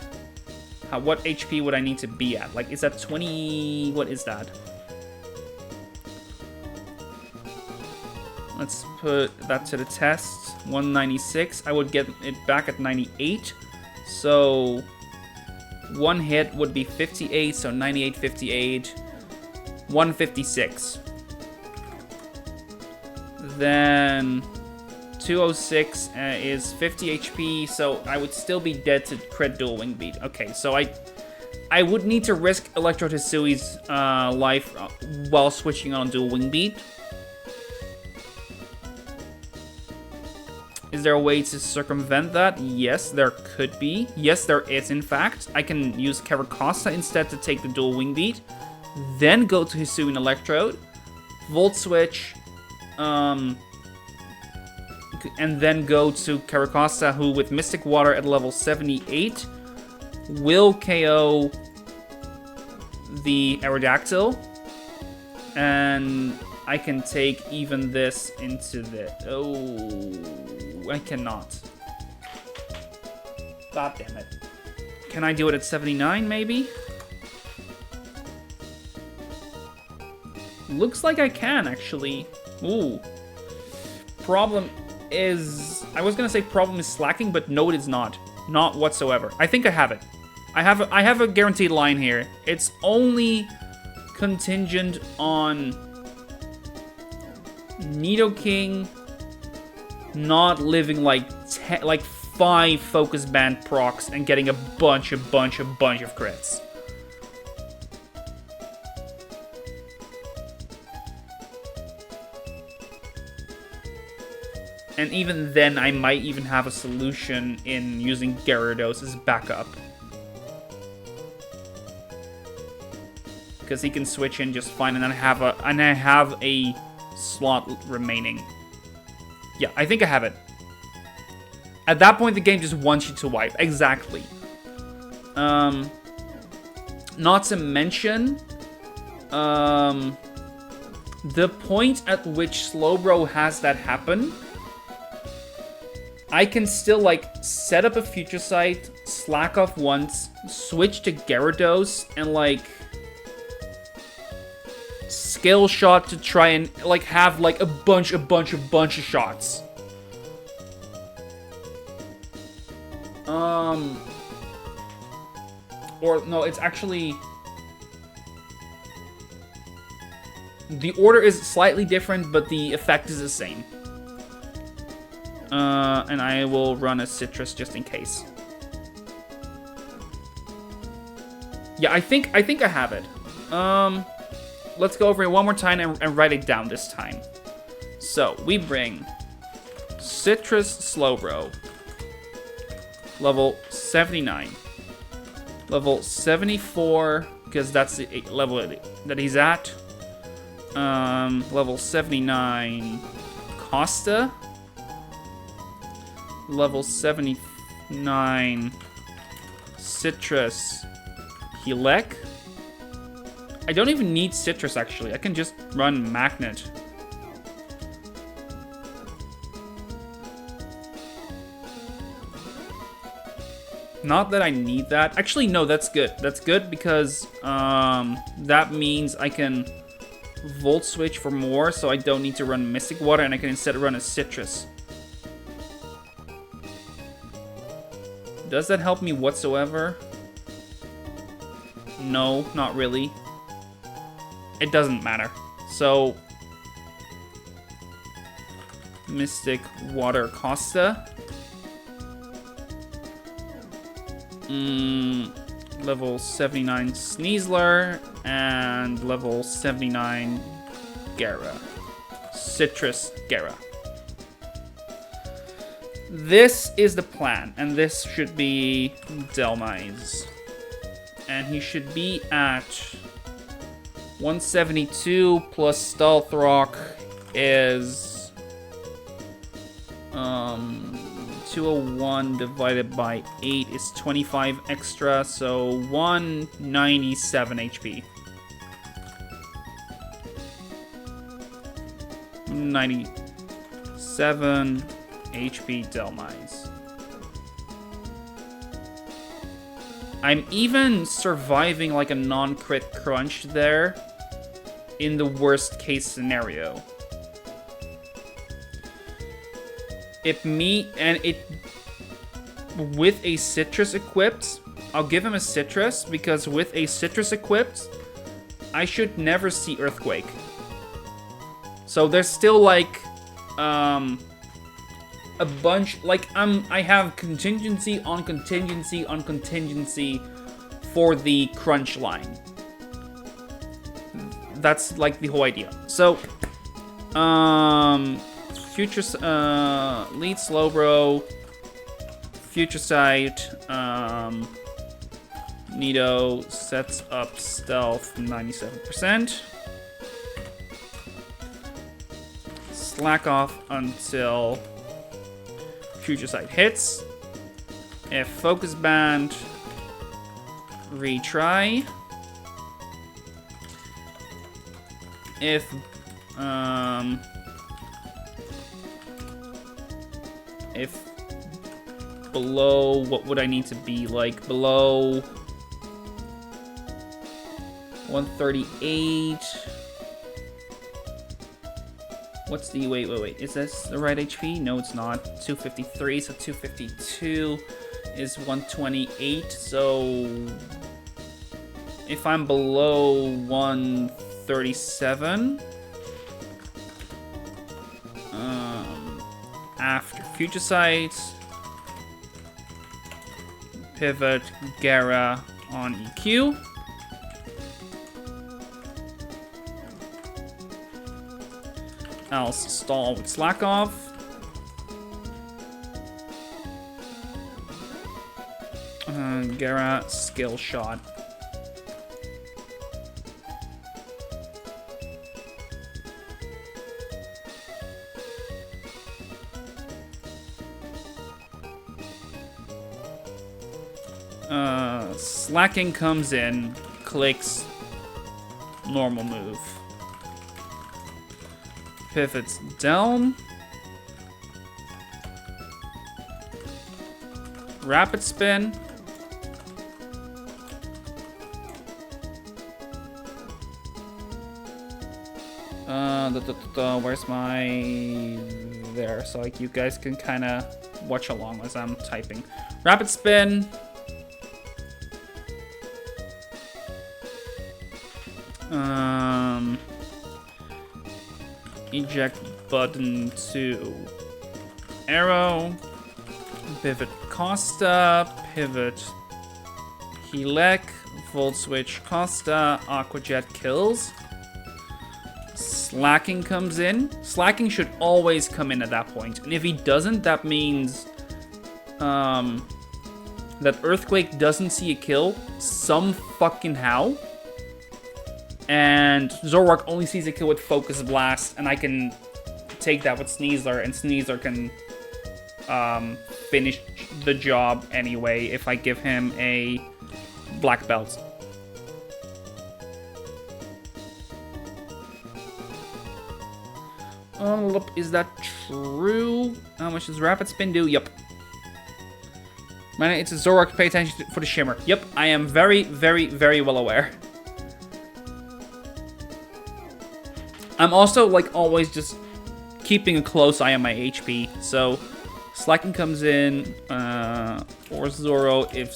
What HP would I need to be at? Like, is that 20... What is that? Let's put that to the test. 196. I would get it back at 98. So, one hit would be 58. So, 98, 58. 156. Then 206 is 50 HP, so I would still be dead to crit dual wing beat. Okay, so I would need to risk Electro Hisui's life while switching on dual wing beat. Is there a way to circumvent that? Yes, there could be. Yes, there is, in fact. I can use Caracasa instead to take the dual wing beat. Then go to Hisuian Electrode, Volt Switch, and then go to Caracasa, who with Mystic Water at level 78 will KO the Aerodactyl, and I can take even this into the... Oh, I cannot. God damn it. Can I do it at 79, maybe? Looks like I can, actually. Ooh. Problem is... I was gonna say problem is slacking, but no, it is not. Not whatsoever. I think I have it. I have a guaranteed line here. It's only contingent on Nidoking not living like 5 focus band procs and getting a bunch of crits. And even then, I might even have a solution in using Gyarados as backup. Because he can switch in just fine, and then I have a slot remaining. Yeah, I think I have it. At that point, the game just wants you to wipe. Exactly. Not to mention, the point at which Slowbro has that happen, I can still, like, set up a Future Sight, slack off once, switch to Gyarados, and, like, Skill Shot to try and, like, have, like, a bunch of shots. Or, no, it's actually... The order is slightly different, but the effect is the same. And I will run a Citrus just in case. Yeah, I think I have it. Let's go over it one more time and write it down this time. So, we bring Citrus Slowbro. Level 79. Level 74, because that's the level that he's at. Level 79 Costa. Level 79 Citrus Helek. I don't even need Citrus, actually. I can just run Magnet. Not that I need that. Actually, no, that's good. That's good because that means I can Volt Switch for more, so I don't need to run Mystic Water, and I can instead run a Citrus. Does that help me whatsoever? No, not really. It doesn't matter. So, Mystic Water Costa. Level 79 Sneasler and level 79 Gara. Citrus Gara. This is the plan, and this should be Delmise. And he should be at 172 plus Stealth Rock is 201 divided by 8 is 25 extra, so 197 HP. 97 HP Delmise. I'm even surviving like a non-crit crunch there in the worst case scenario. With a citrus equipped, I'll give him a citrus because with a citrus equipped, I should never see Earthquake. So there's still like a bunch, like I have contingency on contingency on contingency for the crunch line. That's like the whole idea. So future lead Slowbro, Future Sight, Nido sets up stealth 97%. Slack off until Future Sight hits. If Focus Band, retry. If below, what would I need to be? Like below 138. What's the, wait, is this the right HP? No, it's not. 253, so 252 is 128. So if I'm below 137, after Future Sight, pivot Gara on EQ. I'll stall with Slack off. Gara skill shot. Slacking comes in, clicks, normal move. Pivots down. Rapid spin. Where's my... There, so like you guys can kind of watch along as I'm typing. Rapid spin. Eject button to arrow, pivot Costa, pivot Helek, Volt Switch Costa, Aquajet kills. Slacking comes in. Slacking should always come in at that point. And if he doesn't, that means that Earthquake doesn't see a kill some fucking how. And Zoroark only sees a kill with Focus Blast, and I can take that with Sneasler, and Sneasler can finish the job anyway if I give him a black belt. Is that true? How much does Rapid Spin do? Yep. Man, it's a Zoroark. Pay attention for the shimmer. Yep, I am very, very, very well aware. I'm also, like, always just keeping a close eye on my HP. So, Slacking comes in. or Zoro if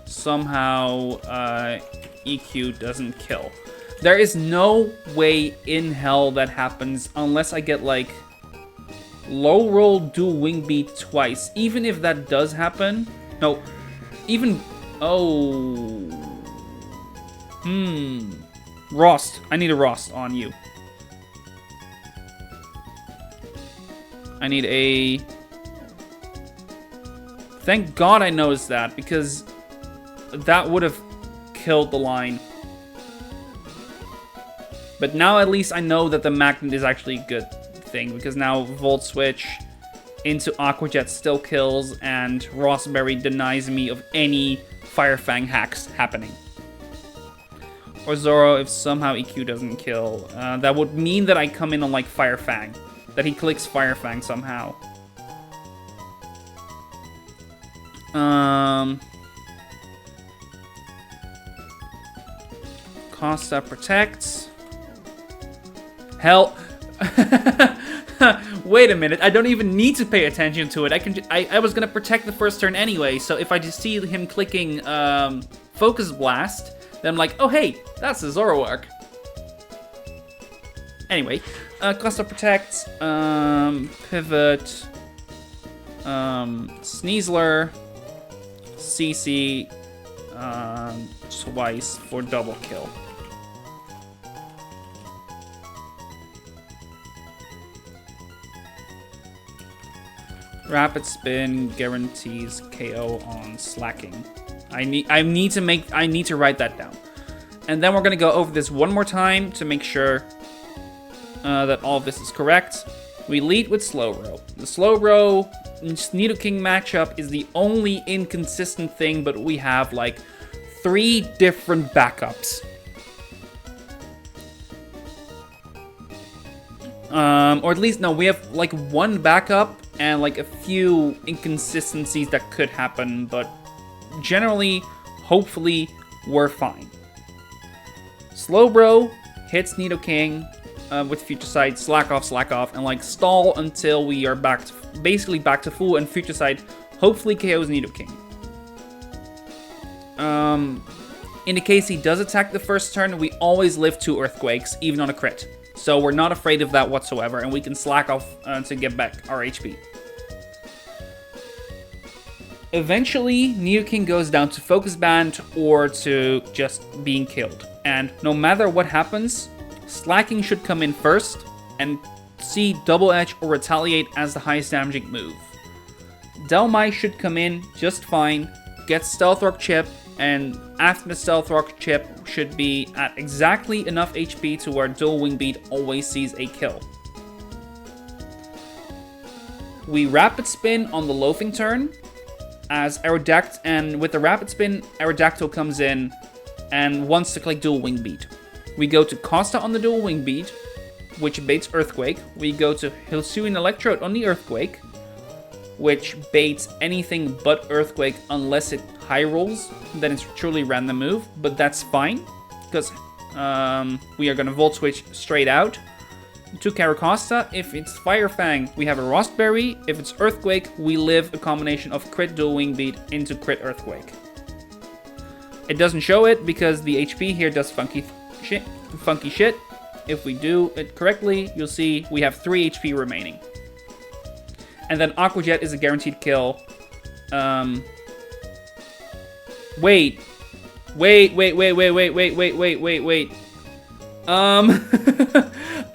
somehow EQ doesn't kill. There is no way in hell that happens unless I get like low roll dual wing beat twice. Even if that does happen, no, even Rost. I need a Rost on you. I need a... Thank God I noticed that, because that would have killed the line. But now at least I know that the magnet is actually a good thing, because now Volt Switch into Aqua Jet still kills, and Rossberry denies me of any Fire Fang hacks happening. Or Zoro if somehow EQ doesn't kill. That would mean that I come in on like Fire Fang. That he clicks Fire Fang somehow. Costa protects. Hell. Wait a minute. I don't even need to pay attention to it. I was gonna protect the first turn anyway. So if I just see him clicking Focus Blast, then I'm like, oh hey, that's the Zoro arc. Anyway, Costa protects, Pivot, Sneasler, CC, twice for double kill. Rapid Spin guarantees KO on slacking. I need to write that down. And then we're gonna go over this one more time to make sure that all of this is correct. We lead with Slowbro. The Slowbro Nidoking matchup is the only inconsistent thing, but we have like 3 different backups. Or at least, no, we have like 1 backup and like a few inconsistencies that could happen, but generally, hopefully, we're fine. Slowbro hits Nidoking with Future Sight, slack off, and like stall until we are basically back to full, and Future Sight hopefully KOs Nidoking. In the case he does attack the first turn, we always live 2 Earthquakes, even on a crit. So we're not afraid of that whatsoever, and we can slack off to get back our HP. Eventually, Nidoking goes down to Focus Band or to just being killed. And no matter what happens, Slacking should come in first, and see Double Edge or Retaliate as the highest damaging move. Delmai should come in just fine, get Stealth Rock Chip, and after the Stealth Rock Chip should be at exactly enough HP to where Dual Wing Beat always sees a kill. We Rapid Spin on the Loafing turn, as Aerodactyl, and with the Rapid Spin, Aerodactyl comes in and wants to click Dual Wing Beat. We go to Costa on the Dual Wing Beat, which baits Earthquake. We go to Hisuian Electrode on the Earthquake, which baits anything but Earthquake unless it high rolls. Then it's truly random move, but that's fine, because we are going to Volt Switch straight out to Caracosta. If it's Fire Fang, we have a Rostberry. If it's Earthquake, we live a combination of crit Dual Wing Beat into crit Earthquake. It doesn't show it because the HP here does funky shit. If we do it correctly, you'll see we have 3 HP remaining. And then Aqua Jet is a guaranteed kill. Wait.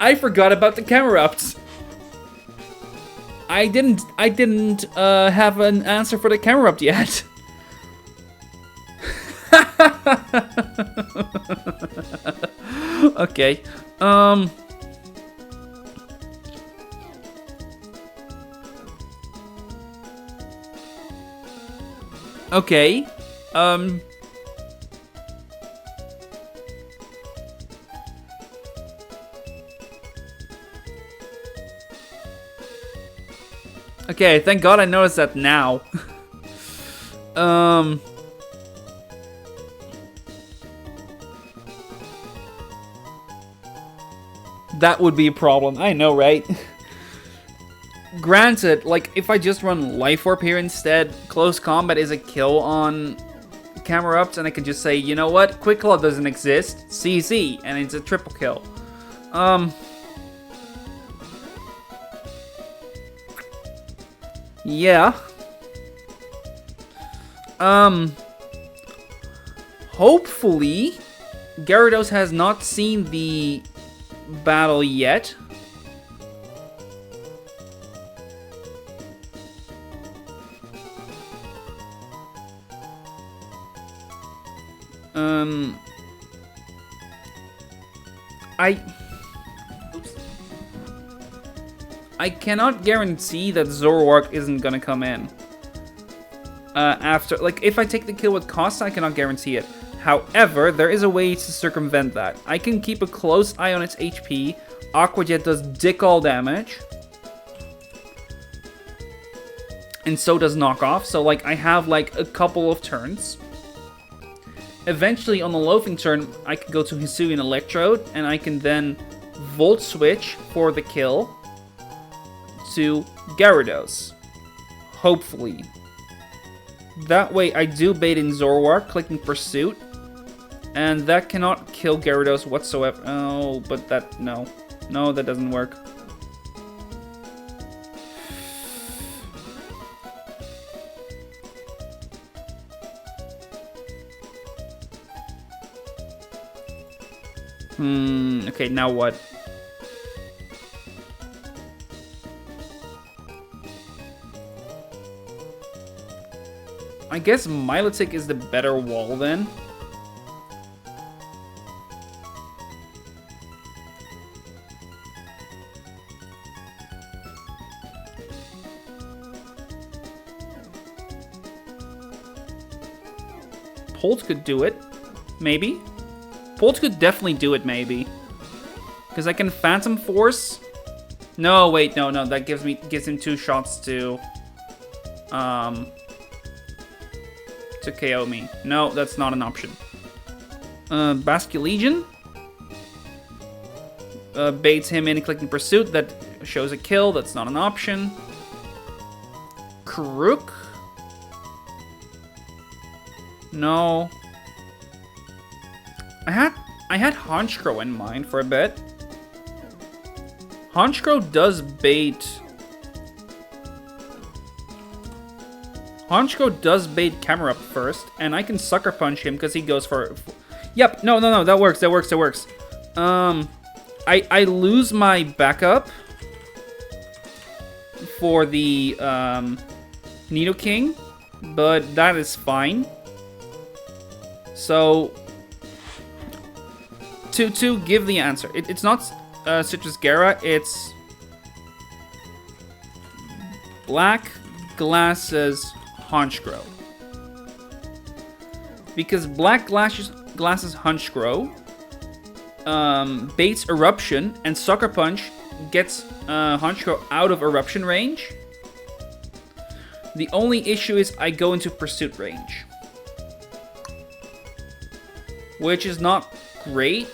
I forgot about the Camerupt. I didn't have an answer for the Camerupt yet. Okay. Okay. Okay, thank God I noticed that now. That would be a problem. I know, right? Granted, like, if I just run Life Orb here instead, Close Combat is a kill on Camera Ups, and I could just say, you know what, Quick Claw doesn't exist, CZ, and it's a triple kill. Yeah. Hopefully, Gyarados has not seen the battle yet. I cannot guarantee that Zoroark isn't gonna come in. After, like, if I take the kill with Costa, I cannot guarantee it. However, there is a way to circumvent that. I can keep a close eye on its HP. Aqua Jet does dick all damage. And so does Knockoff. So, like, I have, like, a couple of turns. Eventually, on the loafing turn, I can go to Hisuian Electrode, and I can then Volt Switch for the kill to Gyarados. Hopefully. That way, I do bait in Zoroark, clicking Pursuit, and that cannot kill Gyarados whatsoever. Oh, but that, no. No, that doesn't work. Okay, now what? I guess Milotic is the better wall then. Polt could do it, maybe. Polt could definitely do it, maybe. Because I can Phantom Force. No, wait, no, that gives him 2 shots to KO me. No, that's not an option. Basculegion. Baits him in clicking Pursuit. That shows a kill. That's not an option. Karuk. No. I had Honchkrow in mind for a bit. Honchkrow does bait... Honchkrow does bait Camera Up first, and I can Sucker Punch him because he goes for... Yep, no, that works. I lose my backup for the Nidoking, but that is fine. So, to give the answer, it's not Citrus Gara, it's Black Glasses Honchkrow. Because Black Glasses Honchkrow baits Eruption, and Sucker Punch gets Honchkrow out of Eruption range. The only issue is I go into Pursuit range, which is not great.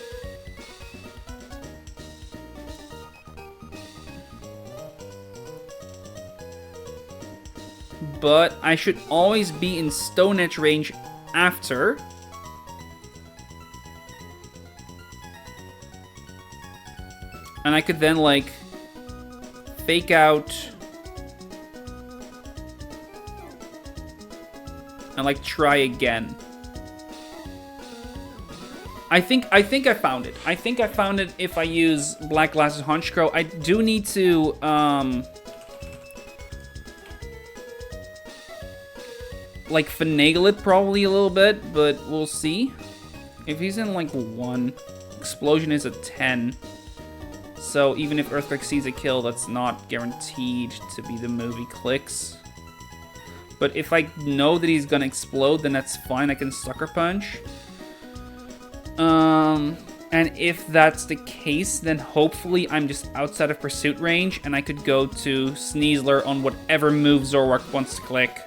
But I should always be in Stone Edge range after. And I could then, like, fake out and, like, try again. I think I found it. I think I found it if I use Black Glasses Honchkrow. I do need to like finagle it probably a little bit, but we'll see. If he's in like 1, Explosion is a 10. So even if Earthquake sees a kill, that's not guaranteed to be the move he clicks. But if I know that he's gonna explode, then that's fine. I can Sucker Punch. And if that's the case, then hopefully I'm just outside of Pursuit range, and I could go to Sneasler on whatever move Zoroark wants to click.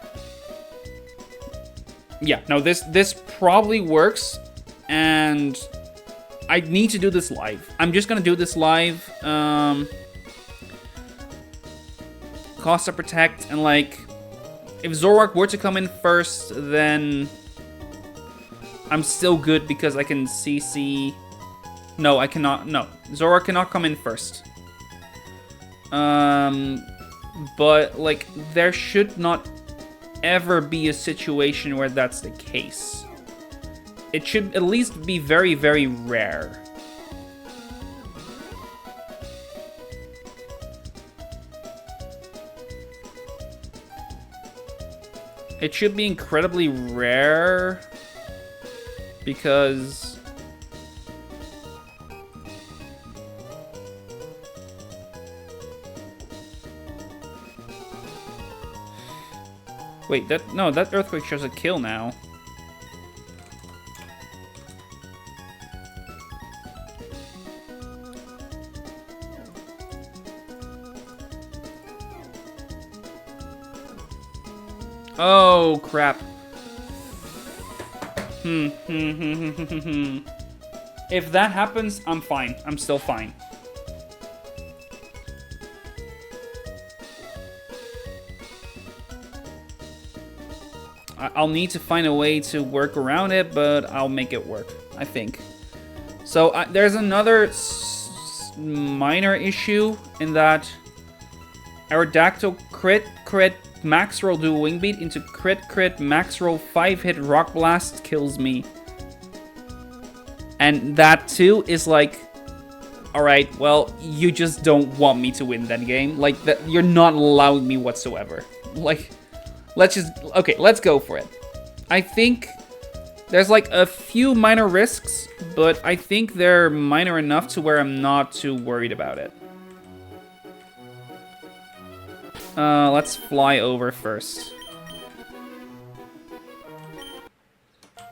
Yeah, no, this probably works, and I need to do this live. I'm just gonna do this live. cost of protect, and like, if Zoroark were to come in first, then I'm still good because I can CC. No, I cannot. No, Zoroark cannot come in first. But like, there should not ever be a situation where that's the case. It should at least be very, very rare. It should be incredibly rare because wait, that earthquake shows a kill now. Oh, crap. If that happens, I'm fine. I'm still fine. I'll need to find a way to work around it, but I'll make it work, I think. So there's another minor issue in that Aerodactyl crit max roll do wing beat into crit max roll 5-hit rock blast kills me. And that too is like, alright, well, you just don't want me to win that game. Like, that, you're not allowing me whatsoever. Like, let's go for it. I think there's like a few minor risks, but I think they're minor enough to where I'm not too worried about it. Let's fly over first.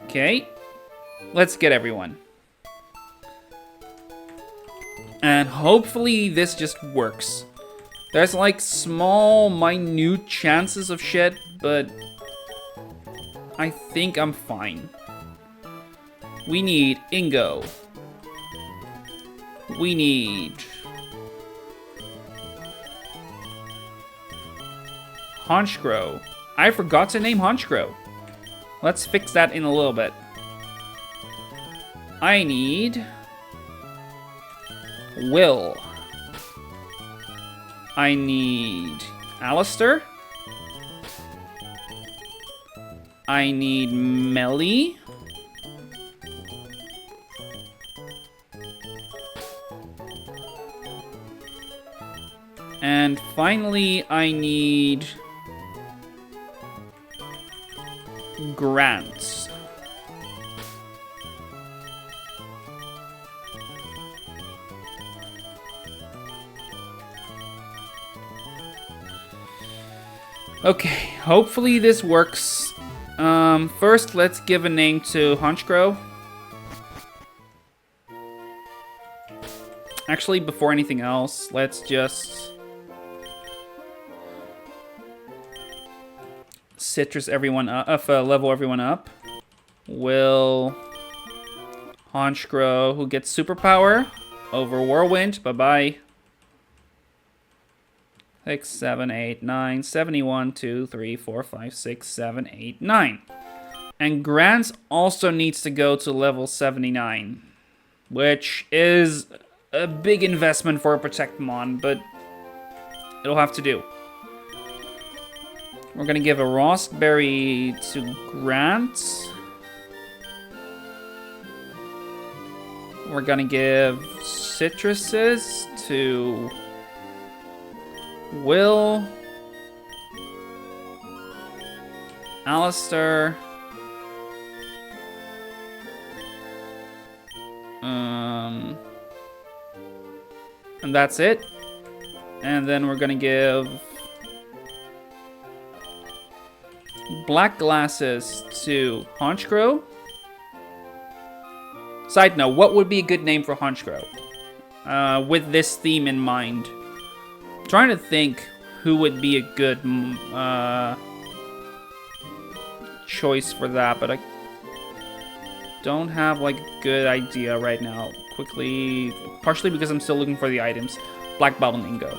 Okay. Let's get everyone. And hopefully this just works. There's like small, minute chances of shit, but I think I'm fine. We need Ingo. We need Honchkrow. I forgot to name Honchkrow. Let's fix that in a little bit. I need Will. I need Alistair. I need Melly. And finally, I need Grant. Okay, hopefully this works. First, let's give a name to Honchkrow. Actually, before anything else, let's just citrus everyone up, level everyone up. Will Honchkrow, who gets superpower over Whirlwind. Bye-bye. 6, 7, 8, 9, 71, 2, 3, 4, 5, 6, 7, 8, 9. And Grant also needs to go to level 79, which is a big investment for a Protect Mon, but it'll have to do. We're gonna give a Raspberry to Grant. We're gonna give citruses to Will, Alistair, and that's it. And then we're gonna give black glasses to Honchkrow. Side note, what would be a good name for Honchkrow? With this theme in mind. I'm trying to think who would be a good choice for that, but I don't have like a good idea right now. Quickly, partially because I'm still looking for the items. Black Bubble Ingo.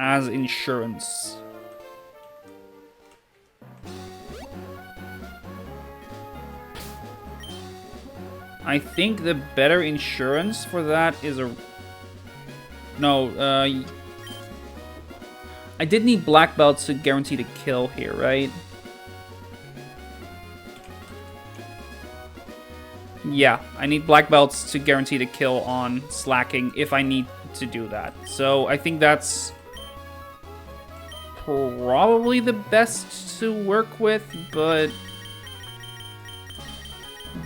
as insurance. I think the better insurance for that is a... No, I did need black belts to guarantee the kill here, right? Yeah, I need black belts to guarantee the kill on slacking if I need to do that. So I think that's probably the best to work with, but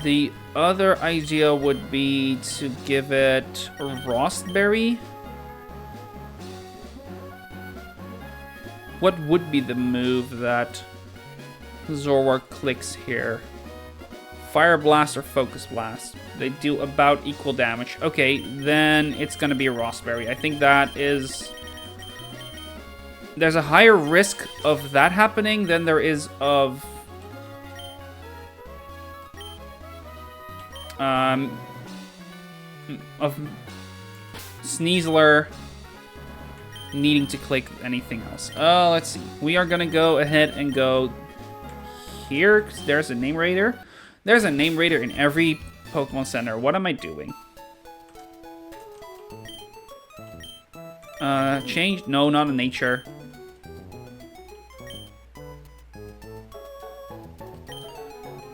the other idea would be to give it a Rostberry. What would be the move that Zorwar clicks here? Fire Blast or Focus Blast? They do about equal damage. Okay, then it's gonna be a Rostberry. I think that is... There's a higher risk of that happening than there is of... Sneasler needing to click anything else. Let's see. We are gonna go ahead and go here, because there's a Name Raider. There's a Name Raider in every Pokemon Center. What am I doing? Change? No, not a nature.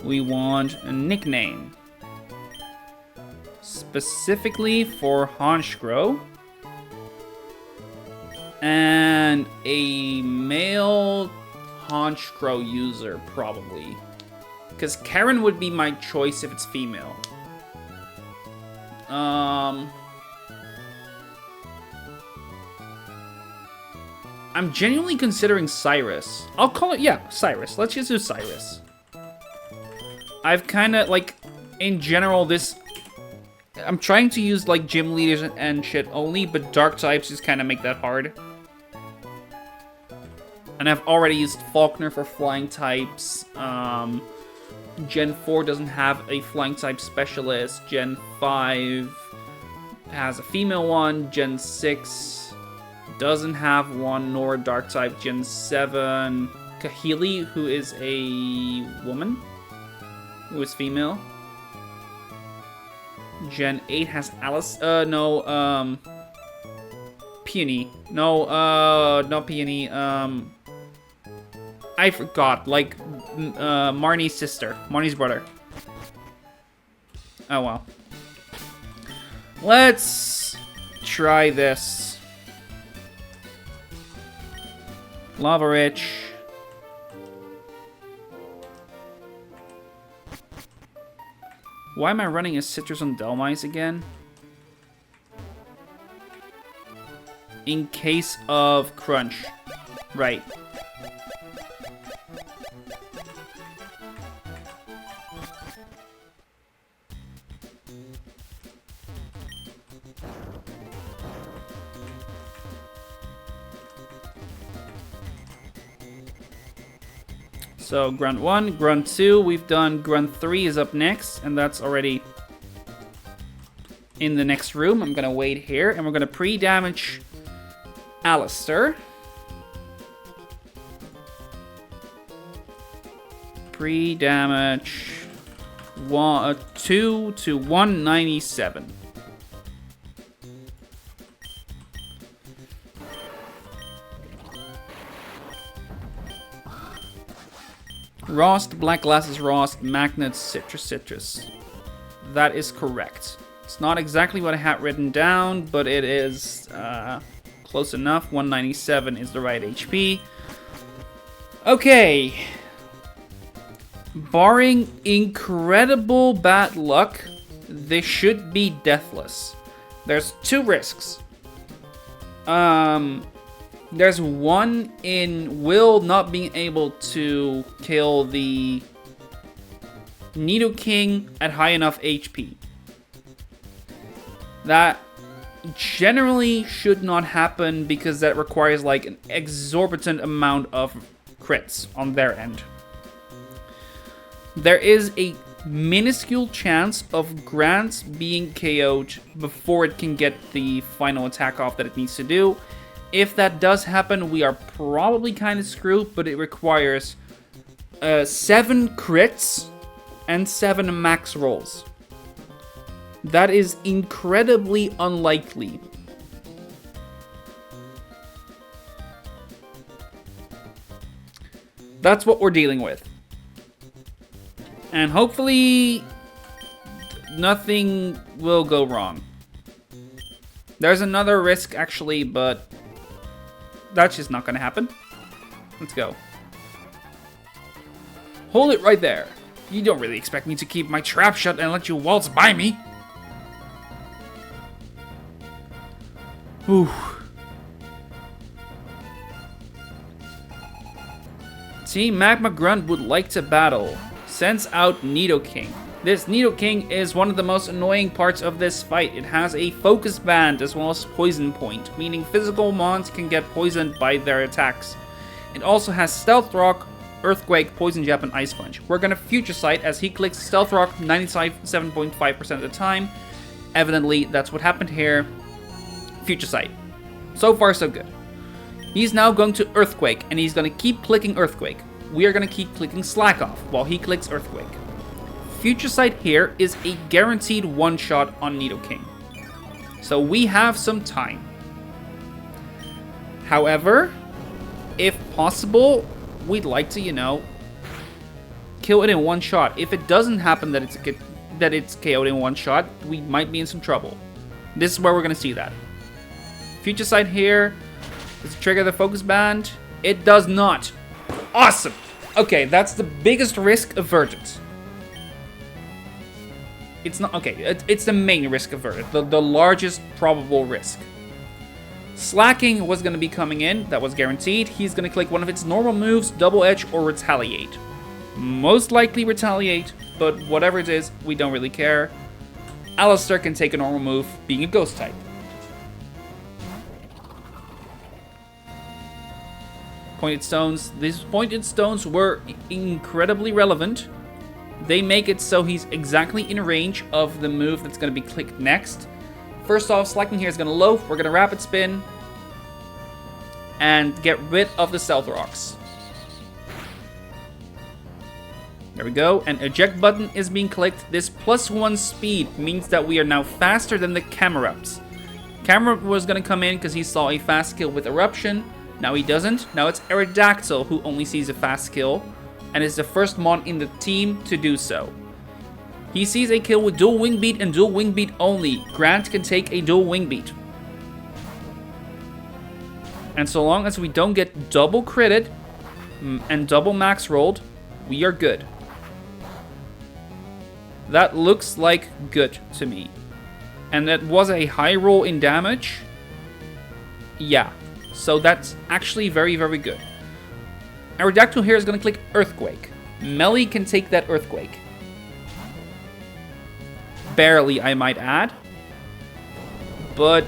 We want a nickname. Specifically for Honchkrow. And a male Honchkrow user, probably. Because Karen would be my choice if it's female. I'm genuinely considering Cyrus. I'll call it, yeah, Cyrus. Let's just do Cyrus. I've kind of, like, in general, this... I'm trying to use, like, gym leaders and shit only, but dark types just kind of make that hard. And I've already used Faulkner for flying types. Gen 4 doesn't have a flying type specialist. Gen 5 has a female one. Gen 6 doesn't have one, nor a dark type. Gen 7, Kahili, who is a woman, who is female. Gen 8 has Alice, Peony. No, not Peony, I forgot, like, Marnie's sister, Marnie's brother. Oh well. Let's try this. Lava Rich. Why am I running a Citrus on Delmise again? In case of Crunch. Right. So, Grunt 1, Grunt 2, we've done Grunt 3 is up next, and that's already in the next room. I'm gonna wait here, and we're gonna pre-damage Alistair. Pre-damage 2 to 197. Rost, Black Glasses Rost, Magnet, Citrus. That is correct. It's not exactly what I had written down, but it is close enough. 197 is the right HP. Okay. Barring incredible bad luck, they should be deathless. There's two risks. There's one in Will not being able to kill the Nidoking at high enough HP. That generally should not happen because that requires like an exorbitant amount of crits on their end. There is a minuscule chance of Grant being KO'd before it can get the final attack off that it needs to do. If that does happen, we are probably kind of screwed, but it requires 7 crits and 7 max rolls. That is incredibly unlikely. That's what we're dealing with. And hopefully nothing will go wrong. There's another risk actually, but that's just not gonna happen. Let's go. Hold it right there. You don't really expect me to keep my trap shut and let you waltz by me. Whew. Team Magma Grunt would like to battle. Sends out Nidoking. This Nidoking is one of the most annoying parts of this fight. It has a focus band as well as poison point, meaning physical mons can get poisoned by their attacks. It also has Stealth Rock, Earthquake, Poison Jab, and Ice Punch. We're gonna Future Sight as he clicks Stealth Rock 97.5% of the time. Evidently, that's what happened here. Future Sight. So far, so good. He's now going to Earthquake, and he's gonna keep clicking Earthquake. We are gonna keep clicking Slack Off while he clicks Earthquake. Future Sight here is a guaranteed one-shot on Nidoking. So we have some time. However, if possible, we'd like to, you know, kill it in one shot. If it doesn't happen that it's KO'd in one shot, we might be in some trouble. This is where we're gonna see that. Future Sight here. Does it trigger the focus band? It does not. Awesome. Okay, that's the biggest risk averted. It's not, okay, it's the main risk averted, the largest probable risk. Slacking was going to be coming in, that was guaranteed. He's going to click one of its normal moves, Double Edge or Retaliate. Most likely Retaliate, but whatever it is, we don't really care. Alistair can take a normal move, being a Ghost type. Pointed Stones. These Pointed Stones were incredibly relevant. They make it so he's exactly in range of the move that's going to be clicked next. First off, Slacking here is going to loaf. We're going to Rapid Spin and get rid of the Stealth Rocks. There we go. And Eject button is being clicked. This +1 speed means that we are now faster than the Camerupt. Camerupt was going to come in because he saw a fast kill with Eruption. Now he doesn't. Now it's Aerodactyl who only sees a fast kill, and is the first mon in the team to do so. He sees a kill with dual wing beat and dual wing beat only. Grant can take a dual wing beat. And so long as we don't get double critted and double max rolled, we are good. That looks like good to me. And that was a high roll in damage. Yeah, so that's actually very, very good. Aerodactyl here is going to click Earthquake. Melly can take that Earthquake. Barely, I might add. But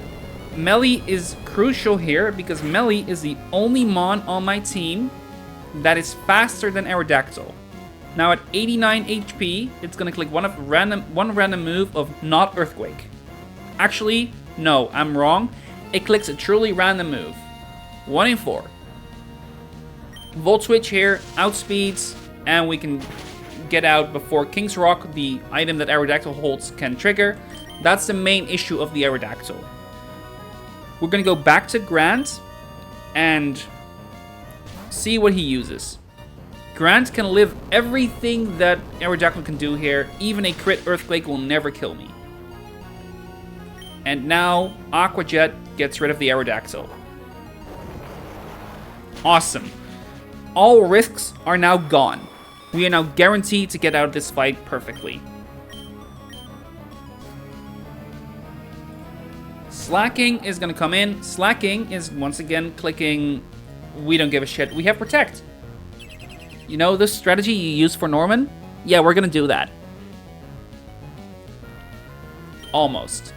Melly is crucial here because Melly is the only mon on my team that is faster than Aerodactyl. Now at 89 HP, it's going to click one random move of not Earthquake. Actually, no, I'm wrong. It clicks a truly random move. 1 in 4. Volt Switch here, outspeeds, and we can get out before King's Rock, the item that Aerodactyl holds, can trigger. That's the main issue of the Aerodactyl. We're going to go back to Grant and see what he uses. Grant can live everything that Aerodactyl can do here. Even a crit Earthquake will never kill me. And now Aqua Jet gets rid of the Aerodactyl. Awesome. All risks are now gone. We are now guaranteed to get out of this fight perfectly. Slacking is going to come in. Slacking is once again clicking, we don't give a shit. We have Protect. You know the strategy you use for Norman? Yeah, we're going to do that. Almost.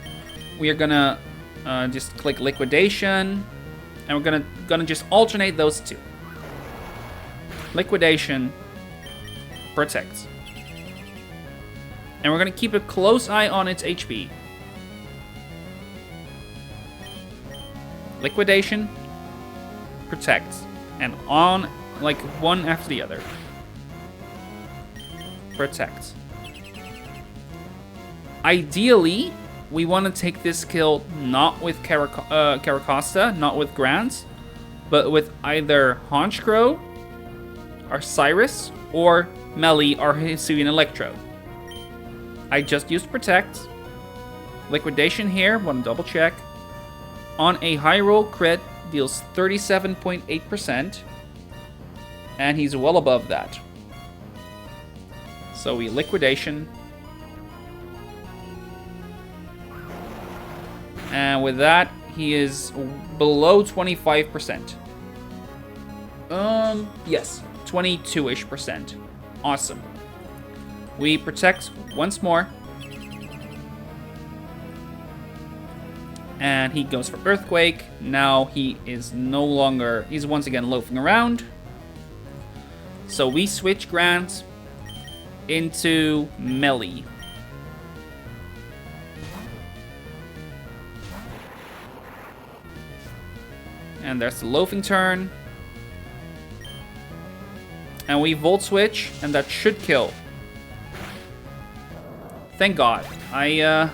We are going to just click Liquidation. And we're gonna just alternate those two. Liquidation, Protect. And we're gonna keep a close eye on its HP. Liquidation, protect. And on, like, one after the other. Protect. Ideally, we want to take this kill not with Caracosta, not with Grant, but with either Honchkrow, our Cyrus, or Melly, our Hisuian Electro. I just used Protect. Liquidation here, want to double check. On a high roll, crit deals 37.8%, and he's well above that. So we Liquidation. And with that, he is below 25%. Yes, 22-ish%. Awesome. We protect once more. And he goes for Earthquake. Now he is no longer... He's once again loafing around. So we switch Grant into Melly. And there's the loafing turn. And we Volt Switch, and that should kill. Thank God. I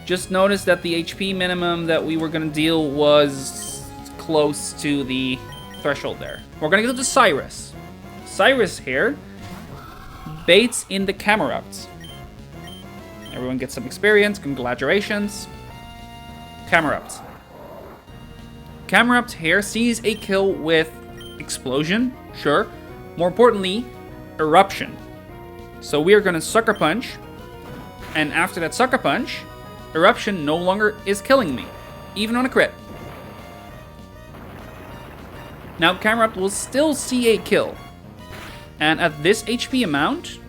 just noticed that the HP minimum that we were going to deal was close to the threshold there. We're going to go to Cyrus. Cyrus here baits in the Camerupt. Everyone gets some experience. Congratulations. Camerupt. Camerupt here sees a kill with Explosion, sure. More importantly, Eruption. So we are going to Sucker Punch, and after that Sucker Punch, Eruption no longer is killing me, even on a crit. Now Camerupt will still see a kill, and at this HP amount,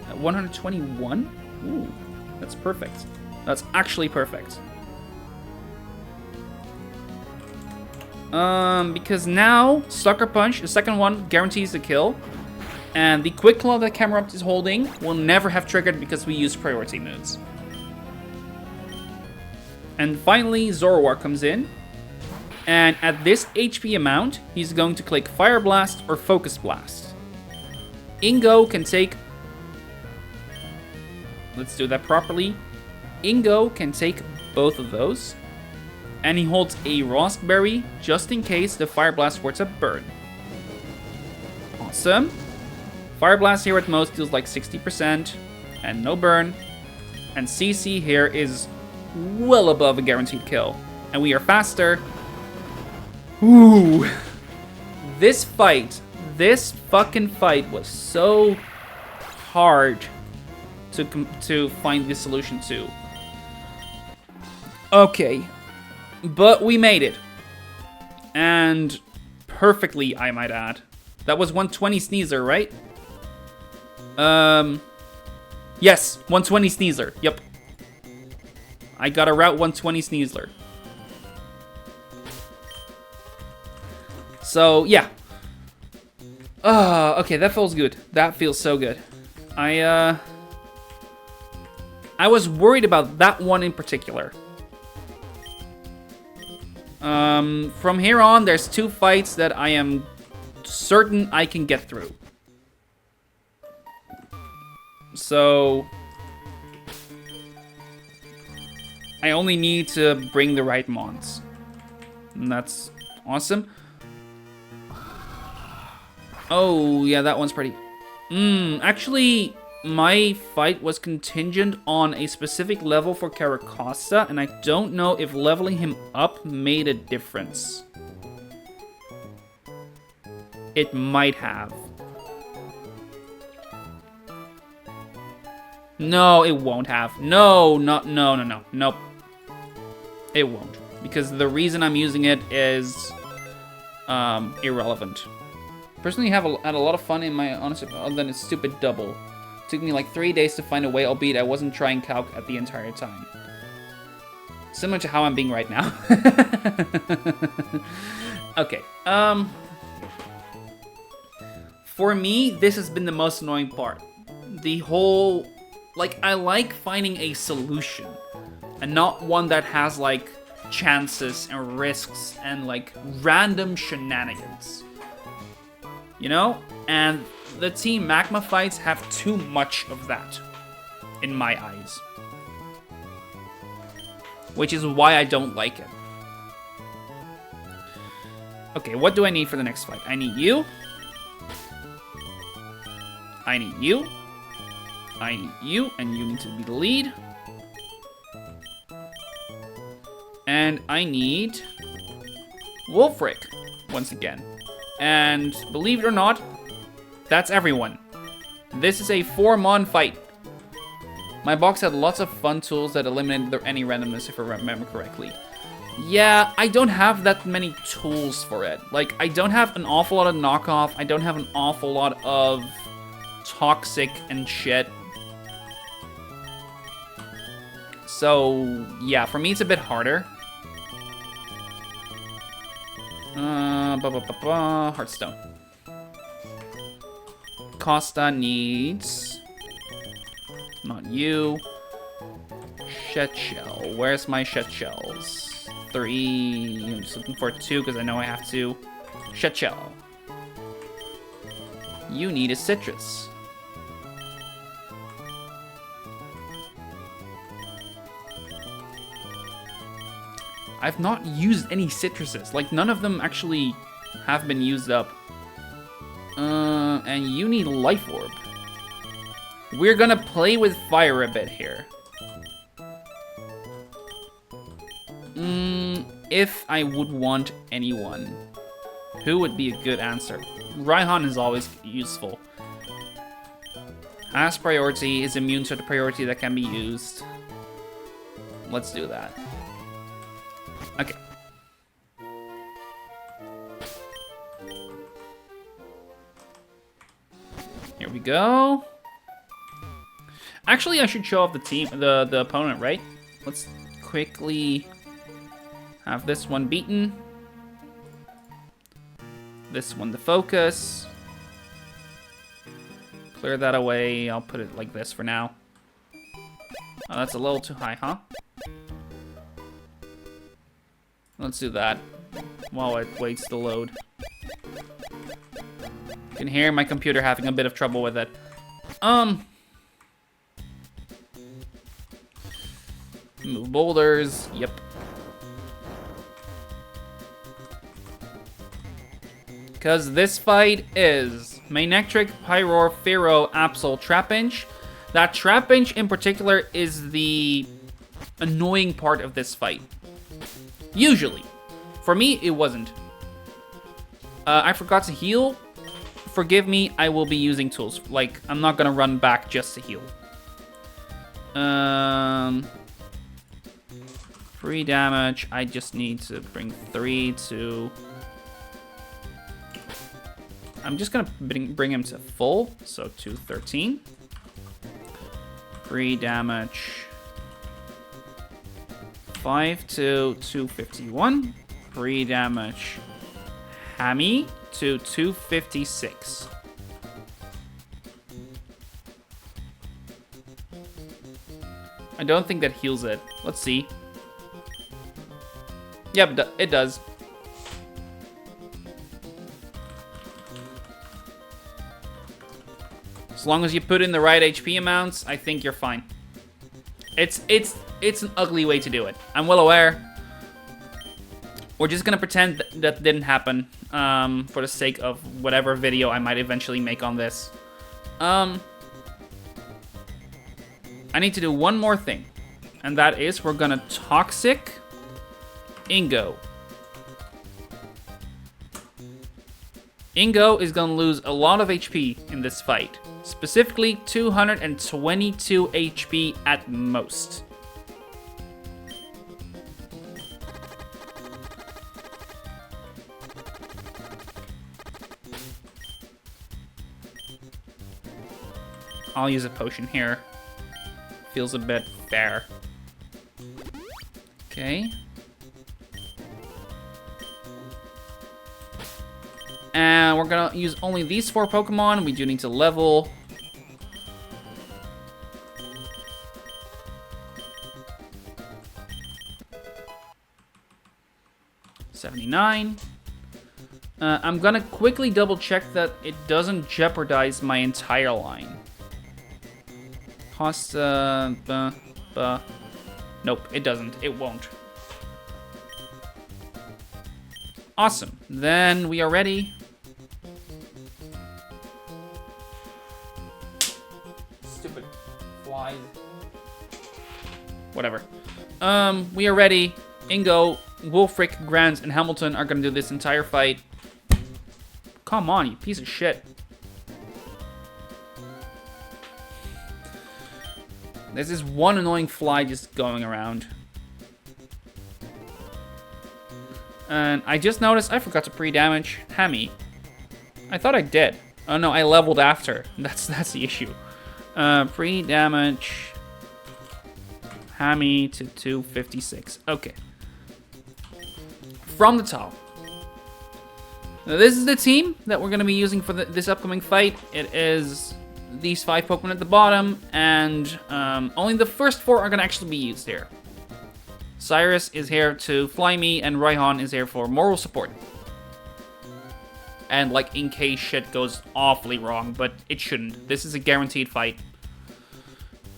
at 121, ooh, that's perfect. That's actually perfect. Because now, Sucker Punch, the second one, guarantees the kill. And the Quick Claw that Camerupt is holding will never have triggered because we use priority moves. And finally, Zoroark comes in. And at this HP amount, he's going to click Fire Blast or Focus Blast. Ingo can take... Let's do that properly. Ingo can take both of those. And he holds a Raspberry just in case the Fire Blast were to burn. Awesome. Fire Blast here at most deals like 60% and no burn. And CC here is well above a guaranteed kill. And we are faster. Ooh. This fucking fight was so hard to find the solution to. Okay. But we made it. And perfectly, I might add. That was 120 Sneasler, right? Yes, 120 Sneasler. Yep. I got a Route 120 Sneasler. So, yeah. Okay, that feels good. That feels so good. I was worried about that one in particular. From here on, there's 2 fights that I am certain I can get through. So, I only need to bring the right mons. And that's awesome. Oh, yeah, that one's pretty... actually... My fight was contingent on a specific level for Caracosta, and I don't know if leveling him up made a difference. It might have. No, it won't have. No. Nope. It won't. Because the reason I'm using it is irrelevant. Personally, had a lot of fun in my honest, other than a stupid double. Took me like 3 days to find a way, albeit I wasn't trying calc at the entire time. Similar to how I'm being right now. Okay, for me, this has been the most annoying part. The whole, like, I like finding a solution, and not one that has, like, chances and risks and like random shenanigans. You know? And the Team Magma fights have too much of that, in my eyes. Which is why I don't like it. Okay, what do I need for the next fight? I need you. I need you. I need you, and you need to be the lead. And I need Wolfric once again. And believe it or not, that's everyone. This is a 4-mon fight. My box had lots of fun tools that eliminated any randomness, if I remember correctly. Yeah, I don't have that many tools for it. Like, I don't have an awful lot of knockoff. I don't have an awful lot of toxic and shit. So, yeah, for me it's a bit harder. Hearthstone. Costa needs... Not you. Shet shell. Where's my shet shells? 3. I'm just looking for 2 because I know I have to. Shet shell. You need a citrus. I've not used any citruses. Like, none of them actually have been used up. And you need life orb. We're gonna play with fire a bit here. If I would want anyone, who would be a good answer? Raihan is always useful. Has priority, is immune to the priority that can be used. Let's do that. Okay. Here we go. Actually, I should show off the team, the opponent, right? Let's quickly have this one beaten. This one to focus. Clear that away. I'll put it like this for now. Oh, that's a little too high, huh? Let's do that while it waits to load. You can hear my computer having a bit of trouble with it. Move boulders. Yep. Because this fight is Manectric, Pyroar, Pharaoh, Absol, Trapinch. That Trapinch in particular is the annoying part of this fight. Usually. For me, it wasn't. I forgot to heal. Forgive me, I will be using tools. Like, I'm not gonna run back just to heal. Free damage. I just need to bring 3 to... I'm just gonna bring him to full, so 213. Free damage. 5 to 251. Free damage. Hammy to 256. I don't think that heals it. Let's see. Yep, it does. As long as you put in the right HP amounts, I think you're fine. It's an ugly way to do it. I'm well aware. We're just gonna pretend that didn't happen for the sake of whatever video I might eventually make on this. I need to do one more thing, and that is we're gonna Toxic Ingo. Ingo is gonna lose a lot of HP in this fight. Specifically, 222 HP at most. I'll use a potion here. Feels a bit fair. Okay. And we're gonna use only these 4 Pokemon. We do need to level. 79. I'm gonna quickly double check that it doesn't jeopardize my entire line. Cost, nope, it doesn't. It won't. Awesome. Then we are ready. Stupid flies. Whatever. We are ready. Ingo, Wolfric, Grant, and Hamilton are gonna do this entire fight. Come on, you piece of shit. There's this one annoying fly just going around. And I just noticed I forgot to pre-damage Hammy. I thought I did. Oh no, I leveled after. That's the issue. Pre-damage Hammy to 256. Okay. From the top. Now, this is the team that we're going to be using for this upcoming fight. It is these 5 Pokemon at the bottom, and only the first 4 are going to actually be used here. Cyrus is here to fly me, and Raihan is here for moral support. And, like, in case shit goes awfully wrong, but it shouldn't. This is a guaranteed fight.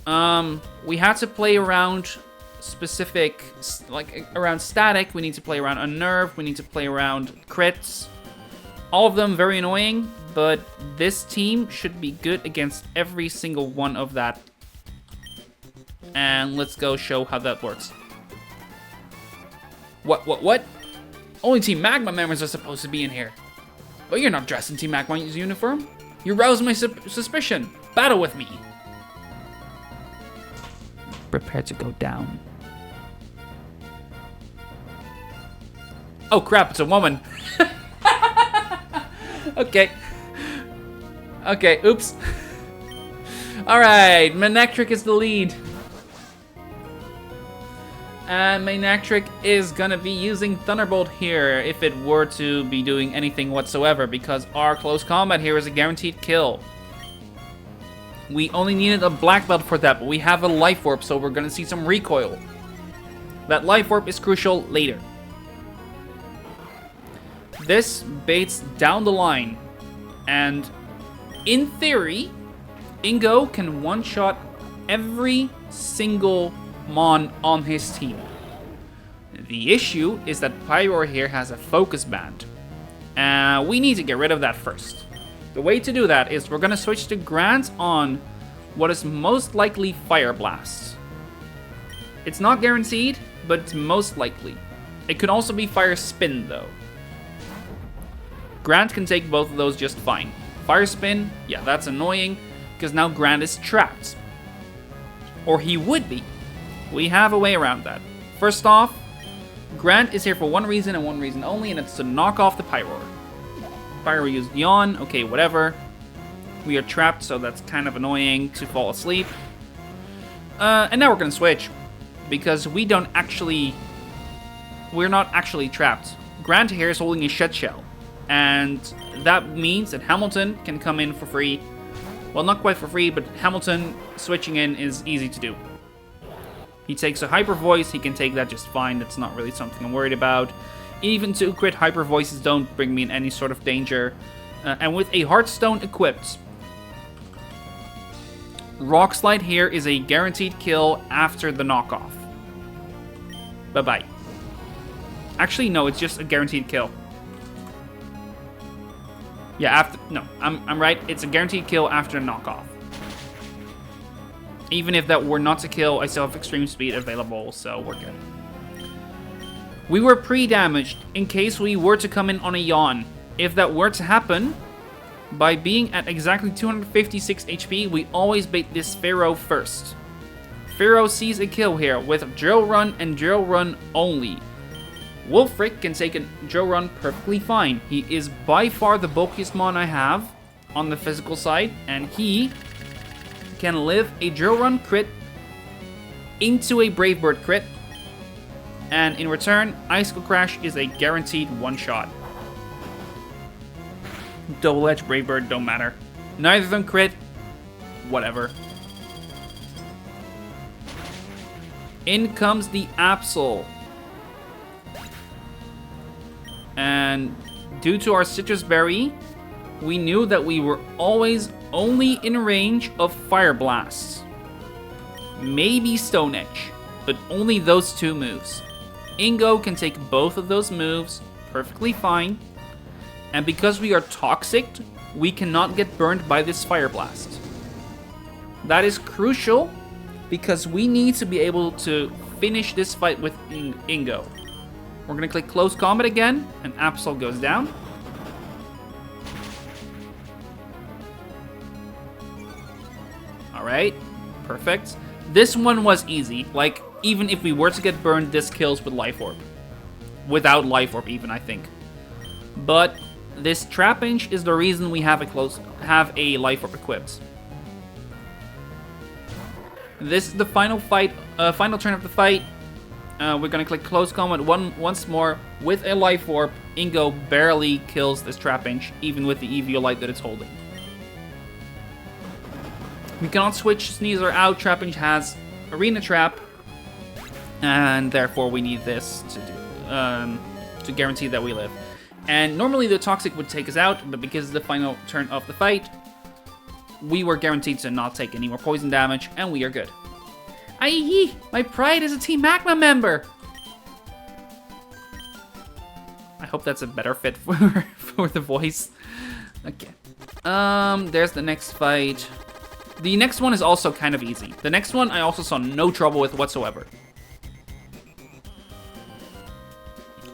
We had to play around specific, like, around static. We need to play around unnerve. We need to play around crits. All of them very annoying, but this team should be good against every single one of that. And let's go show how that works. What? Only Team Magma members are supposed to be in here. But you're not dressed in Team Magma's uniform. You rouse my suspicion. Battle with me. Prepare to go down. Oh crap, it's a woman. Okay. Okay, oops. Alright, Manectric is the lead. And Manectric is gonna be using Thunderbolt here if it were to be doing anything whatsoever, because our close combat here is a guaranteed kill. We only needed a black belt for that, but we have a Life Orb, so we're gonna see some recoil. That Life Orb is crucial later. This baits down the line, and in theory, Ingo can one-shot every single Mon on his team. The issue is that Pyroar here has a focus band. We need to get rid of that first. The way to do that is we're gonna switch to Grant on what is most likely Fire Blast. It's not guaranteed, but it's most likely. It could also be Fire Spin though. Grant can take both of those just fine. Fire Spin, yeah, that's annoying, because now Grant is trapped. Or he would be. We have a way around that. First off, Grant is here for one reason and one reason only, and it's to knock off the Pyroar. Pyroar used Yawn, okay, whatever. We are trapped, so that's kind of annoying to fall asleep. And now we're gonna switch, because we're not actually trapped. Grant here is holding a Shed Shell, and that means that Hamilton can come in for free. Well, not quite for free, but Hamilton switching in is easy to do. He takes a Hyper Voice, he can take that just fine, that's not really something I'm worried about. Even 2 crit Hyper Voices don't bring me in any sort of danger. And with a Heartstone equipped, Rock Slide here is a guaranteed kill after the knockoff. Bye-bye. Actually, no, it's just a guaranteed kill. Yeah, I'm right, it's a guaranteed kill after a knockoff. Even if that were not to kill, I still have Extreme Speed available, so we're good. We were pre-damaged in case we were to come in on a Yawn. If that were to happen, by being at exactly 256 HP, we always bait this Pharaoh first. Pharaoh sees a kill here with Drill Run and Drill Run only. Wolfric can take a Drill Run perfectly fine. He is by far the bulkiest Mon I have on the physical side, and he can live a Drill Run crit into a Brave Bird crit, and in return, Icicle Crash is a guaranteed one-shot. Double Edge, Brave Bird, don't matter. Neither of them crit, whatever. In comes the Absol. And due to our citrus berry, we knew that we were always only in range of fire blasts. Maybe Stone Edge, but only those two moves. Ingo can take both of those moves perfectly fine. And because we are toxic, we cannot get burned by this fire blast. That is crucial because we need to be able to finish this fight with Ingo. We're gonna click close combat again, and Absol goes down. Alright, perfect. This one was easy. Like, even if we were to get burned, this kills with Life Orb. Without Life Orb even, I think. But this Trapinch is the reason we have a Life Orb equipped. This is the final fight, final turn of the fight. We're gonna click close combat once more with a Life Orb. Ingo barely kills this Trapinch, even with the Eviolite that it's holding. We cannot switch Sneasler out. Trapinch has Arena Trap, and therefore we need this to guarantee that we live. And normally the Toxic would take us out, but because it's the final turn of the fight, we were guaranteed to not take any more poison damage, and we are good. Aye, my pride is a Team Magma member! I hope that's a better fit for the voice. Okay. There's the next fight. The next one is also kind of easy. The next one I also saw no trouble with whatsoever.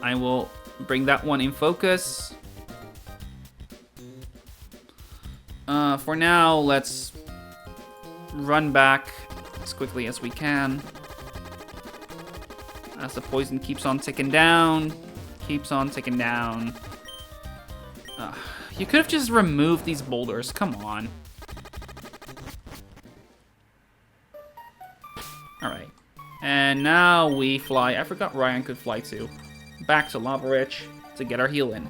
I will bring that one in focus. For now, let's run back as quickly as we can. As the poison keeps on ticking down. Keeps on ticking down. You could have just removed these boulders. Come on. Alright. And now we fly. I forgot Ryan could fly too. Back to Lava Rich to get our heal in.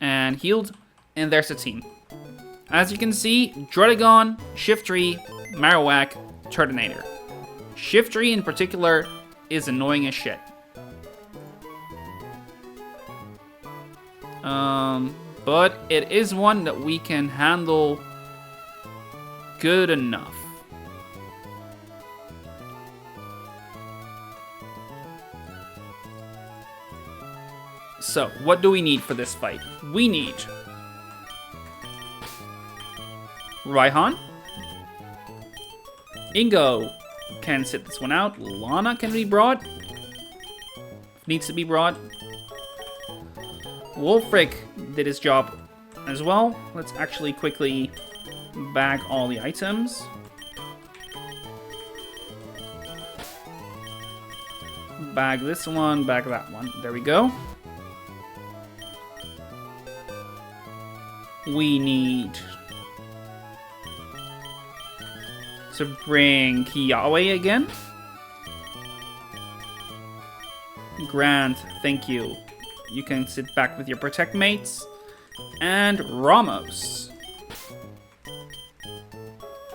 And healed. And there's the team. As you can see, Druddigon, Shiftry, Marowak, Turtonator. Shiftry in particular is annoying as shit. But it is one that we can handle good enough. So, what do we need for this fight? We need Raihan. Ingo can sit this one out. Lana can be brought. Needs to be brought. Wolfric did his job as well. Let's actually quickly bag all the items. Bag this one, bag that one. There we go. We need to bring Kiawe again. Grant, thank you. You can sit back with your Protect mates. And Ramos.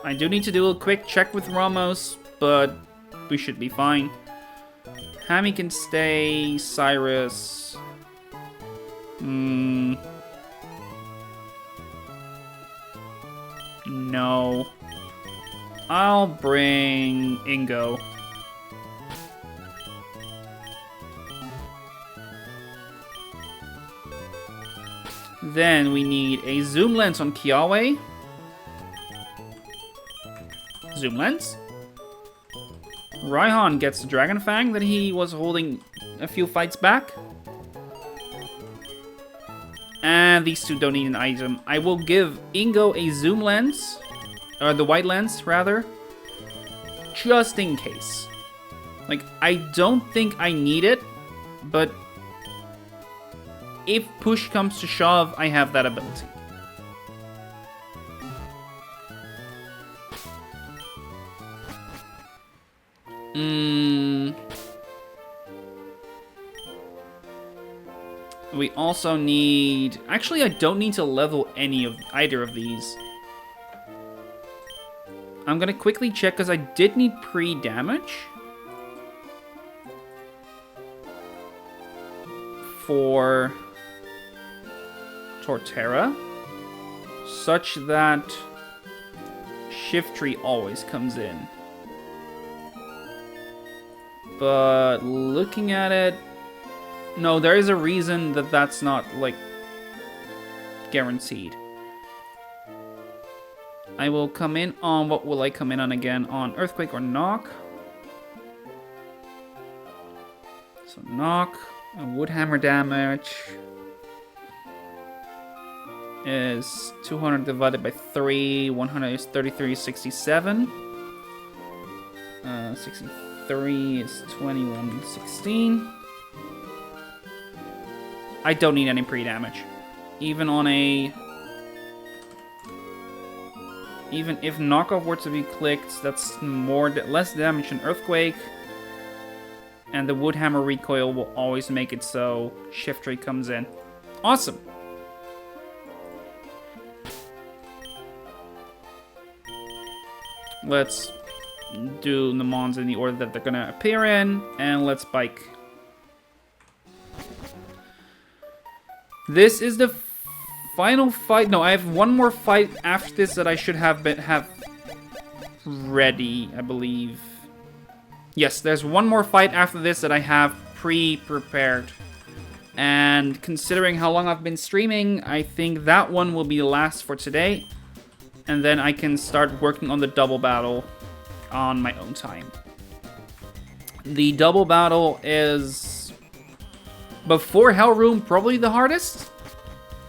I do need to do a quick check with Ramos, but we should be fine. Hammy can stay. Cyrus. No. I'll bring Ingo. Then we need a zoom lens on Kiawe. Zoom lens. Raihan gets the Dragon Fang that he was holding a few fights back. And these two don't need an item. I will give Ingo a zoom lens. Or the white lens, rather. Just in case. Like, I don't think I need it. But if push comes to shove, I have that ability. We also need... Actually, I don't need to level either of these. I'm gonna quickly check because I did need pre-damage for Torterra, such that Shiftry always comes in. But looking at it, no, there is a reason that that's not, like, guaranteed. I will come in on, what will I come in on again? On Earthquake or Knock. So Knock, and Woodhammer damage is 200 divided by 3, 100 is 3367. 63 is 2116. I don't need any pre-damage. Even on a... Even if knockoff were to be clicked, that's less damage than Earthquake. And the Woodhammer recoil will always make it so Shiftry comes in. Awesome! Let's do the mons in the order that they're gonna appear in, and let's bike. This is the final fight. No, I have one more fight after this that I should have ready, I believe. Yes, there's one more fight after this that I have pre-prepared. And considering how long I've been streaming, I think that one will be the last for today. And then I can start working on the double battle on my own time. The double battle is, before Hell Room, probably the hardest.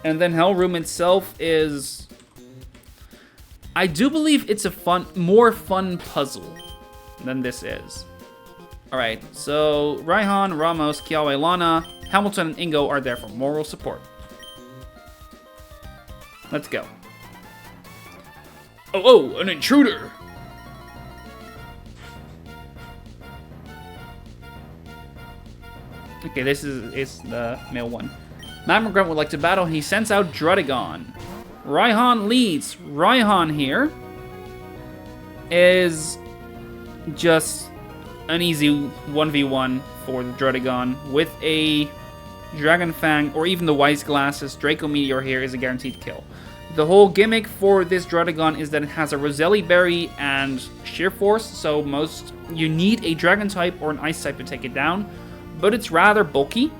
And then Hell Room itself is, I do believe it's a more fun puzzle than this is. Alright, so Raihan, Ramos, Kiawe, Lana, Hamilton, and Ingo are there for moral support. Let's go. Oh, an intruder! Okay, this is the male one. Magma Grunt would like to battle. He sends out Drudagon. Raihan leads. Raihan here is just an easy 1v1 for the Drudagon with a Dragon Fang or even the Wise Glasses. Draco Meteor here is a guaranteed kill. The whole gimmick for this Drudagon is that it has a Roselli Berry and Sheer Force, so you need a Dragon type or an Ice type to take it down, but it's rather bulky.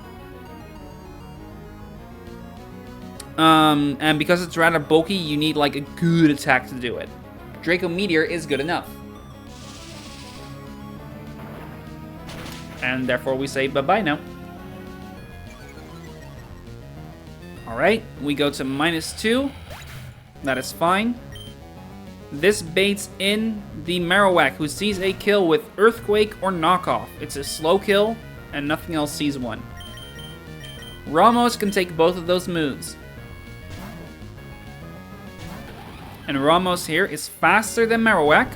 And because it's rather bulky, you need like a good attack to do it. Draco Meteor is good enough. And therefore we say bye-bye now. Alright, we go to -2. That is fine. This baits in the Marowak, who sees a kill with Earthquake or Knockoff. It's a slow kill, and nothing else sees one. Ramos can take both of those moves. And Ramos here is faster than Marowak.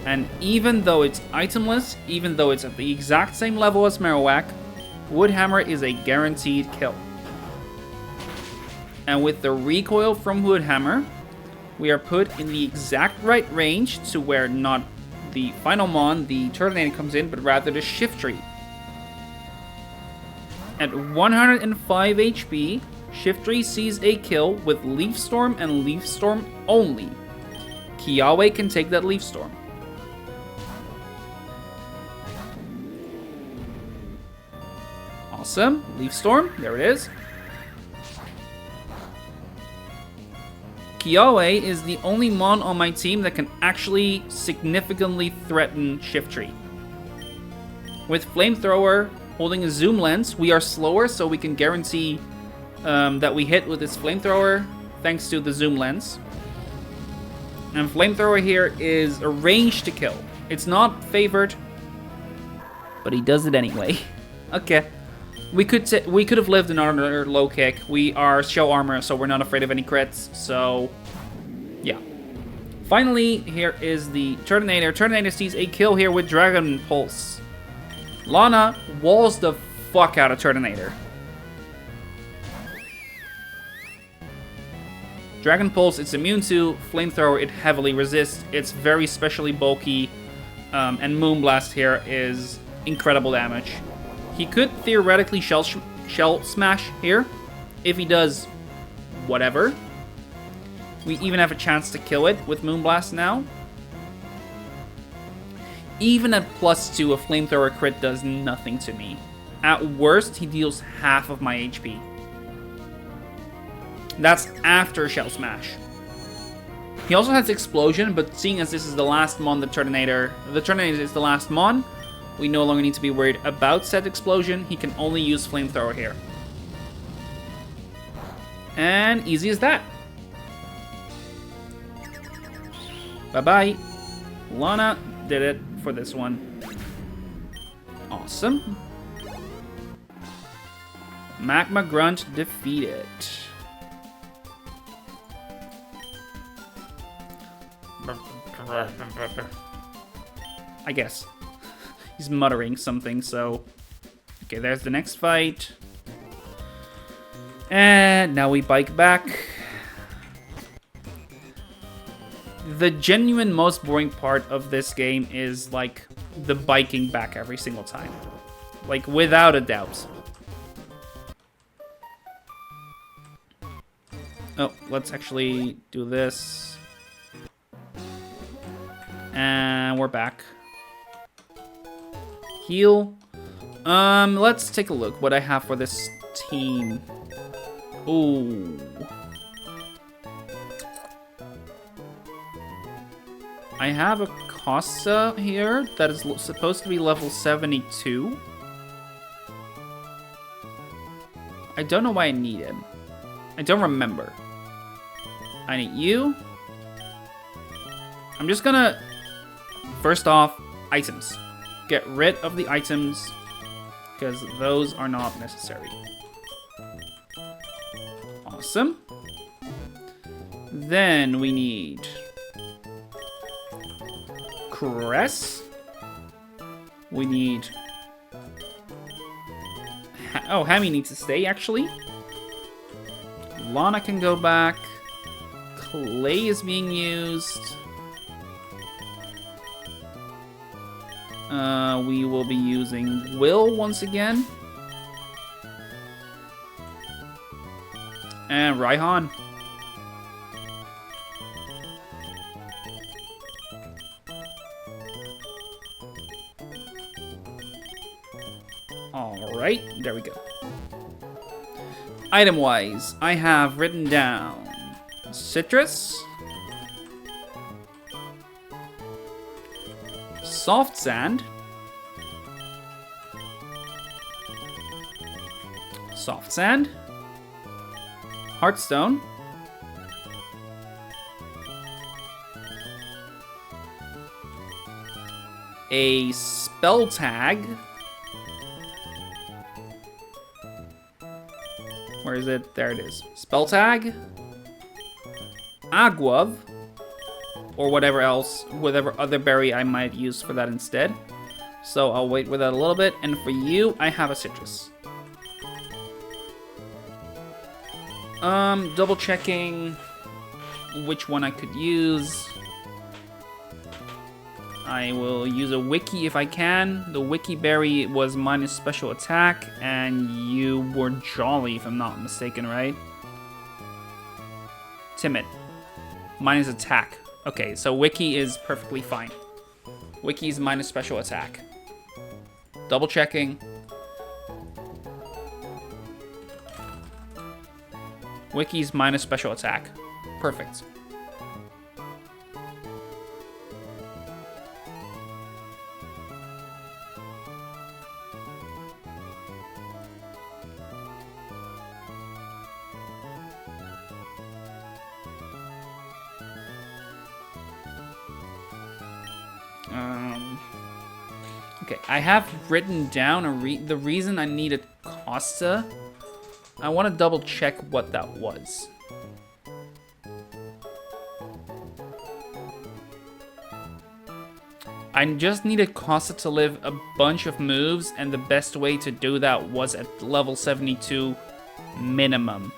And even though it's itemless, even though it's at the exact same level as Marowak, Woodhammer is a guaranteed kill. And with the recoil from Woodhammer, we are put in the exact right range to where not the final mon, the Turtonator, comes in, but rather the Shiftry. At 105 HP, Shiftry sees a kill with Leaf Storm and Leaf Storm only. Kiawe can take that Leaf Storm. Awesome. Leaf Storm, there it is. Kiawe is the only mon on my team that can actually significantly threaten Shiftry. With Flamethrower holding a zoom lens, we are slower, so we can guarantee that we hit with this Flamethrower thanks to the zoom lens. And Flamethrower here is a range to kill. It's not favored, but he does it anyway. Okay. We could have lived another low kick. We are show armor, so we're not afraid of any crits. So, yeah. Finally, here is the Turtonator. Turtonator sees a kill here with Dragon Pulse. Lana walls the fuck out of Turtonator. Dragon Pulse, it's immune to. Flamethrower, it heavily resists. It's very specially bulky. And Moonblast here is incredible damage. He could theoretically Shell Smash here. If he does whatever. We even have a chance to kill it with Moonblast now. Even at +2, a Flamethrower crit does nothing to me. At worst, he deals half of my HP. That's after Shell Smash. He also has Explosion, but seeing as this is the last Mon, the Turtonator is the last Mon, we no longer need to be worried about said Explosion. He can only use Flamethrower here. And easy as that. Bye-bye. Lana did it for this one. Awesome. Magma Grunt defeated. I guess. He's muttering something, so... Okay, there's the next fight. And now we bike back. The genuine most boring part of this game is, like, the biking back every single time. Like, without a doubt. Oh, let's actually do this. And we're back. Heal. Let's take a look what I have for this team. Ooh. I have a Costa here that is supposed to be level 72. I don't know why I need him. I don't remember. I need you. I'm just gonna... First off, items. Get rid of the items, because those are not necessary. Awesome. Then we need... Cress. We need... Oh, Hammy needs to stay, actually. Lana can go back. Clay is being used. We will be using Will once again. And Raihan. Alright, there we go. Item-wise, I have written down Citrus, Soft Sand, Soft Sand, Heartstone, a Spell Tag. Where is it? There it is. Spell Tag, Aguav, or whatever else, whatever other berry I might use for that instead. So I'll wait with that a little bit. And for you, I have a Citrus. Double checking which one I could use. I will use a Wiki if I can. The Wiki berry was minus special attack, and you were Jolly if I'm not mistaken, right? Timid. Minus attack. Okay, so Wiki is perfectly fine. Wiki is minus special attack. Double checking. Wiki's minus special attack. Perfect. Okay, I have written down the reason I needed Costa. I want to double check what that was. I just needed Costa to live a bunch of moves, and the best way to do that was at level 72 minimum.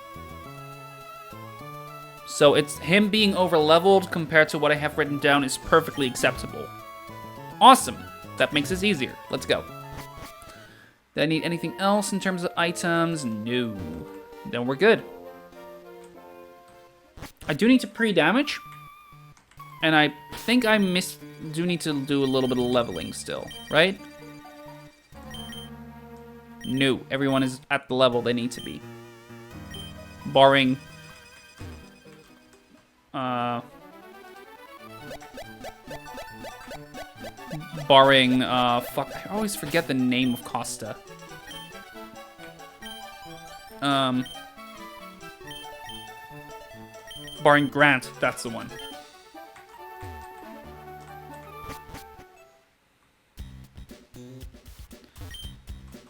So it's him being over-leveled compared to what I have written down is perfectly acceptable. Awesome. That makes this easier. Let's go. Do I need anything else in terms of items? No. Then we're good. I do need to pre-damage. And I think I do need to do a little bit of leveling still, right? No, everyone is at the level they need to be. Barring... fuck, I always forget the name of Costa. Barring Grant, that's the one.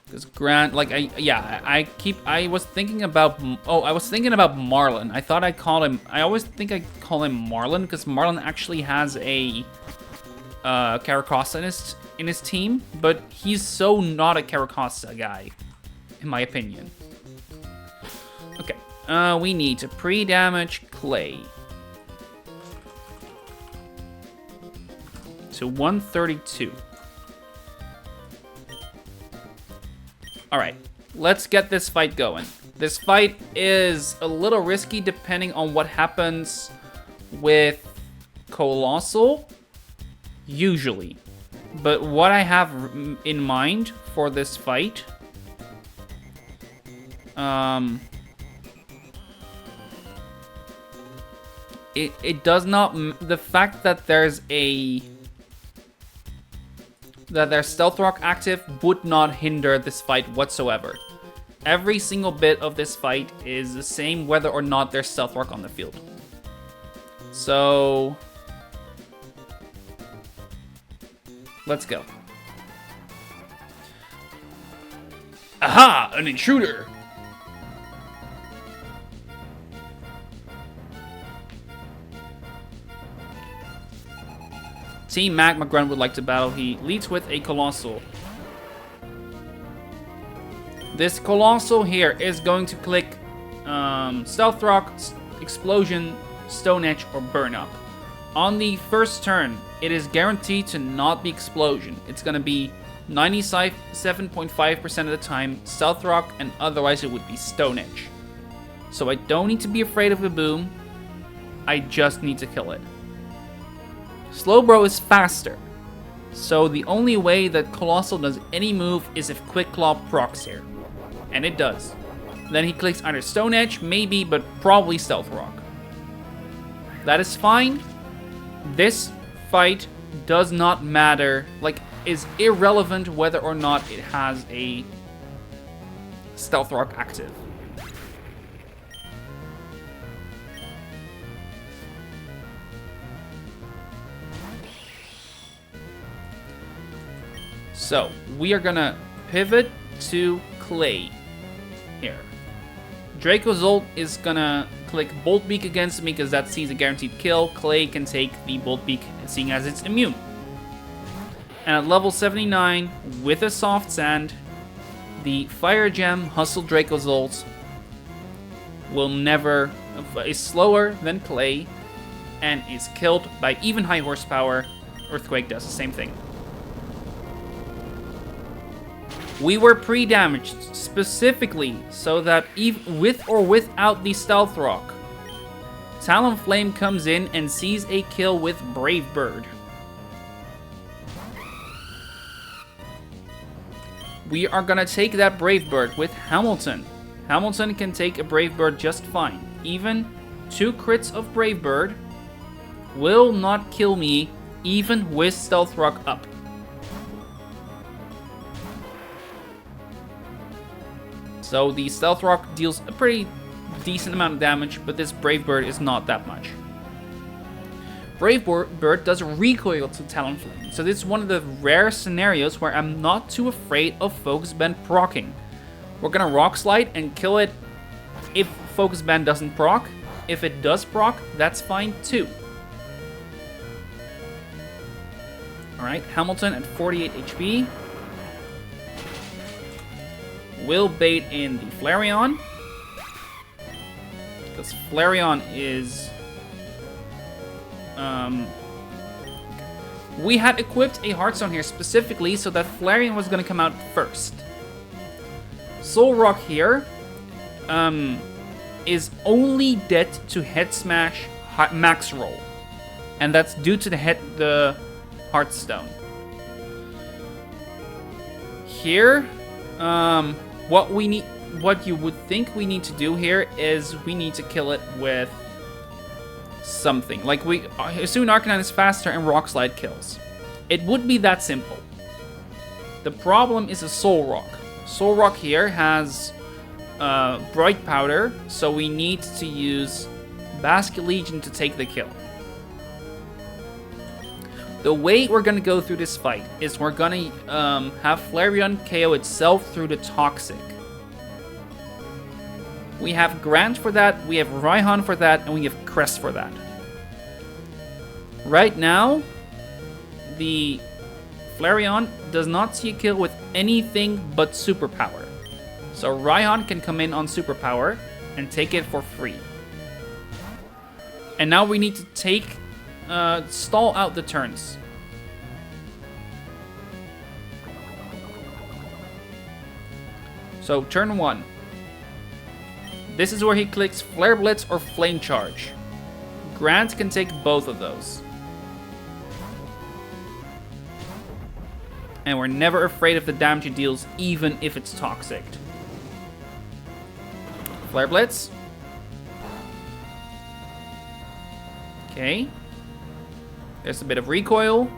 Because Grant, like, I was thinking about, I was thinking about Marlon. I thought I called him, I always think I call him Marlon, because Marlon actually has a Caracosta in his team, but he's so not a Caracosta guy, in my opinion. Okay, we need to pre-damage Clay. To 132. Alright, let's get this fight going. This fight is a little risky depending on what happens with Colossal, usually. But what I have in mind for this fight, it does not, the fact that there's their Stealth Rock active would not hinder this fight whatsoever. Every single bit of this fight is the same whether or not there's Stealth Rock on the field. So... let's go. Aha! An intruder! Team Magma Grunt would like to battle. He leads with a Colossal. This Colossal here is going to click Stealth Rock, Explosion, Stone Edge, or Burn Up. On the first turn, it is guaranteed to not be Explosion. It's going to be 97.5% of the time Stealth Rock, and otherwise it would be Stone Edge. So I don't need to be afraid of the boom. I just need to kill it. Slowbro is faster, so the only way that Colossal does any move is if Quick Claw procs here. And it does. Then he clicks either Stone Edge, maybe, but probably Stealth Rock. That is fine. This fight does not matter, like, is irrelevant whether or not it has a Stealth Rock active. So, we are gonna pivot to Clay here. Dracozolt is gonna click Bolt Beak against me because that sees a guaranteed kill. Clay can take the Bolt Beak, seeing as it's immune. And at level 79, with a Soft Sand, the Fire Gem Hustle Dracozolt is slower than Clay and is killed by even high horsepower. Earthquake does the same thing. We were pre-damaged specifically so that with or without the Stealth Rock, Talonflame comes in and sees a kill with Brave Bird. We are gonna take that Brave Bird with Hamilton. Hamilton can take a Brave Bird just fine. Even 2 crits of Brave Bird will not kill me, even with Stealth Rock up. So the Stealth Rock deals a pretty decent amount of damage, but this Brave Bird is not that much. Brave Bird does recoil to Talonflame, so this is one of the rare scenarios where I'm not too afraid of Focus Band proccing. We're gonna Rock Slide and kill it if Focus Band doesn't proc. If it does proc, that's fine too. Alright, Hamilton at 48 HP. Will bait in the Flareon. Because Flareon is... we had equipped a Heartstone here specifically so that Flareon was going to come out first. Soul Rock here is only dead to Head Smash Max Roll. And that's due to the Heartstone. Here, what you would think we need to do here is we need to kill it with something. Like, we assume Arcanine is faster and Rock Slide kills. It would be that simple. The problem is a Soul Rock. Soul Rock here has Bright Powder, so we need to use Basket Legion to take the kill. The way we're gonna go through this fight is we're gonna have Flareon KO itself through the Toxic. We have Grant for that, we have Raihan for that, and we have Crest for that. Right now, the Flareon does not see a kill with anything but Superpower. So Raihan can come in on Superpower and take it for free. And now we need to take, stall out the turns. So turn 1. This is where he clicks Flare Blitz or Flame Charge. Grant can take both of those. And we're never afraid of the damage it deals, even if it's toxic. Flare Blitz. Okay. There's a bit of recoil.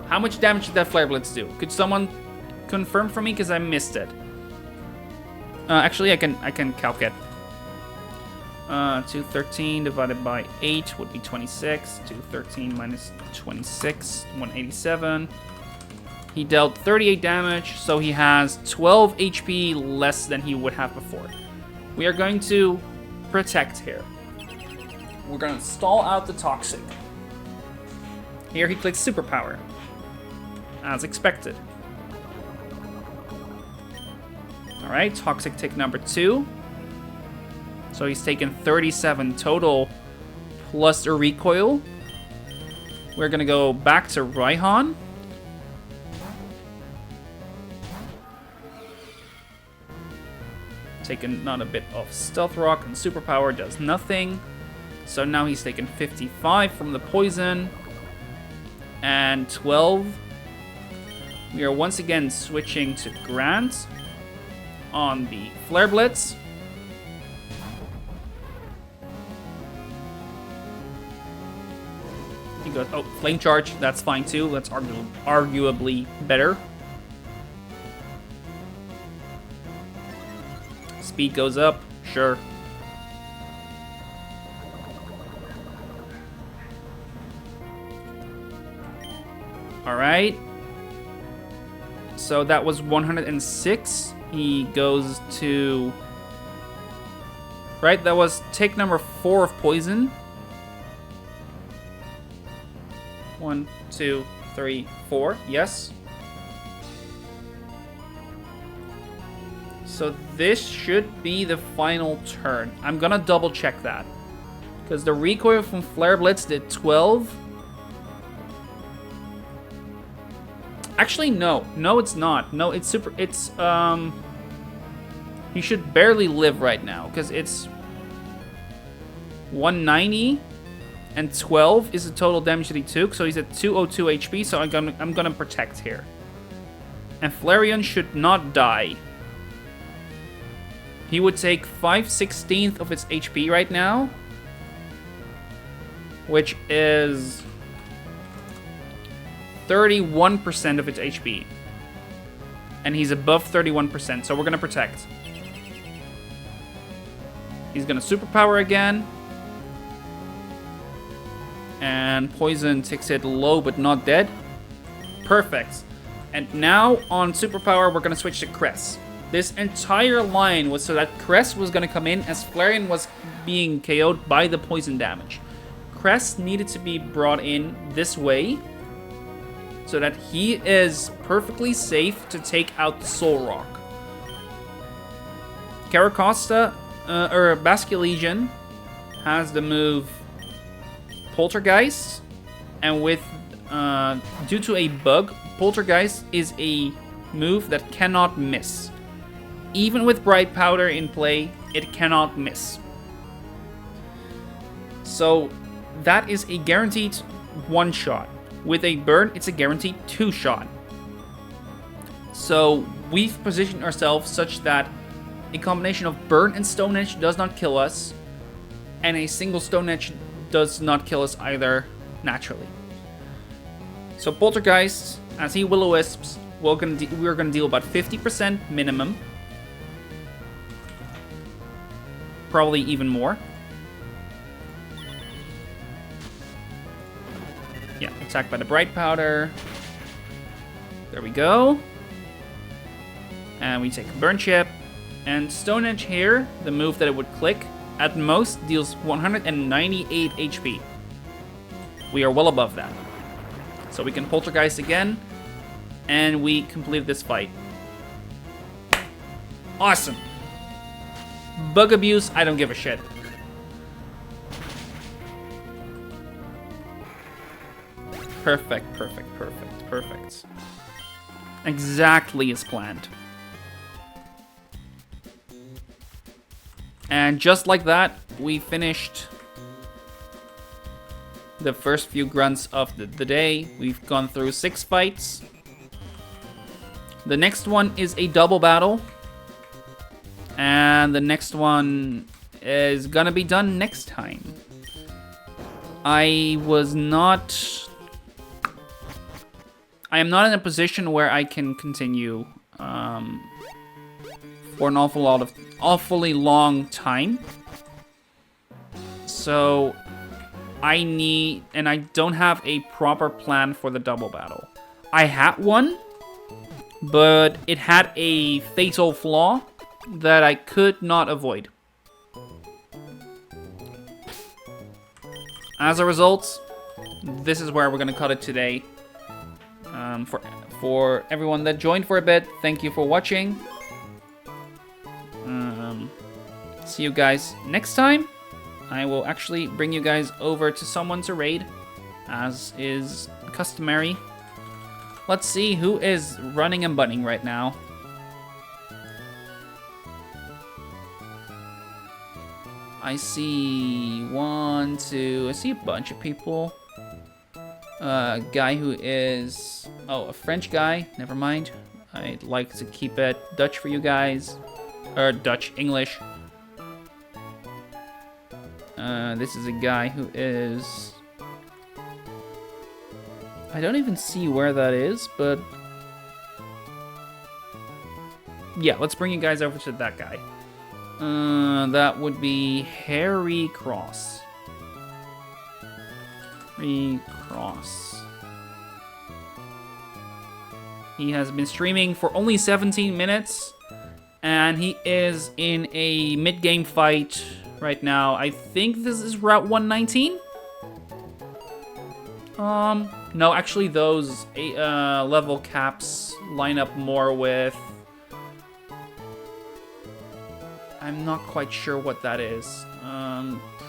How much damage did that Flare Blitz do? Could someone confirm for me, because I missed it? Actually, I can calc it. 213 divided by 8 would be 26. 213 minus 26, 187. He dealt 38 damage, so he has 12 HP less than he would have before. We are going to protect here. We're going to stall out the Toxic. Here he clicks Superpower, as expected. Alright, Toxic tick number 2. So he's taken 37 total, plus a recoil. We're going to go back to Raihan. Taken not a bit of Stealth Rock, and Superpower does nothing. So now he's taken 55 from the poison. And 12. We are once again switching to Grant on the Flare Blitz. He goes, oh, Flame Charge, that's fine too. That's arguably better. Speed goes up, sure. Alright. So that was 106. He goes to... Right, that was tick number 4 of poison. 1, 2, 3, 4. Yes. So this should be the final turn. I'm gonna double check that. Because the recoil from Flare Blitz did 12. Actually, no. No, it's not. No, it's super... It's, he should barely live right now. Because it's 190 and 12 is the total damage that he took. So he's at 202 HP, so I'm gonna protect here. And Flareon should not die. He would take 5/16 of its HP right now, which is 31% of its HP. And he's above 31%, so we're gonna protect. He's gonna Superpower again. And Poison ticks it low but not dead. Perfect. And now on Superpower, we're gonna switch to Crest. This entire line was so that Crest was going to come in as Flareon was being KO'd by the poison damage. Crest needed to be brought in this way so that he is perfectly safe to take out the Soul Rock. Caracosta Legion has the move Poltergeist, and with due to a bug, Poltergeist is a move that cannot miss. Even with Bright Powder in play, it cannot miss. So that is a guaranteed 1-shot. With a burn, it's a guaranteed 2-shot. So we've positioned ourselves such that a combination of burn and Stone Edge does not kill us, and a single Stone Edge does not kill us either naturally. So Poltergeist, as he Will-O-Wisps, we're gonna deal about 50% minimum. Probably even more. Yeah, attacked by the Bright Powder. There we go. And we take a Burn Chip. And Stone Edge here, the move that it would click, at most deals 198 HP. We are well above that. So we can Poltergeist again, and we complete this fight. Awesome. Bug abuse, I don't give a shit. Perfect, perfect, perfect, perfect. Exactly as planned. And just like that, we finished the first few grunts of the day. We've gone through 6 fights. The next one is a double battle. And the next one is gonna be done next time. I am not in a position where I can continue for an awfully long time. So I don't have a proper plan for the double battle. I had one, but it had a fatal flaw that I could not avoid. As a result, this is where we're gonna cut it today. For everyone that joined for a bit, thank you for watching. See you guys next time. I will actually bring you guys over to someone to raid, as is customary. Let's see who is running and bunning right now. I see I see a bunch of people. A guy who is, a French guy, never mind. I'd like to keep it Dutch for you guys, or Dutch, English. This is a guy who is, I don't even see where that is, but yeah, let's bring you guys over to that guy. That would be Harry Cross. Cross. He has been streaming for only 17 minutes, and he is in a mid-game fight right now. I think this is Route 119? No, actually those level caps line up more with... I'm not quite sure what that is.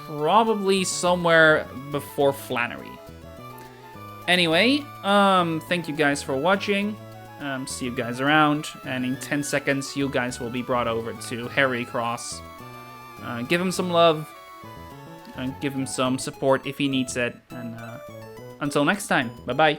Probably somewhere before Flannery. Anyway, thank you guys for watching. See you guys around, and in 10 seconds, you guys will be brought over to Harry Cross. Give him some love, give him some support if he needs it, and until next time, bye-bye.